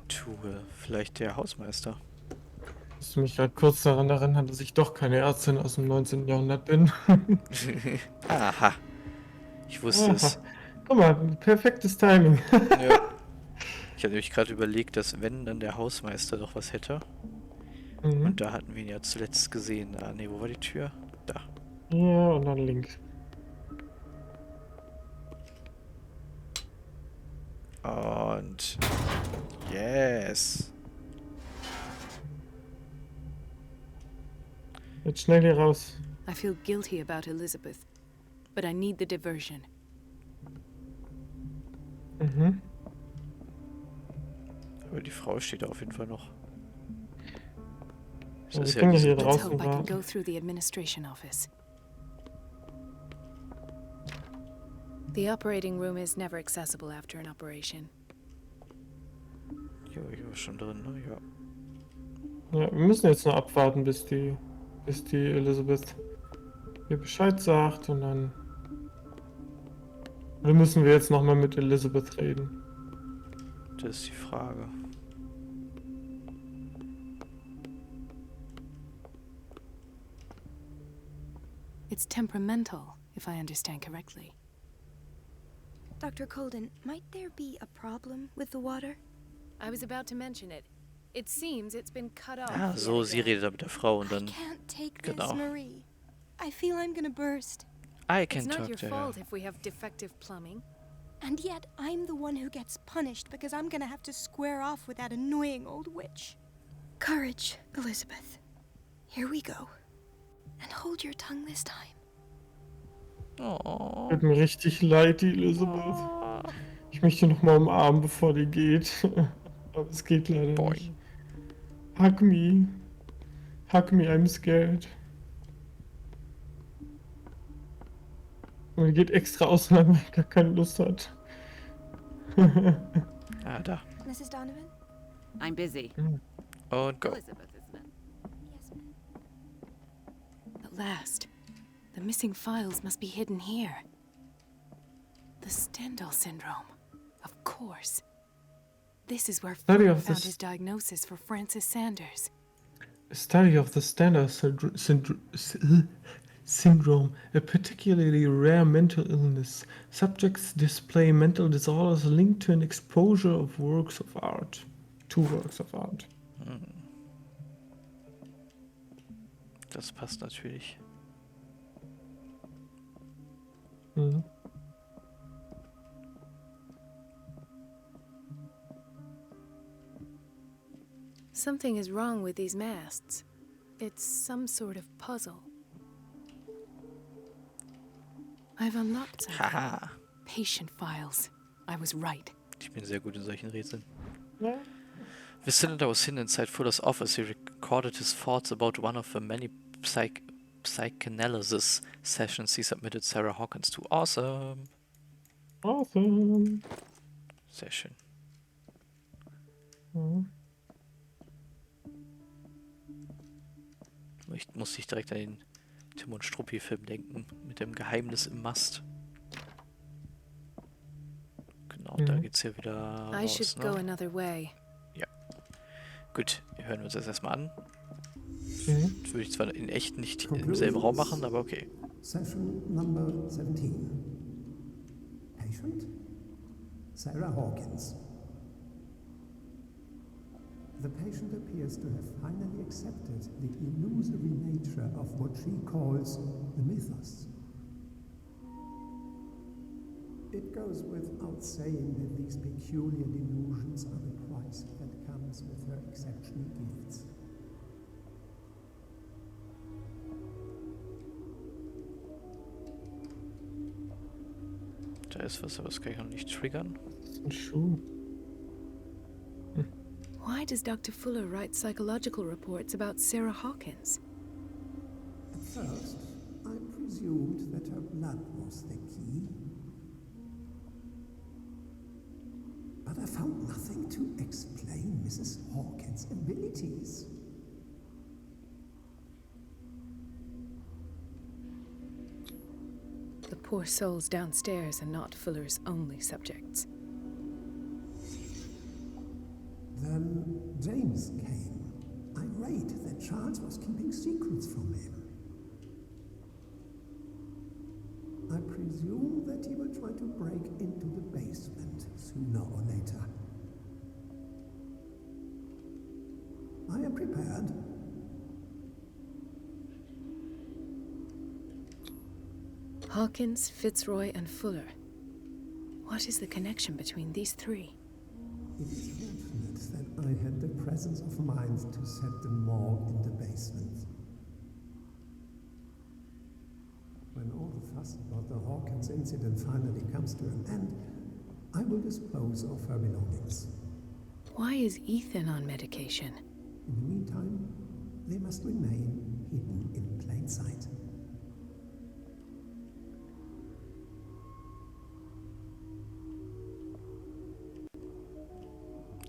Tool. Vielleicht der Hausmeister. Dass du mich gerade kurz daran erinnern, dass ich doch keine Ärztin aus dem 19. Jahrhundert bin. Aha. Ich wusste es. Aha. Guck mal, perfektes Timing. Ja. Ich hatte nämlich gerade überlegt, dass wenn dann der Hausmeister doch was hätte. Mhm. Und da hatten wir ihn ja zuletzt gesehen. Ah, ne, wo war die Tür? Da. Ja, und dann links. Und... Yes. Jetzt schnell hier raus. I feel guilty about Elizabeth, but I need the diversion. Mhm. Aber die Frau steht da auf jeden Fall noch. Das Ja, ist wir ja können ja diese... hier Let's draußen hope I can warten. go through the administration office. The operating room is never accessible after an operation. Jo, hier war schon drin, ne? Ja. Ja, wir müssen jetzt nur abwarten, bis die Elizabeth mir Bescheid sagt und dann... Oder müssen wir jetzt nochmal mit Elizabeth reden? Das ist die Frage. It's temperamental, if I understand correctly. Dr. Colden, might there be a problem with the water? I was about to mention it. It seems it's been cut off. Ah, so, sie redet da mit der Frau und dann... Can't take Genau. this, Marie. I feel I'm gonna burst. I It's can not talk your to her. fault if we have defective plumbing. And yet, I'm the one who gets punished because I'm gonna have to square off with that annoying old witch. Courage, Elizabeth. Here we go. And hold your tongue this time. Oh. Tut mir richtig leid, die Elizabeth. Ich möchte noch mal umarmen, bevor die geht. Aber es geht leider nicht. Hug me. Hug me, I'm scared. Und die geht extra auseinander, weil sie gar keine Lust hat. Ah, da. Mrs. Donovan? I'm busy. Und go. Elizabeth, isn't it? Yes, ma'am. At last. The missing files must be hidden here. The Stendhal syndrome. Of course. This is where Study Fuller of found this- his diagnosis for Francis Sanders. A study of the Stendhal syndrome, a particularly rare mental illness. Subjects display mental disorders linked to an exposure of works of art. 2 works of art. Das passt natürlich. Mhm. Something is wrong with these masts. It's some sort of puzzle. I've unlocked something. Haha. Patient files. I was right. Ich bin sehr gut in solchen Rätseln. Ja. The cylinder was hidden inside Fuller's office. He recorded his thoughts about one of the many psychanalysis sessions he submitted Sarah Hawkins to. Awesome. Awesome. Sehr schön. Mhm. Musste ich direkt an den Tim und Struppi-Film denken, mit dem Geheimnis im Mast. Genau, da geht's hier wieder I should raus, go ne? another way. Ja. Gut, wir hören uns das erstmal an. Mhm. Das würde ich zwar in echt nicht im selben Raum machen, aber okay. Session number 17. Patient? Sarah Hawkins. The patient appears to have finally accepted the illusory nature of what she calls the mythos. It goes without saying that these peculiar delusions are the price that comes with her exceptional gifts. Da ist was, aber das kann ich noch nicht triggern. Das ist ein Schuh. Why does Dr. Fuller write psychological reports about Sarah Hawkins? At first, I presumed that her blood was the key. But I found nothing to explain Mrs. Hawkins' abilities. The poor souls downstairs are not Fuller's only subjects. Then James came, irate that Charles was keeping secrets from him. I presume that he will try to break into the basement sooner or later. I am prepared. Hawkins, Fitzroy, and Fuller. What is the connection between these three? It is fortunate that I had the presence of mind to set the morgue in the basement. When all the fuss about the Hawkins incident finally comes to an end, I will dispose of her belongings. Why is Ethan on medication? In the meantime, they must remain hidden in plain sight.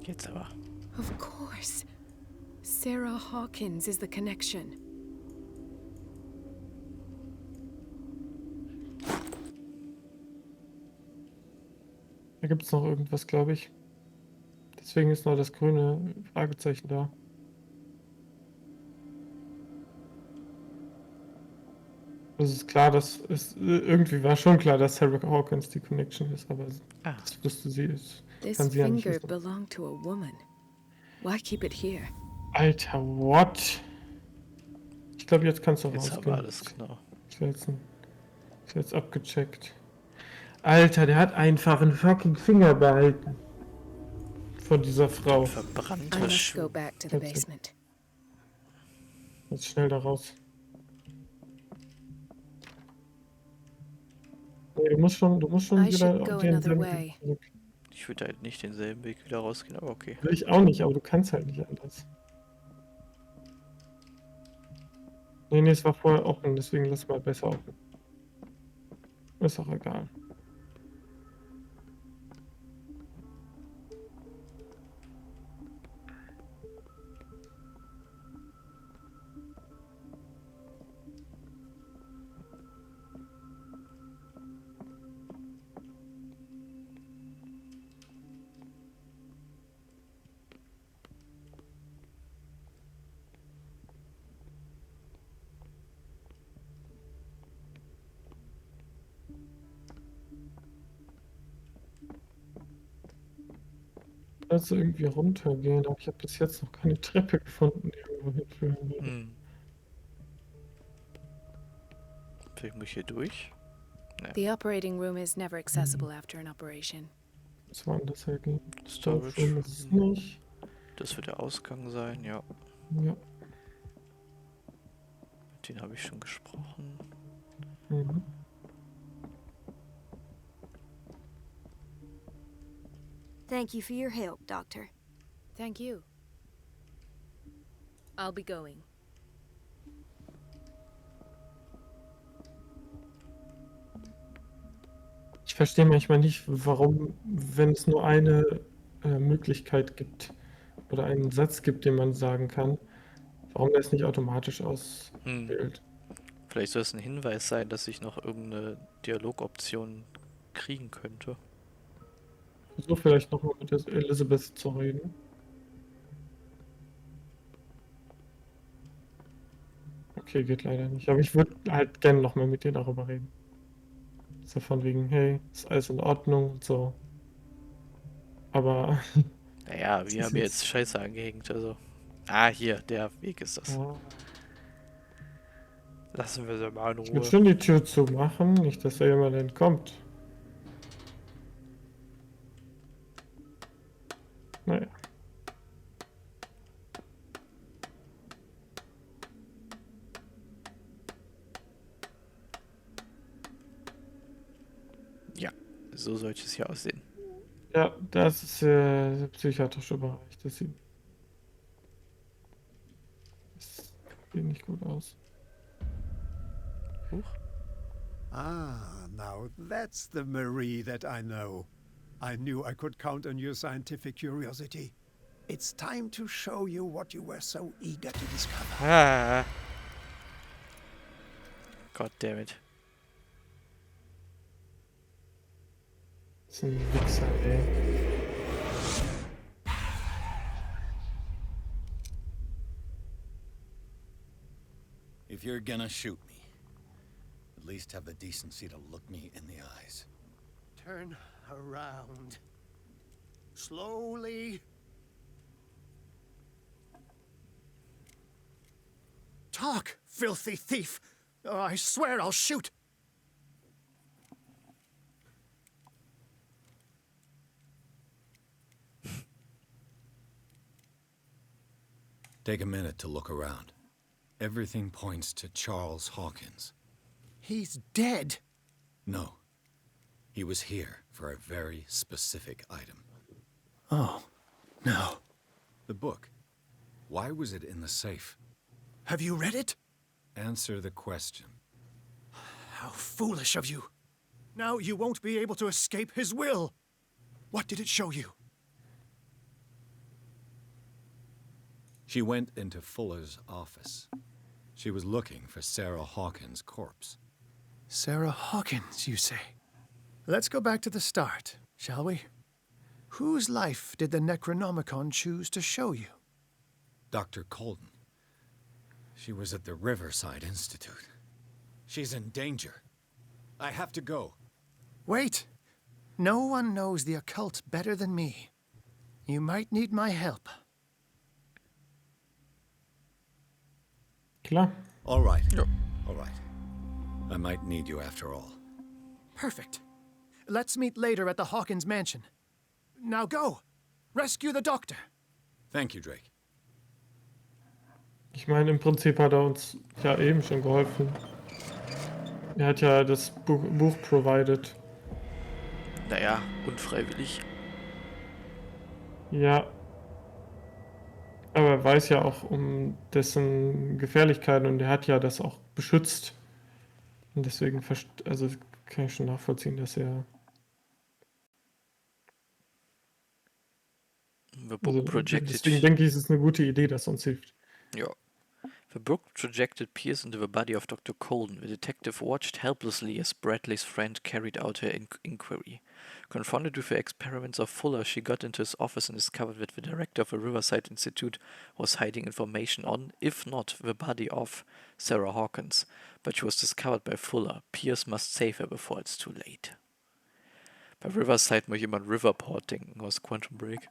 Jetzt aber. Of course. Sarah Hawkins is the connection. Da gibt es noch irgendwas, glaube ich. Deswegen ist noch das grüne Fragezeichen da. Es ist klar, dass es irgendwie war schon klar, dass Sarah Hawkins die Connection ist, aber das wusste sie. Das This kann sie ja nicht finger wissen. belonged to a woman. Why keep it here? Alter, what? Ich glaube, jetzt kannst du Jetzt rausgehen. aber alles genau. Ich werde jetzt abgecheckt. Alter, der hat einfach einen fucking Finger behalten. Von dieser Frau. I Verbrannter must Schuh. go back to the basement. Jetzt schnell da raus. Nee, du musst schon I wieder should go den another selben way. Weg zurück. Ich würde halt nicht denselben Weg wieder rausgehen, aber okay. Will ich auch nicht, aber du kannst halt nicht anders. Nee, es war vorher offen, deswegen lass mal besser offen. Ist auch egal. also irgendwie runtergehen, aber ich habe bis jetzt noch keine Treppe gefunden, die irgendwo hinführen würde. Hm. Vielleicht muss ich hier durch? Ne. The operating room is never accessible after an operation. Was war denn das hier gehen? Storage Room ist es nicht. Das wird der Ausgang sein, ja. Ja. Mit denen habe ich schon gesprochen. Mhm. Thank you for your help, Doctor. Thank you. I'll be going. Ich verstehe manchmal nicht, warum, wenn es nur eine Möglichkeit gibt oder einen Satz gibt, den man sagen kann, warum das nicht automatisch auswählt. Vielleicht soll es ein Hinweis sein, dass ich noch irgendeine Dialogoption kriegen könnte. Versuch vielleicht nochmal mit der Elizabeth zu reden. Okay, geht leider nicht. Aber ich würde halt gerne nochmal mit dir darüber reden. So von wegen, hey, ist alles in Ordnung und so. Aber. Naja, wir haben jetzt Scheiße angehängt, also. Hier, der Weg ist das. Ja. Lassen wir sie mal in Ich würde Ruhe. schon die Tür zumachen, nicht, dass da jemand entkommt. Naja. Ja, so sollte es hier aussehen. Ja, das ist der psychiatrische Bereich. Das sieht nicht gut aus. Huch. Ah, now that's the Marie that I know. I knew I could count on your scientific curiosity. It's time to show you what you were so eager to discover. God damn it. Das ist ein Wichser, ey. If you're gonna shoot me, at least have the decency to look me in the eyes. Turn around. Slowly. Talk, filthy thief! Or I swear I'll shoot! Take a minute to look around. Everything points to Charles Hawkins. He's dead! No. He was here for a very specific item. Oh, no. The book. Why was it in the safe? Have you read it? Answer the question. How foolish of you. Now you won't be able to escape his will. What did it show you? She went into Fuller's office. She was looking for Sarah Hawkins' corpse. Sarah Hawkins, you say? Let's go back to the start, shall we? Whose life did the Necronomicon choose to show you? Dr. Colden. She was at the Riverside Institute. She's in danger. I have to go. Wait. No one knows the occult better than me. You might need my help. Klar. All right. Ja. All right. I might need you after all. Perfect. Let's meet later at the Hawkins mansion. Now go. Rescue the doctor. Thank you, Drake. Ich meine, im Prinzip hat er uns ja eben schon geholfen. Er hat ja das Buch provided. Naja, unfreiwillig. Ja. Aber er weiß ja auch um dessen Gefährlichkeiten und er hat ja das auch beschützt. Und deswegen also kann ich schon nachvollziehen, dass er. Also, deswegen denke ich, es ist eine gute Idee, dass er uns hilft. Ja. The book projected Pierce into the body of Dr. Colden. The detective watched helplessly as Bradley's friend carried out her inquiry. Confronted with the experiments of Fuller, she got into his office and discovered that the director of the Riverside Institute was hiding information on, if not the body of, Sarah Hawkins. But she was discovered by Fuller. Pierce must save her before it's too late. Bei Riverside muss jemand Riverport denken aus Quantum Break.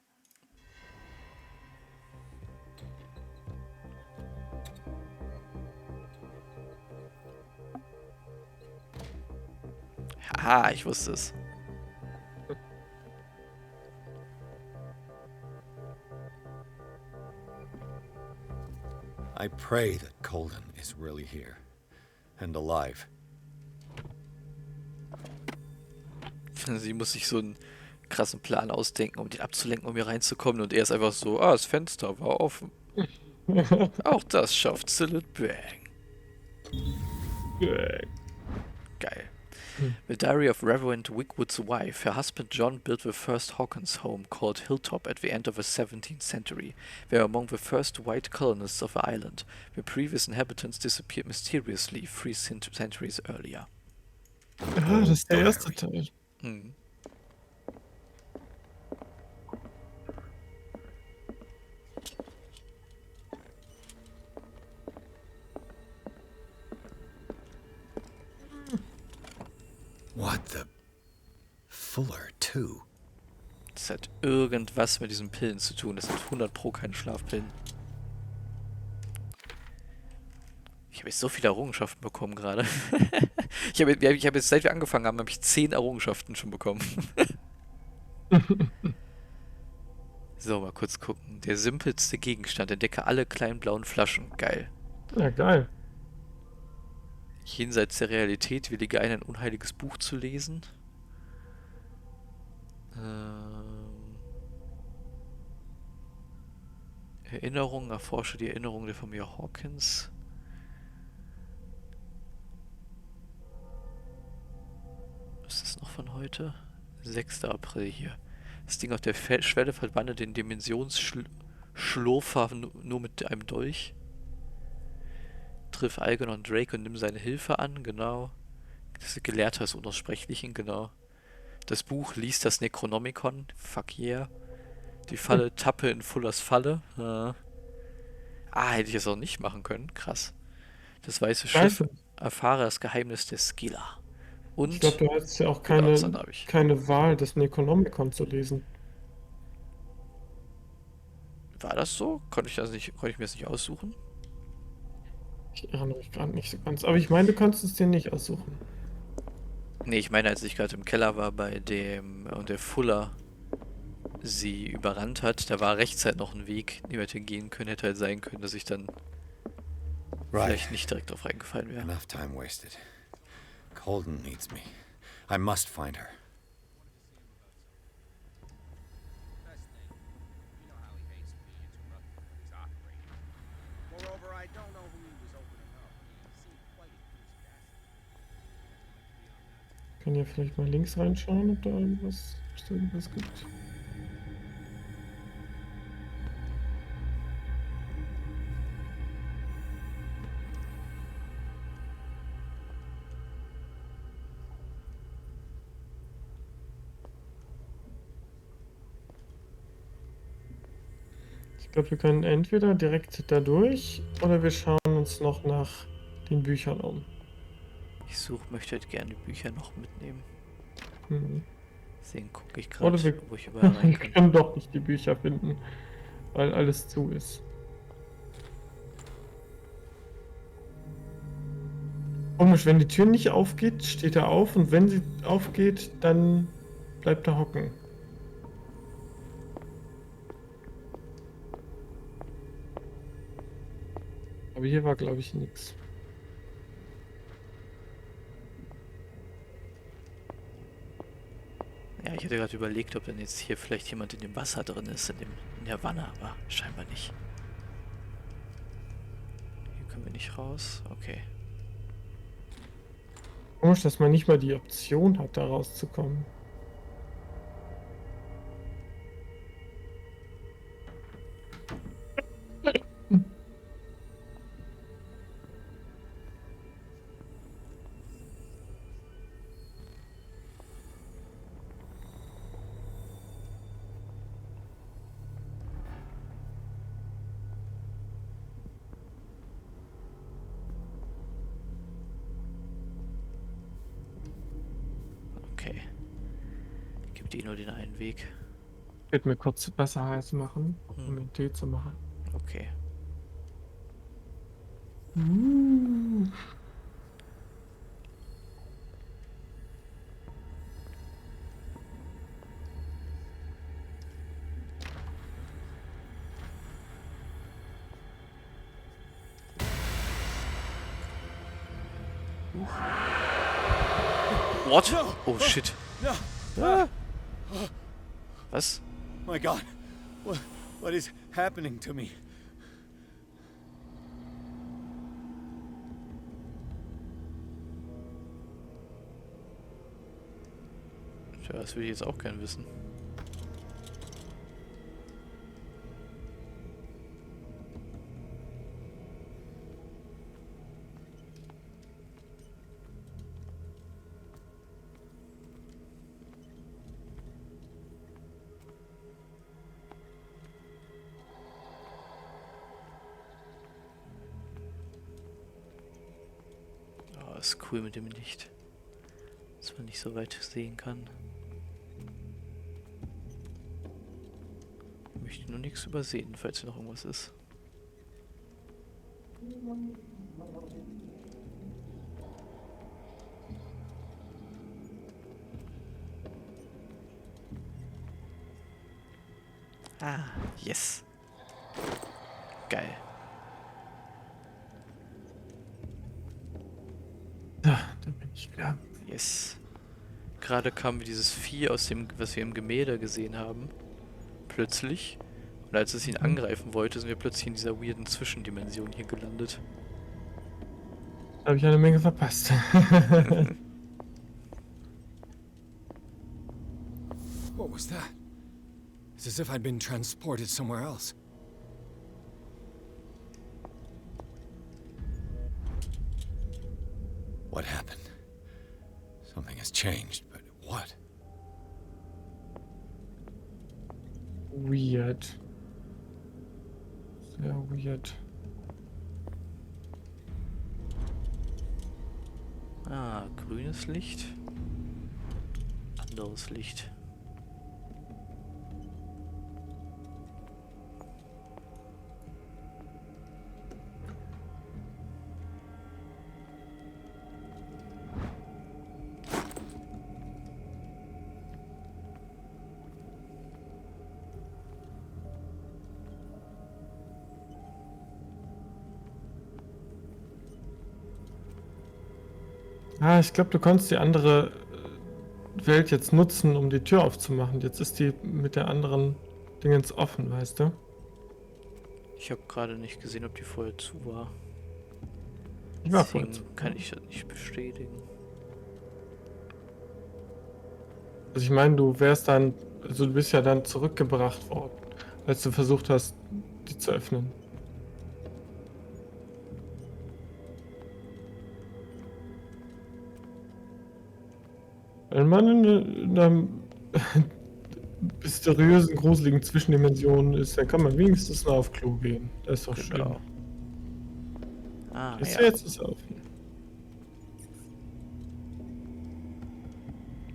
Aha, ich wusste es. I pray that Colden is really here and alive. Sie muss sich so einen krassen Plan ausdenken, um den abzulenken, um hier reinzukommen. Und er ist einfach so, das Fenster war offen. Auch das schafft Silent Bang. Geil. The Diary of Reverend Wigwood's wife. Her husband John built the first Hawkins home, called Hilltop, at the end of the 17th century. They were among the first white colonists of the island. The previous inhabitants disappeared mysteriously 3 centuries earlier. Ah, das ist der erste Teil. Hm. What the... Fuller, too. Das hat irgendwas mit diesen Pillen zu tun. Das sind 100 Pro keine Schlafpillen. Ich habe jetzt so viele Errungenschaften bekommen gerade. ich habe jetzt, seit wir angefangen haben, habe ich 10 Errungenschaften schon bekommen. So, mal kurz gucken. Der simpelste Gegenstand. Entdecke alle kleinen blauen Flaschen. Geil. Ja, geil. Jenseits der Realität willige ein unheiliges Buch zu lesen. Erinnerungen, erforsche die Erinnerungen der Familie Hawkins. Was ist das noch von heute? 6. April hier. Das Ding auf der Schwelle verbanne den Dimensionsschlurfer nur mit einem Dolch. Triff Algernon Drake und nimm seine Hilfe an, genau. Das ist Gelehrter des Unaussprechlichen, genau. Das Buch liest das Necronomicon, fuck yeah. Die Falle tappe in Fullers Falle. Hätte ich das auch nicht machen können, krass. Das weiße Schiff, erfahre das Geheimnis der Skilla. Und ich glaube, du hast ja auch keine Wahl, das Necronomicon zu lesen. War das so? Konnte ich mir das nicht aussuchen? Ich erinnere mich gerade nicht so ganz. Aber ich meine, du konntest es dir nicht aussuchen. Nee, ich meine, als ich gerade im Keller war bei dem und der Fuller sie überrannt hat, da war rechtzeitig noch ein Weg, den wir hätten gehen können. Hätte halt sein können, dass ich dann vielleicht nicht direkt drauf reingefallen wäre. Enough time wasted. Colden needs me. I must find her. Ich kann ja vielleicht mal links reinschauen, ob da irgendwas gibt. Ich glaube, wir können entweder direkt da durch oder wir schauen uns noch nach den Büchern um. Ich möchte halt gerne die Bücher noch mitnehmen. Deswegen gucke ich Oder gerade, wo ich überall rein kann. Wir können doch nicht die Bücher finden, weil alles zu ist. Komisch, wenn die Tür nicht aufgeht, steht er auf und wenn sie aufgeht, dann bleibt er hocken. Aber hier war, glaube ich, nichts. Ja, ich hatte gerade überlegt, ob dann jetzt hier vielleicht jemand in dem Wasser drin ist, in der Wanne, aber scheinbar nicht. Hier können wir nicht raus. Okay. Komisch, dass man nicht mal die Option hat, da rauszukommen. Okay. Gibt nur den einen Weg. Ich werde mir kurz Wasser heiß machen, um den Tee zu machen. Okay. What? No. Oh shit. No. Was? My God. What is happening to me? Tja, das will ich jetzt auch gern wissen. Oh, ist cool mit dem Licht. Dass man nicht so weit sehen kann. Ich möchte nur nichts übersehen, falls hier noch irgendwas ist. Ah, yes. Geil. Da bin ich klar. Yes. Gerade kam dieses Vieh aus dem, was wir im Gemälde gesehen haben. Plötzlich. Und als es ihn angreifen wollte, sind wir plötzlich in dieser weirden Zwischendimension hier gelandet. Da habe ich eine Menge verpasst. What was that? It's as if I'd been transported somewhere else. What happened? Something has changed, but what? Weird. Sehr weird. Ah, grünes Licht. Anderes Licht. Ah, ich glaube, du konntest die andere Welt jetzt nutzen, um die Tür aufzumachen. Jetzt ist die mit der anderen Dingens offen, weißt du? Ich habe gerade nicht gesehen, ob die vorher zu war. Die war Deswegen vorher zu. kann ich das nicht bestätigen. Also ich meine, du wärst dann, also du bist ja dann zurückgebracht worden, als du versucht hast, die zu öffnen. Wenn man in einer mysteriösen, gruseligen Zwischendimension ist, dann kann man wenigstens noch auf Klo gehen. Das ist doch schön. Ah, Ist ja. ja jetzt ist offen.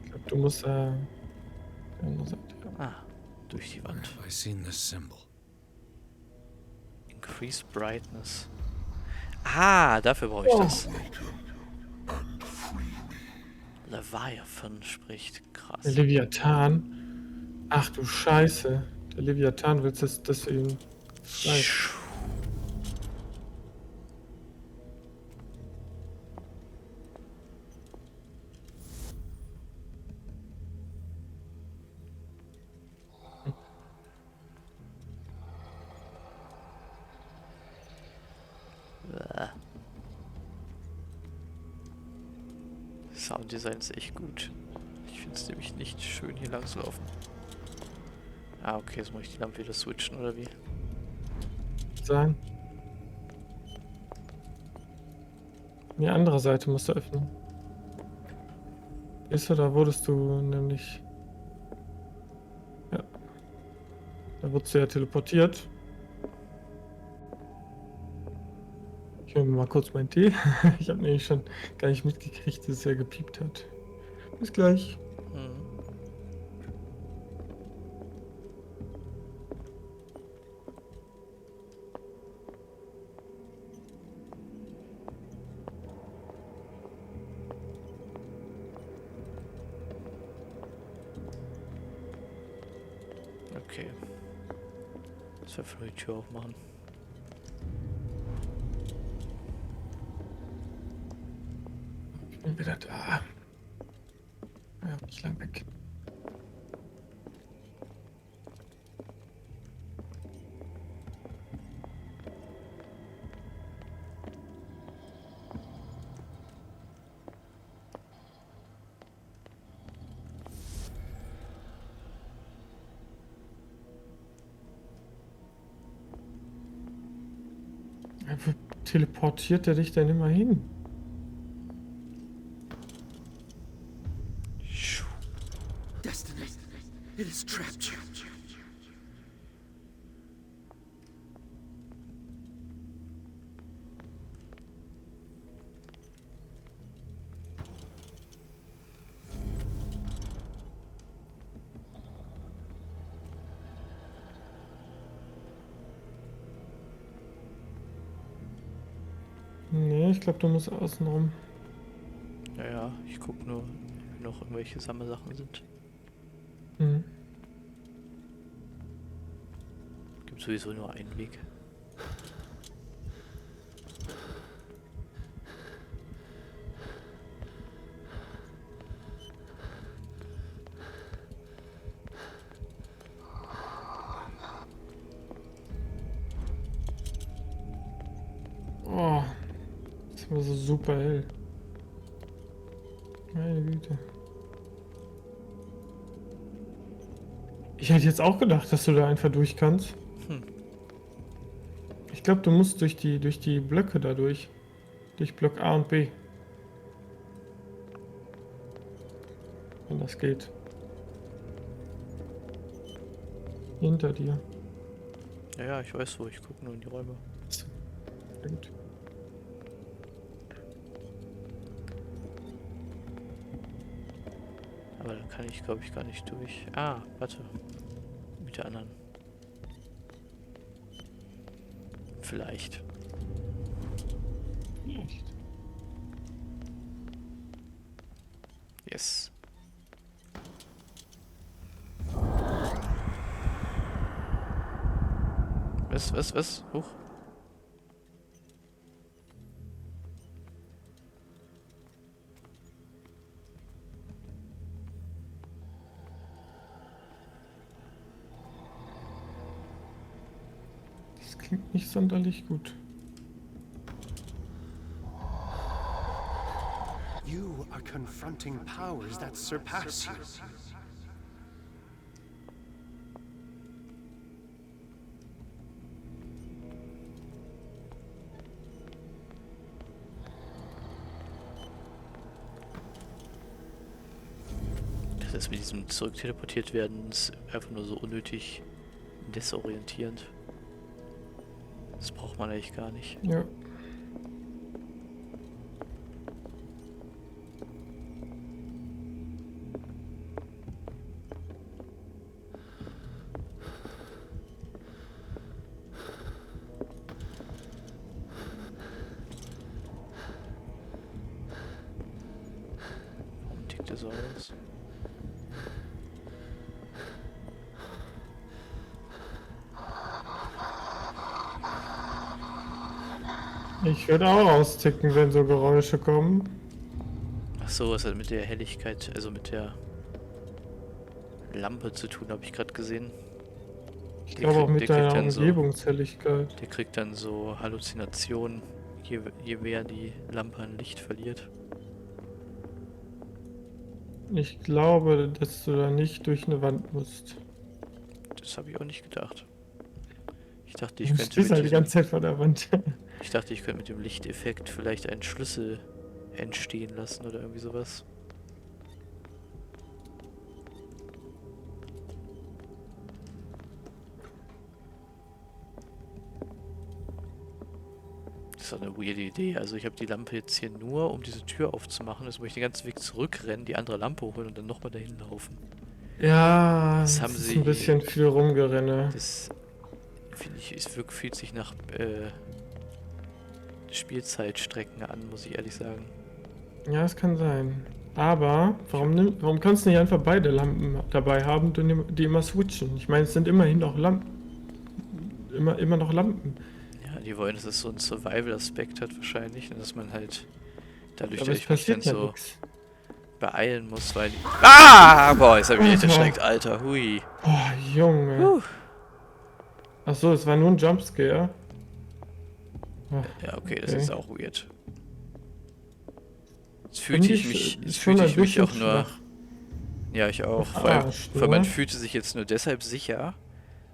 Ich glaube, du musst da die andere Seite. Ah, durch die Wand. Have I seen this symbol? Increase brightness. Ah, dafür brauche ich das. Leviathan spricht. Krass. Der Leviathan? Ach du Scheiße. Der Leviathan willst du, dass wir ihn scheißen. Sounddesign ist echt gut. Ich finde es nämlich nicht schön, hier lang zu laufen. Ah, okay, jetzt muss ich die Lampe wieder switchen, oder wie? Sein. Die andere Seite musst du öffnen. Ist du, da wurdest du nämlich... Ja. Da wurdest du ja teleportiert. Ich nehme mal kurz meinen Tee. Ich habe nämlich schon gar nicht mitgekriegt, dass es ja gepiept hat. Bis gleich. Okay. Jetzt einfach nur die Tür aufmachen. Bin wieder da. Ja, nicht lang weg. Wo teleportiert er dich denn immer hin? Destiny, it has trapped you. Nee, ich glaube, du musst außen rum. Naja, ich guck nur, ob noch irgendwelche Sammelsachen sind. Mhm. Gibt sowieso nur einen Weg. Oh, das war so super hell. Meine Güte. Ich hätte jetzt auch gedacht, dass du da einfach durch kannst. Ich glaube, du musst durch die Blöcke da durch. Durch Block A und B. Wenn das geht. Hinter dir. Ja, ich weiß wo, ich gucke nur in die Räume. Sehr gut. Aber da kann ich, glaube ich, gar nicht durch. Ah, warte. Mit der anderen. Vielleicht. Echt? Yes. Was? Huch. Das klingt nicht sonderlich gut. You are confronting powers that surpass you. Das mit diesem zurückteleportiert werden ist einfach nur so unnötig desorientierend. Das braucht man eigentlich gar nicht. Ja. Warum tickt der so aus? Ich würde auch austicken, wenn so Geräusche kommen. Ach so, was hat mit der Helligkeit, also mit der Lampe zu tun, habe ich gerade gesehen. Ich glaube auch mit deiner Umgebungshelligkeit. Der kriegt dann so Halluzinationen, je mehr die Lampe an Licht verliert. Ich glaube, dass du da nicht durch eine Wand musst. Das habe ich auch nicht gedacht. Ich dachte, ich Du könnte stehst halt die ganze Zeit vor der Wand. Ich dachte, ich könnte mit dem Lichteffekt vielleicht einen Schlüssel entstehen lassen oder irgendwie sowas. Das ist doch eine weirde Idee. Also ich habe die Lampe jetzt hier nur, um diese Tür aufzumachen. Jetzt muss ich den ganzen Weg zurückrennen, die andere Lampe holen und dann nochmal dahin laufen. Ja, das haben ist ein bisschen viel rumgerenne. Das finde ich, fühlt sich nach Spielzeitstrecken an, muss ich ehrlich sagen. Ja, es kann sein. Aber warum kannst du nicht einfach beide Lampen dabei haben und die immer switchen? Ich meine, es sind immerhin noch Lampen. Immer noch Lampen. Ja, die wollen, dass es so einen Survival-Aspekt hat wahrscheinlich, dass man halt Dadurch, Aber dass es ich mich dann passiert ja so nix. beeilen muss, weil... Ah! Boah, jetzt hab ich mich echt erschreckt, Alter. Hui. Boah, Junge. Achso, es war nur ein Jumpscare. Ach, Ja, okay, das ist auch weird. Jetzt Finde fühlte ich mich auch nur... schwach. Ja, ich auch. Verarscht, Weil man ne? fühlte sich jetzt nur deshalb sicher,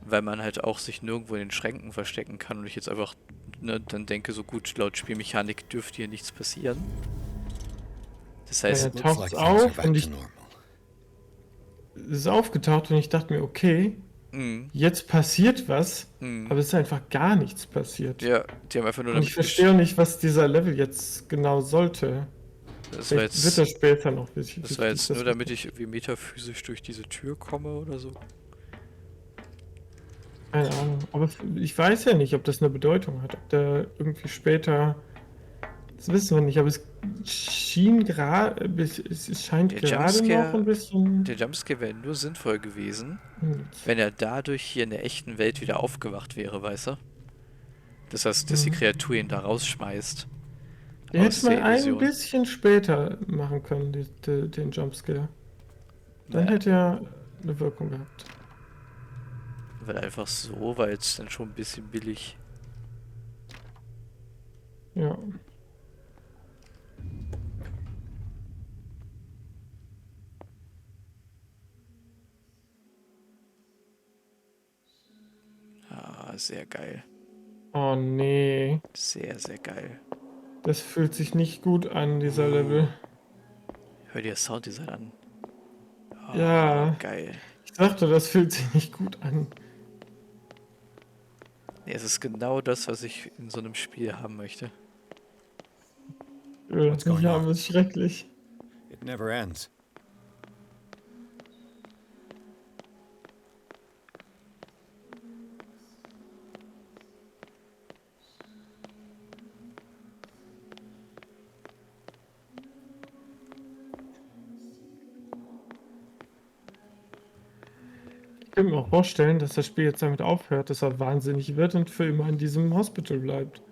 weil man halt auch sich nirgendwo in den Schränken verstecken kann und ich jetzt einfach dann denke, so gut, laut Spielmechanik dürfte hier nichts passieren. Das heißt... Dann taucht's auf und es ist aufgetaucht und ich dachte mir, okay, jetzt passiert was, aber es ist einfach gar nichts passiert. Ja, die haben einfach nur... Und ich verstehe auch nicht, was dieser Level jetzt genau sollte. Das war jetzt, wird das später noch wichtig. Das war jetzt nur, damit ich irgendwie metaphysisch durch diese Tür komme oder so. Keine Ahnung, aber ich weiß ja nicht, ob das eine Bedeutung hat, ob der irgendwie später... Das wissen wir nicht, aber es schien gerade, es scheint gerade noch ein bisschen... Der Jumpscare wäre nur sinnvoll gewesen, wenn er dadurch hier in der echten Welt wieder aufgewacht wäre, weißt du? Das heißt, dass die Kreatur ihn da rausschmeißt. Der hätte mal ein bisschen später machen können, den Jumpscare. Dann hätte er eine Wirkung gehabt. Weil einfach so war jetzt dann schon ein bisschen billig. Ja. Ah, sehr geil. Oh nee. Sehr, sehr geil. Das fühlt sich nicht gut an, dieser Level. Hör dir das Sounddesign an. Oh, ja. Geil. Ich dachte, das fühlt sich nicht gut an. Nee, es ist genau das, was ich in so einem Spiel haben möchte. Ja, aber ist schrecklich. It never ends. Ich kann mir auch vorstellen, dass das Spiel jetzt damit aufhört, dass er wahnsinnig wird und für immer in diesem Hospital bleibt.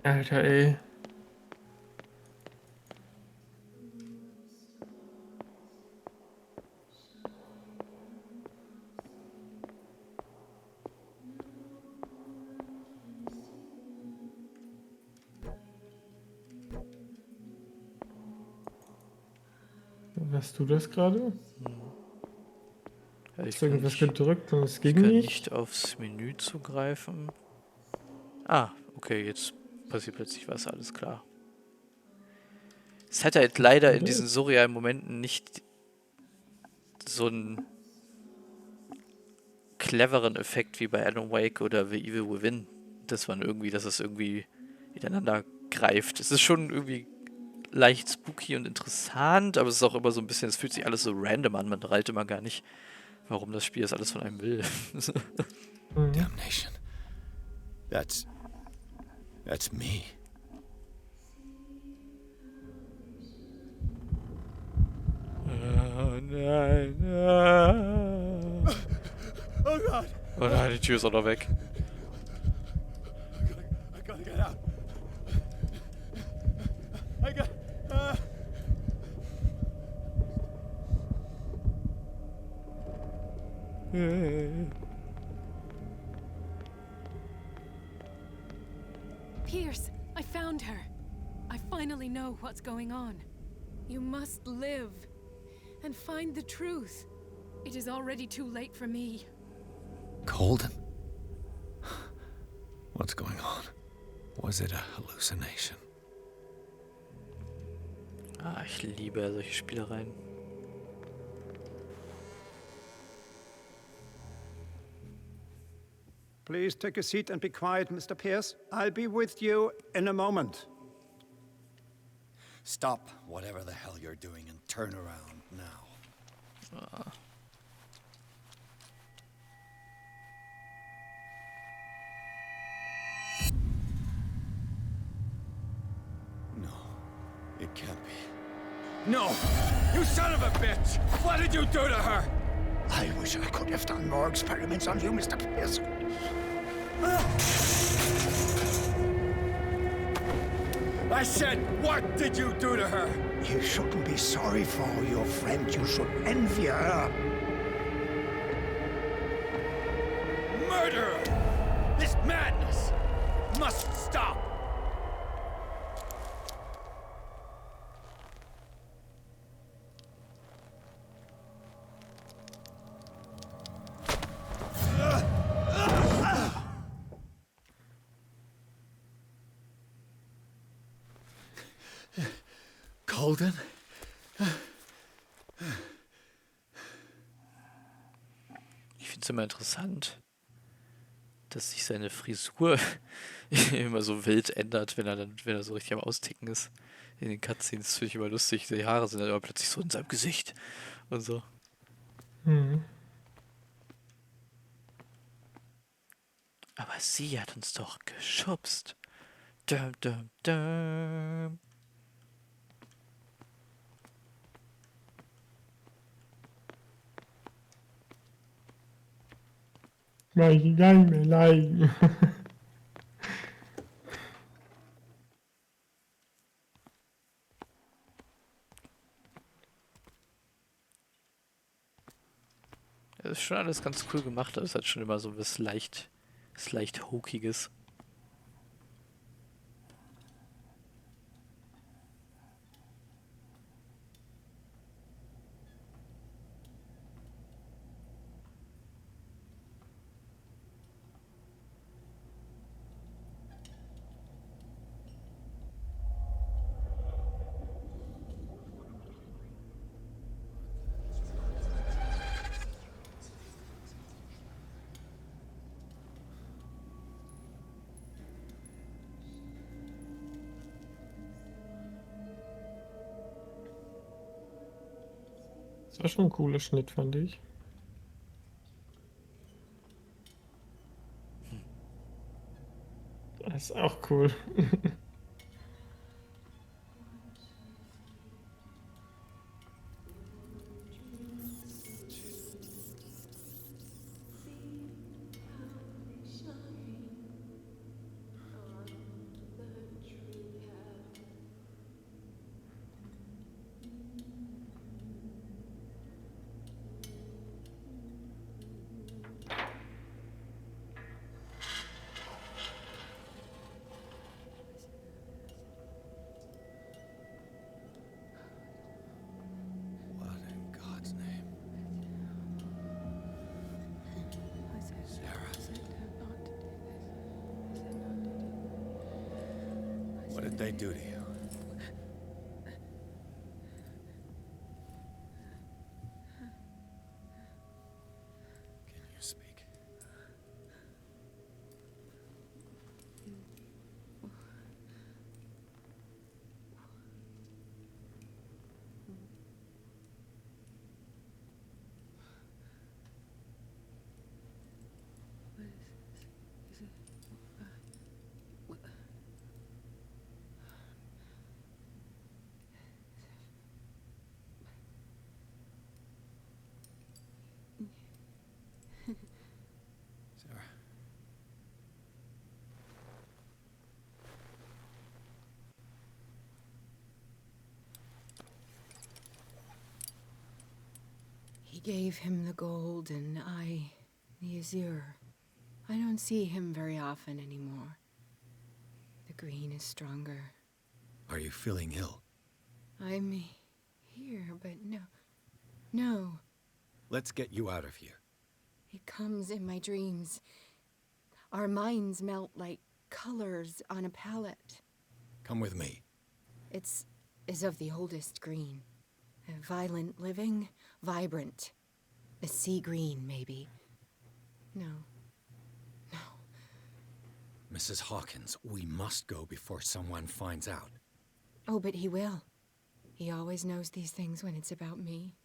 Alter, ey. Hast du das gerade? Ja, Hast du irgendwas gedrückt und es ging nicht aufs Menü zugreifen. Ah, okay, jetzt passiert plötzlich was, alles klar. Es hat halt leider in diesen surrealen Momenten nicht so einen cleveren Effekt wie bei Alan Wake oder The Evil Within, dass es irgendwie ineinander greift. Es ist schon irgendwie leicht spooky und interessant, aber es ist auch immer so ein bisschen, es fühlt sich alles so random an, man reilt immer gar nicht, warum das Spiel das alles von einem will. Damnation. That's me. Oh nein. Oh Gott. Oh nein, die Tür ist auch noch weg. I gotta get out. Pierce, I found her. I finally know what's going on. You must live and find the truth. It is already too late for me. Colden? What's going on? Was it a hallucination? Ah, ich liebe solche Spielereien. Please take a seat and be quiet, Mr. Pierce. I'll be with you in a moment. Stop whatever the hell you're doing and turn around now. No, it can't be. No! You son of a bitch! What did you do to her? I wish I could have done more experiments on you, Mr. Pearson. I said, what did you do to her? You shouldn't be sorry for your friend. You should envy her. Murderer! This madness must stop! Colden? Ich finde es immer interessant, dass sich seine Frisur immer so wild ändert, wenn er so richtig am Austicken ist. In den Cutscenes finde ich immer lustig. Die Haare sind dann aber plötzlich so in seinem Gesicht und so. Mhm. Aber sie hat uns doch geschubst. Dum, dum, dum. Nein. Das ist schon alles ganz cool gemacht, aber es hat schon immer so was leicht Hokiges. Das war schon ein cooler Schnitt, fand ich. Das ist auch cool. What in God's name? Sarah. What did they do to you? Can you speak? Sarah. He gave him the gold and I the azure. I don't see him very often anymore. The green is stronger. Are you feeling ill? I'm here, but no. Let's get you out of here. It comes in my dreams. Our minds melt like colors on a palette. Come with me. It's of the oldest green. Violent living, vibrant. A sea green, maybe. No. Mrs. Hawkins, we must go before someone finds out. Oh, but he will. He always knows these things when it's about me.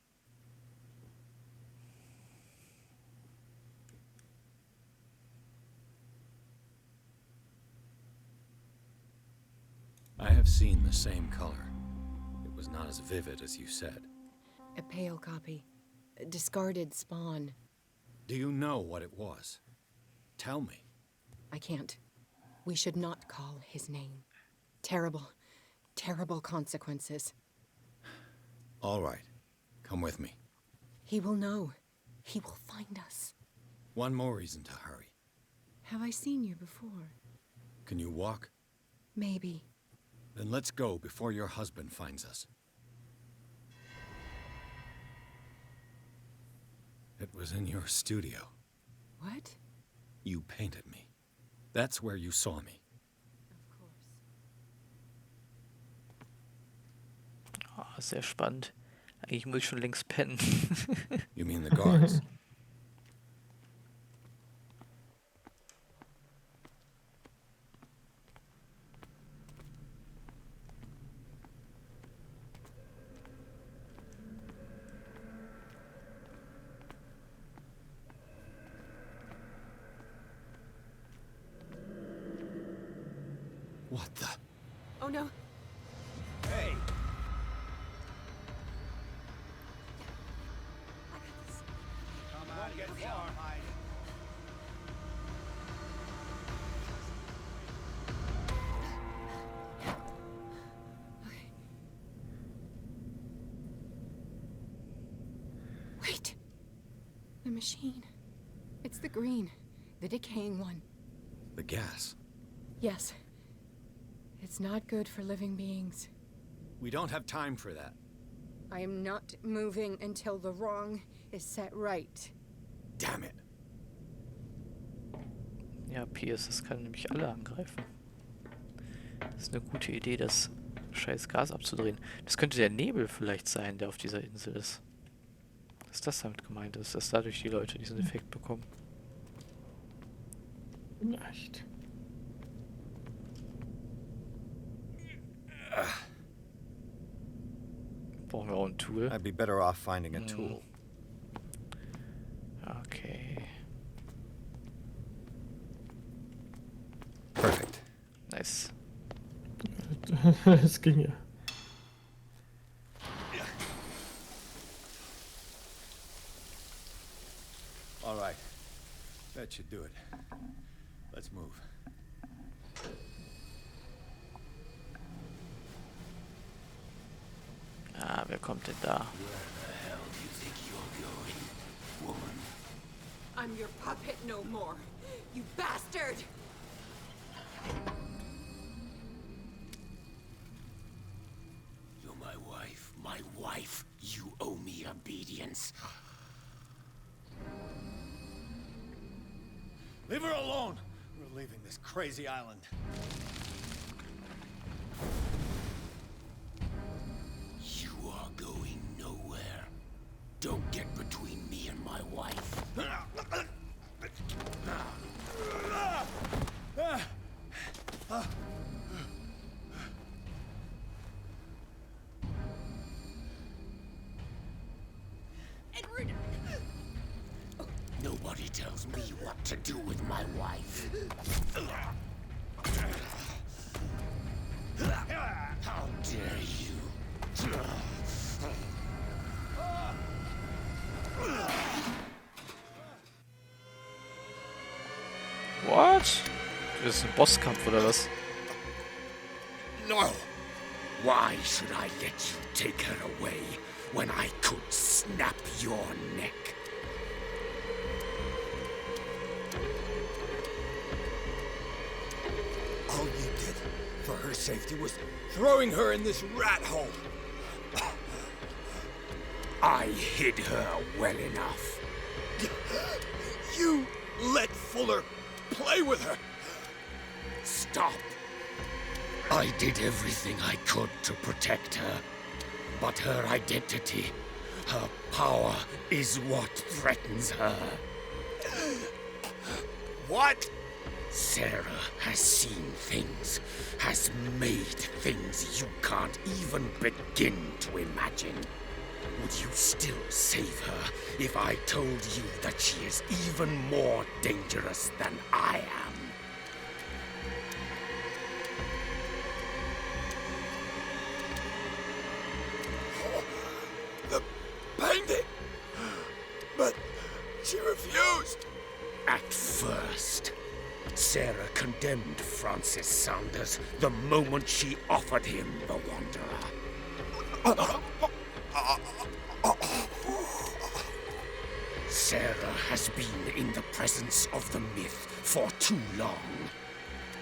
I have seen the same color. It was not as vivid as you said. A pale copy. discarded spawn. Do you know what it was? Tell me. I can't. We should not call his name. Terrible, terrible consequences. All right. Come with me. He will know. He will find us. One more reason to hurry. Have I seen you before? Can you walk? Maybe. Then let's go before your husband finds us. It was in your studio. What? You painted me. That's where you saw me. Oh, sehr spannend. Eigentlich muss ich schon längst pennen. You mean the guards? What the? Oh no. Hey! Come on, get far, hide. Wait. The machine. It's the green. The decaying one. The gas. Yes. It's not good for living beings. We don't have time for that. I am not moving until the wrong is set right. Damn it. Ja, Pierce, das kann nämlich alle angreifen. Das ist eine gute Idee, das scheiß Gas abzudrehen. Das könnte der Nebel vielleicht sein, der auf dieser Insel ist. Dass das damit gemeint ist, dass dadurch die Leute diesen Effekt bekommen. Vielleicht. Brauchen wir auch ein Tool? I'd be better off finding a tool. Okay. Perfect. Nice. Es ging ja. All right. That should do it. Let's move. Ah, wer kommt denn da? I'm your puppet no more, you bastard! You're my wife. My wife. You owe me obedience. Leave her alone! We're leaving this crazy island. You are going nowhere. Don't get between me and my wife. Nobody tells me what to do with my wife. How dare you? What? Das ist ein Bosskampf oder was? No! Why should I let you take her away when I could snap your neck? All you did for her safety was throwing her in this rat hole. I hid her well enough. You let Fuller play with her. Stop. I did everything I could to protect her. But her identity, her power, is what threatens her. What? Sarah has seen things, has made things you can't even begin to imagine. Would you still save her if I told you that she is even more dangerous than I am? The painting! She refused! At first, Sarah condemned Francis Sanders the moment she offered him the Wanderer. Sarah has been in the presence of the myth for too long.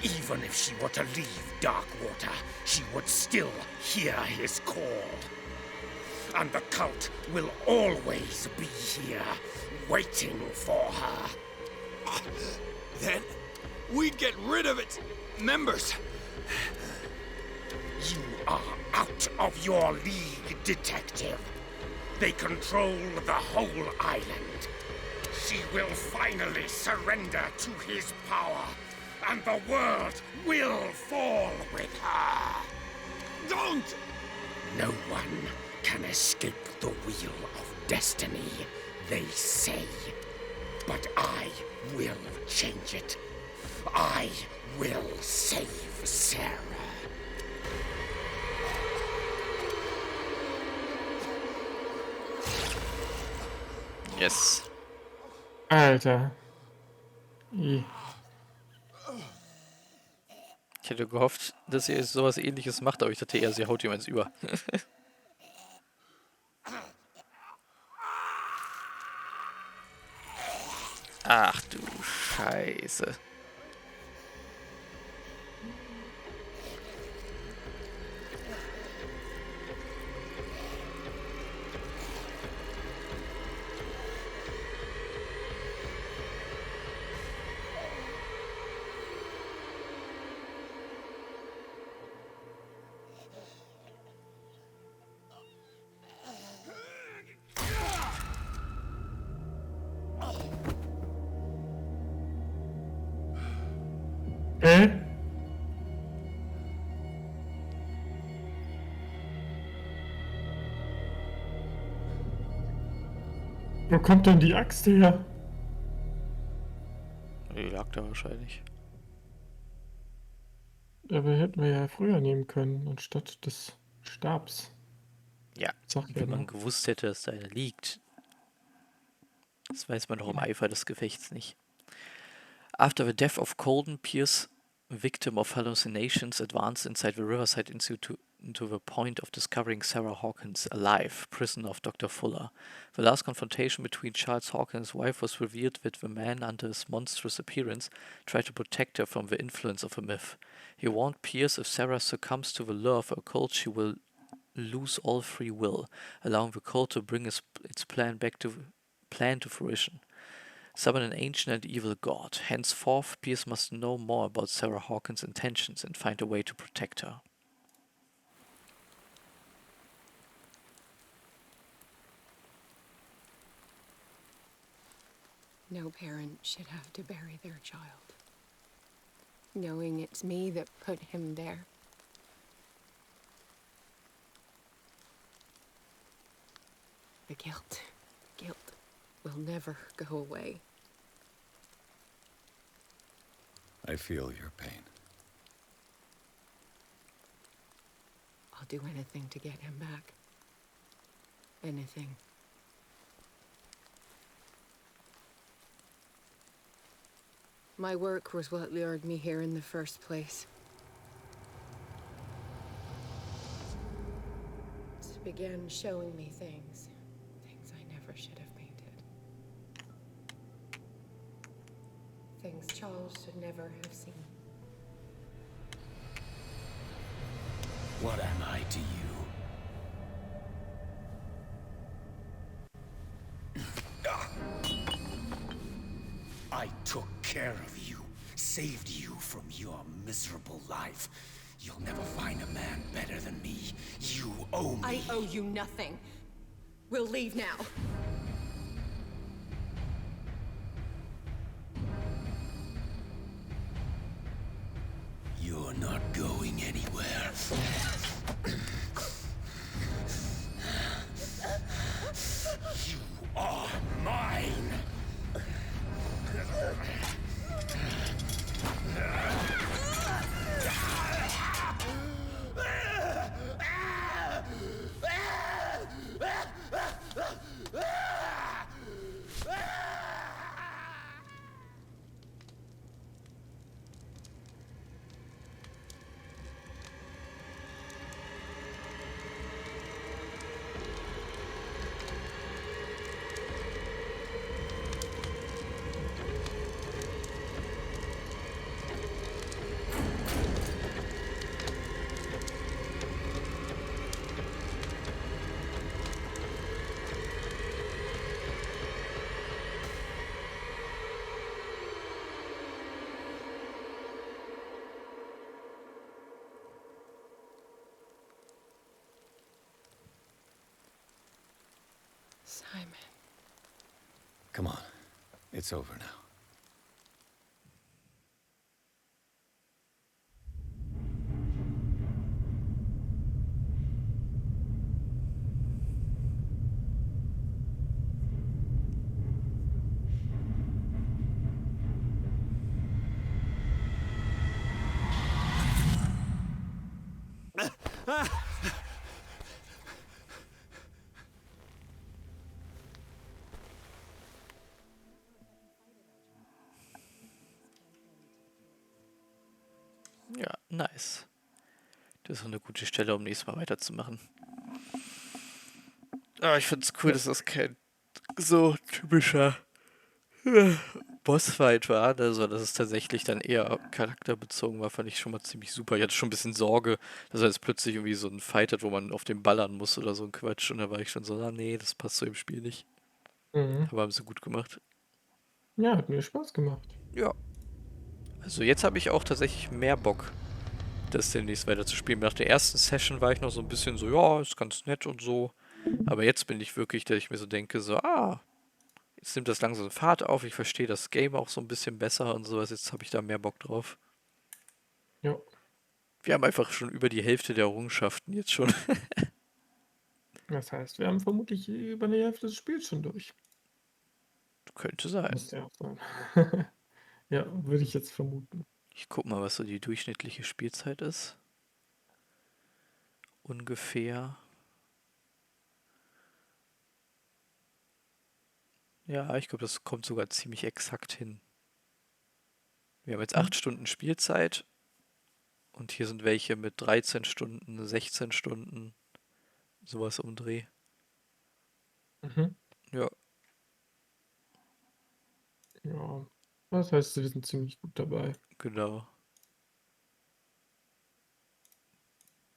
Even if she were to leave Darkwater, she would still hear his call. And the cult will always be here, waiting for her. Then we'd get rid of its members. You are out of your league, detective. They control the whole island. She will finally surrender to his power, and the world will fall with her. Don't! No one can escape the wheel of destiny, they say. But I will change it. I will save Sarah. Yes. Alter. Ich hätte gehofft, dass ihr sowas Ähnliches macht, aber ich dachte eher, sie haut jemand über. Ach du Scheiße. Wo kommt denn die Axt her? Die lag da wahrscheinlich. Aber hätten wir ja früher nehmen können, anstatt des Stabs. Ja, wenn man gewusst hätte, dass da einer liegt. Das weiß man doch im Eifer des Gefechts nicht. After the death of Colden, Pierce, victim of hallucinations, advanced inside the Riverside Institute to the point of discovering Sarah Hawkins alive, prisoner of Dr. Fuller. The last confrontation between Charles Hawkins and his wife was revealed that the man, under his monstrous appearance, tried to protect her from the influence of a myth. He warned Pierce if Sarah succumbs to the lure of a cult, she will lose all free will, allowing the cult to bring its plan to fruition. Summon an ancient and evil god. Henceforth, Pierce must know more about Sarah Hawkins' intentions and find a way to protect her. No parent should have to bury their child, knowing it's me that put him there. The guilt will never go away. I feel your pain. I'll do anything to get him back. Anything. My work was what lured me here in the first place. It began showing me things I never should have painted. Things Charles should never have seen. What am I to you? I took care of you, saved you from your miserable life. You'll never find a man better than me. You owe me. I owe you nothing. We'll leave now. You're not going anywhere. You are mine. It's over now. Ja, nice. Das ist eine gute Stelle, um nächstes Mal weiterzumachen. Aber ich finde es cool, dass das kein so typischer Bossfight war, also dass es tatsächlich dann eher charakterbezogen war, fand ich schon mal ziemlich super. Ich hatte schon ein bisschen Sorge, dass er jetzt plötzlich irgendwie so ein Fight hat, wo man auf den ballern muss oder so ein Quatsch. Und da war ich schon so, nee, das passt so im Spiel nicht. Aber haben sie gut gemacht. Ja, hat mir Spaß gemacht. Ja. Also jetzt habe ich auch tatsächlich mehr Bock, das demnächst weiter zu spielen. Nach der ersten Session war ich noch so ein bisschen so, ja, ist ganz nett und so. Aber jetzt bin ich wirklich, dass ich mir so denke, so, jetzt nimmt das langsam Fahrt auf, ich verstehe das Game auch so ein bisschen besser und sowas, jetzt habe ich da mehr Bock drauf. Ja. Wir haben einfach schon über die Hälfte der Errungenschaften jetzt schon. Das heißt, wir haben vermutlich über die Hälfte des Spiels schon durch. Könnte sein. Müsste ja auch sein. Ja, würde ich jetzt vermuten. Ich guck mal, was so die durchschnittliche Spielzeit ist. Ungefähr. Ja, ich glaube, das kommt sogar ziemlich exakt hin. Wir haben jetzt 8 Stunden Spielzeit. Und hier sind welche mit 13 Stunden, 16 Stunden. Sowas um Dreh. Ja. Ja, das heißt, wir sind ziemlich gut dabei. Genau.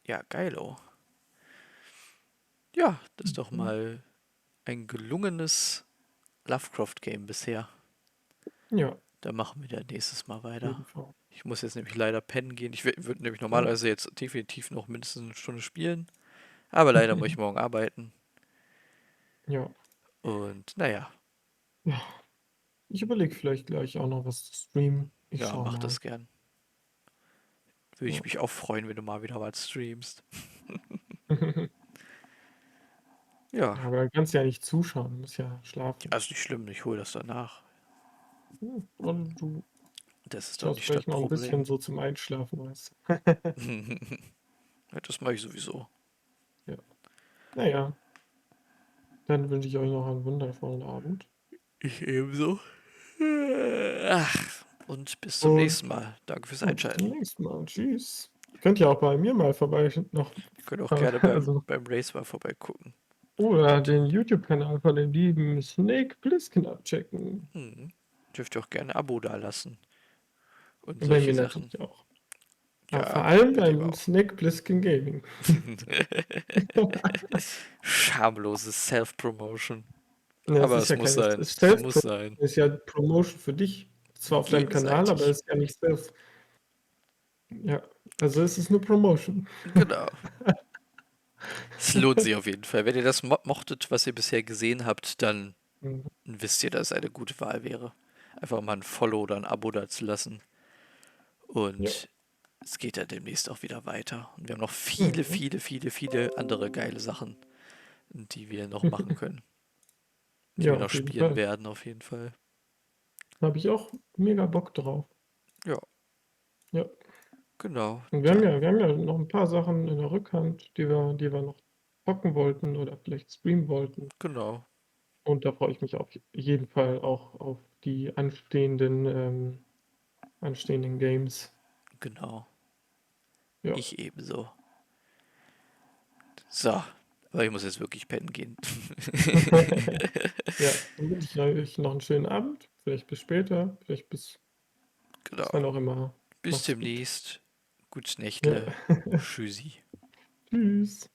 Ja, geilo. Ja, das ist doch mal ein gelungenes Lovecraft-Game bisher. Ja. Da machen wir dann nächstes Mal weiter. Jeden Fall. Ich muss jetzt nämlich leider pennen gehen. Ich würde nämlich normalerweise jetzt definitiv noch mindestens eine Stunde spielen. Aber leider muss ich morgen arbeiten. Ja. Und naja. Ja. Ich überlege vielleicht gleich auch noch was zu streamen. Ich schau mach mal. das gern. Würde ich mich auch freuen, wenn du mal wieder was streamst. Ja. Aber dann kannst du ja nicht zuschauen, du musst ja schlafen. Also nicht schlimm, ich hole das danach. Und du Das ist doch nicht das vielleicht mal ein Problem. bisschen so zum Einschlafen, weißt Ja, das mache ich sowieso. Ja. Naja. Dann wünsche ich euch noch einen wundervollen Abend. Ich ebenso. Ach, und bis zum nächsten Mal. Danke fürs Einschalten. Bis zum nächsten Mal. Tschüss. Ihr könnt ja auch bei mir mal vorbei noch. Ihr könnt auch gerne beim Rhaze mal vorbeigucken. Oder den YouTube-Kanal von dem lieben Snake Plissken abchecken. Dürft ihr auch gerne ein Abo da lassen. Und bei solche mir Sachen. natürlich auch. Ja, aber vor allem bei dem beim auch. Snake Plissken Gaming. Schamloses Self-Promotion. Ja, Aber es es ja muss keine sein. Es muss sein. ist ja Promotion für dich. Zwar auf deinem Kanal, aber es ist ja nicht Self. Ja, also es ist nur Promotion. Genau. Es lohnt sich auf jeden Fall. Wenn ihr das mochtet, was ihr bisher gesehen habt, dann wisst ihr, dass es eine gute Wahl wäre. Einfach mal ein Follow oder ein Abo da zu lassen. Und es geht ja demnächst auch wieder weiter. Und wir haben noch viele, viele andere geile Sachen, die wir noch machen können. Die wir noch spielen werden, auf jeden Fall. Da habe ich auch mega Bock drauf. Ja. Ja. Genau. Und wir haben ja noch ein paar Sachen in der Rückhand, die wir noch zocken wollten oder vielleicht streamen wollten. Genau. Und da freue ich mich auf jeden Fall auch auf die anstehenden Games. Genau. Ja. Ich ebenso. So, aber ich muss jetzt wirklich pennen gehen. Ja, dann wünsche ich euch noch einen schönen Abend. Vielleicht bis später, vielleicht bis wann auch immer. Bis demnächst. Gutes Nächtle. Tschüssi. Tschüss.